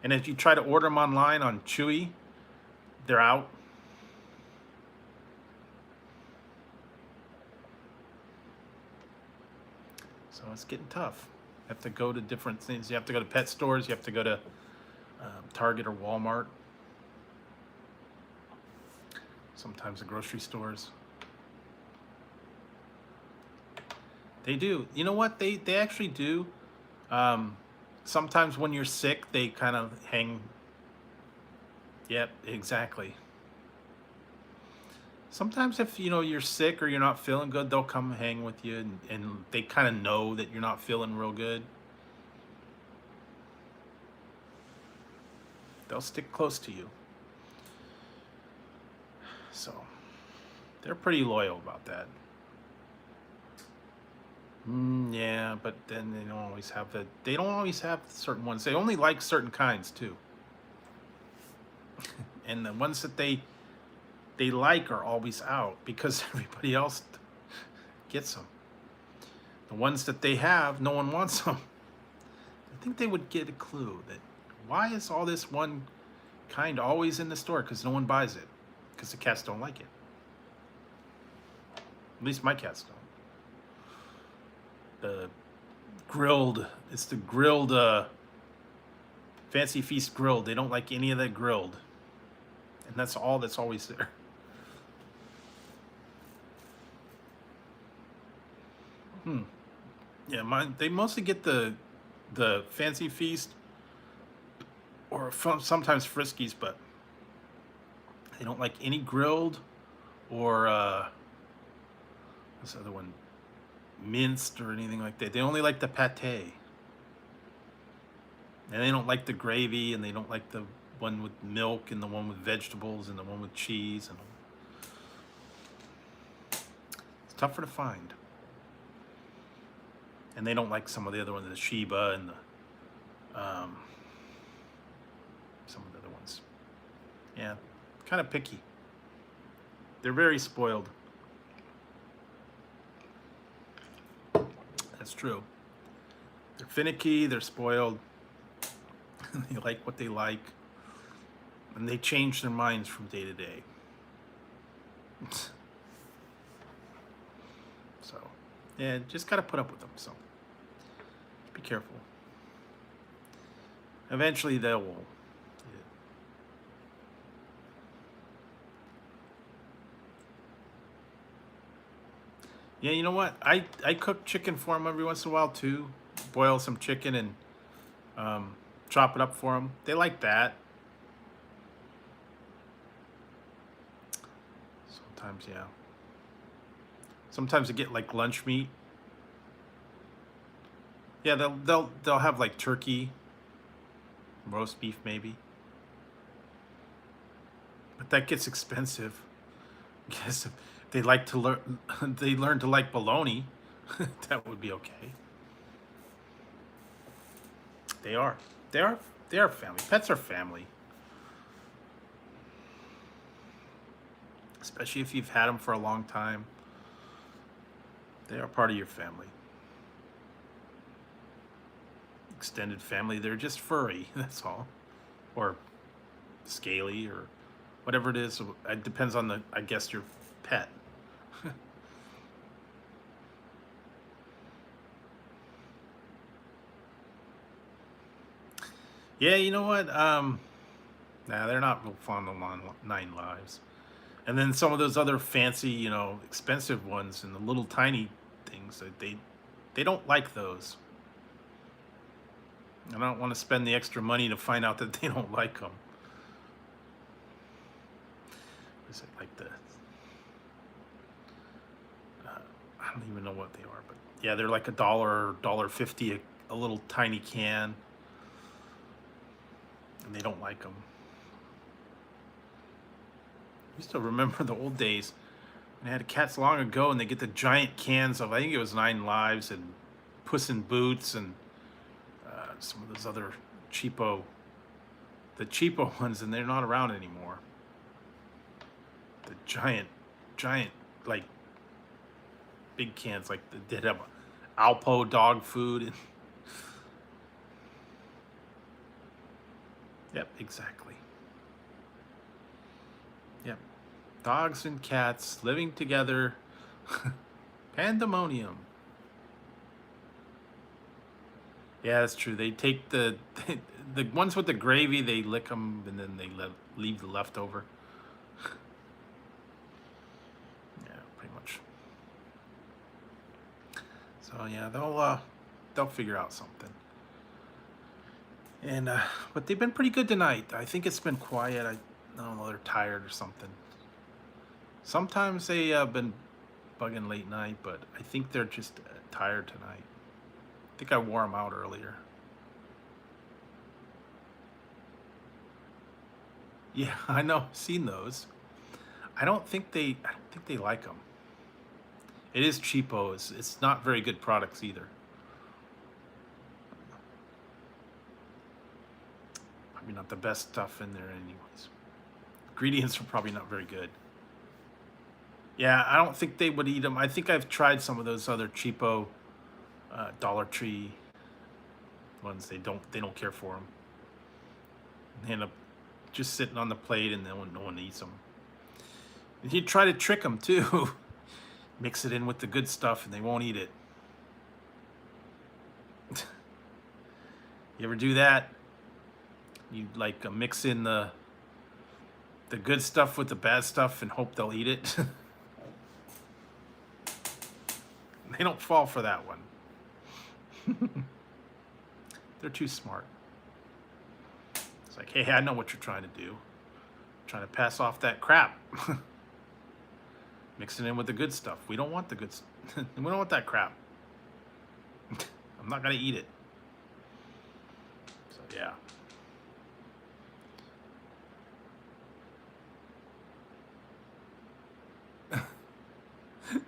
And if you try to order them online on Chewy, they're out. So it's getting tough. You have to go to different things. You have to go to pet stores. You have to go to Target or Walmart. Sometimes the grocery stores. They do. You know what? They actually do. Sometimes when you're sick, they kind of hang. Yep, exactly. Sometimes if you're sick or you're not feeling good, they'll come hang with you, and they kind of know that you're not feeling real good. They'll stick close to you. So they're pretty loyal about that. Yeah, but then they don't always have certain ones. They only like certain kinds too. And the ones that they like are always out because everybody else gets them. The ones that they have, no one wants them. I think they would get a clue that why is all this one kind always in the store? Because no one buys it. Because the cats don't like it. At least my cats don't. It's the grilled Fancy Feast grilled. They don't like any of that grilled. And that's all that's always there. Yeah, they mostly get the Fancy Feast or sometimes Friskies, but they don't like any grilled or this other one minced or anything like that. They only like the pate. And they don't like the gravy, and they don't like the one with milk, and the one with vegetables, and the one with cheese. And it's tougher to find. And they don't like some of the other ones, the Sheba and some of the other ones. Yeah, kind of picky. They're very spoiled. That's true. They're finicky, they're spoiled. They like what they like. And they change their minds from day to day. So, yeah, just got to put up with them. So, be careful. Eventually, they will. Yeah, you know what? I cook chicken for them every once in a while too. Boil some chicken and chop it up for them. They like that. Sometimes, yeah. Sometimes they get like lunch meat. Yeah, they'll have like turkey, roast beef maybe. But that gets expensive. I guess if they like to learn, they learn to like bologna. That would be okay. They are. They are. They are family. Pets are family. Especially if you've had them for a long time. They are part of your family. Extended family. They're just furry. That's all. Or scaly or whatever it is. It depends on I guess, your pet. Yeah, you know what? Nah, they're not real fond of 9 lives. And then some of those other fancy, expensive ones and the little tiny things that they don't like those. I don't want to spend the extra money to find out that they don't like them. Is it like I don't even know what they are, but yeah, they're like $1.50 a little tiny can, and they don't like them. I used to remember the old days when I had cats long ago, and they get the giant cans of, I think it was 9 Lives and Puss in Boots and some of those other cheapo ones, and they're not around anymore. The giant, like big cans, like they have Alpo dog food. And yep, exactly. Yep, dogs and cats living together. Pandemonium. Yeah, that's true. They take the ones with the gravy, they lick them, and then they leave the leftover. Yeah, pretty much. So yeah, they'll figure out something. And but they've been pretty good tonight. I think it's been quiet. I don't know, they're tired or something. Sometimes they have been bugging late night, but I think they're just tired tonight. I think I wore them out earlier. Yeah, I know. Seen those. I don't think they like them. It is cheapo. It's not very good products either. Probably not the best stuff in there, anyways. Ingredients are probably not very good. Yeah, I don't think they would eat them. I think I've tried some of those other cheapo Dollar Tree ones. They don't care for them. They end up just sitting on the plate, and no one eats them. And you try to trick them too. Mix it in with the good stuff, and they won't eat it. You ever do that? You like mix in the good stuff with the bad stuff and hope they'll eat it. They don't fall for that one. They're too smart. It's like, hey, I know what you're trying to do. I'm trying to pass off that crap. Mix it in with the good stuff. We don't want the good stuff. We don't want that crap. I'm not gonna eat it. So yeah.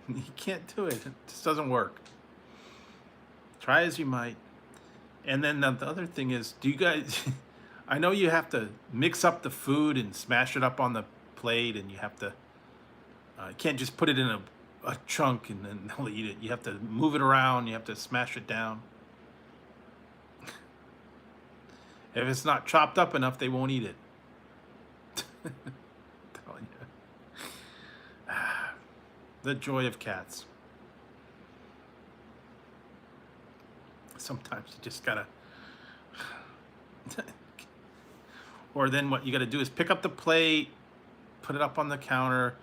You can't do it. It just doesn't work. Try as you might. And then the other thing is, do you guys, I know you have to mix up the food and smash it up on the plate, and you have to, you can't just put it in a chunk and then they'll eat it. You have to move it around, you have to smash it down. If it's not chopped up enough, they won't eat it. Telling you. The joy of cats. Sometimes you just gotta, or then what you gotta do is pick up the plate, put it up on the counter,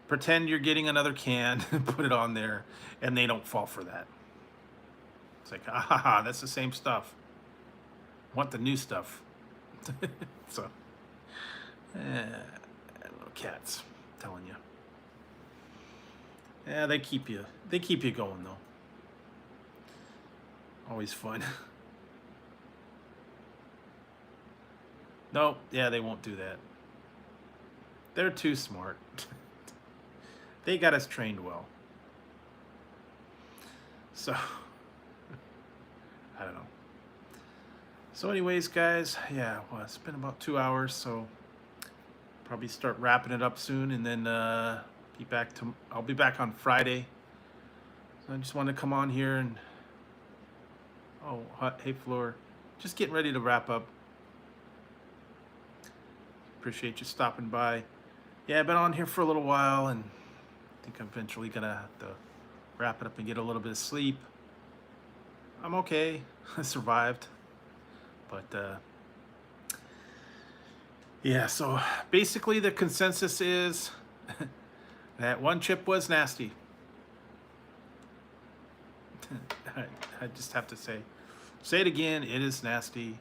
pretend you're getting another can, and put it on there, and they don't fall for that. It's like, ah, that's the same stuff. Want the new stuff. So, little cats, I'm telling you. Yeah, they keep you going though. Always fun. Nope, yeah, they won't do that. They're too smart. They got us trained well. So, I don't know. So anyways, guys, yeah, well, it's been about 2 hours, so probably start wrapping it up soon, and then I'll be back on Friday. So I just wanted to come on here and, oh, hey, Floor, just getting ready to wrap up. Appreciate you stopping by. Yeah, I've been on here for a little while, and I think I'm eventually gonna have to wrap it up and get a little bit of sleep. I'm okay. I survived. But yeah, so basically the consensus is that one chip was nasty. I just have to say it again, it is nasty.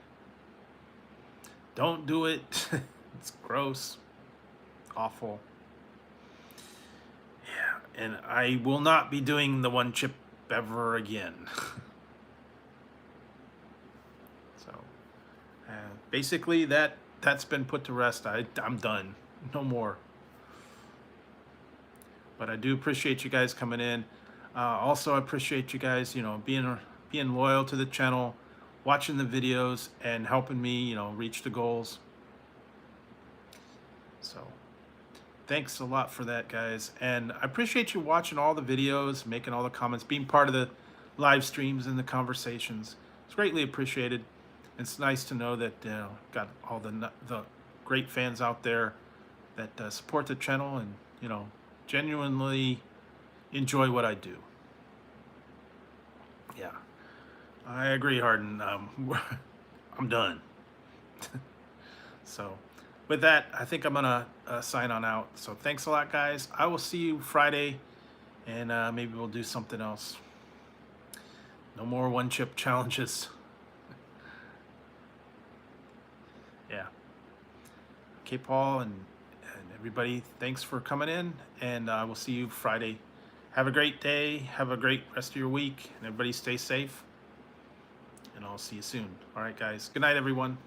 Don't do it. It's gross, awful. Yeah, and I will not be doing the one chip ever again. Basically, that's been put to rest. I'm done. No more. But I do appreciate you guys coming in. Also, I appreciate you guys, being loyal to the channel, watching the videos, and helping me, reach the goals. So, thanks a lot for that, guys. And I appreciate you watching all the videos, making all the comments, being part of the live streams and the conversations. It's greatly appreciated. It's nice to know that got all the great fans out there that support the channel and genuinely enjoy what I do. Yeah, I agree, Harden. I'm done. So, with that, I think I'm gonna sign on out. So thanks a lot, guys. I will see you Friday, and maybe we'll do something else. No more one chip challenges. Yeah. Okay, Paul and everybody, thanks for coming in, and we'll see you Friday. Have a great day. Have a great rest of your week, and everybody stay safe, and I'll see you soon. All right, guys. Good night, everyone.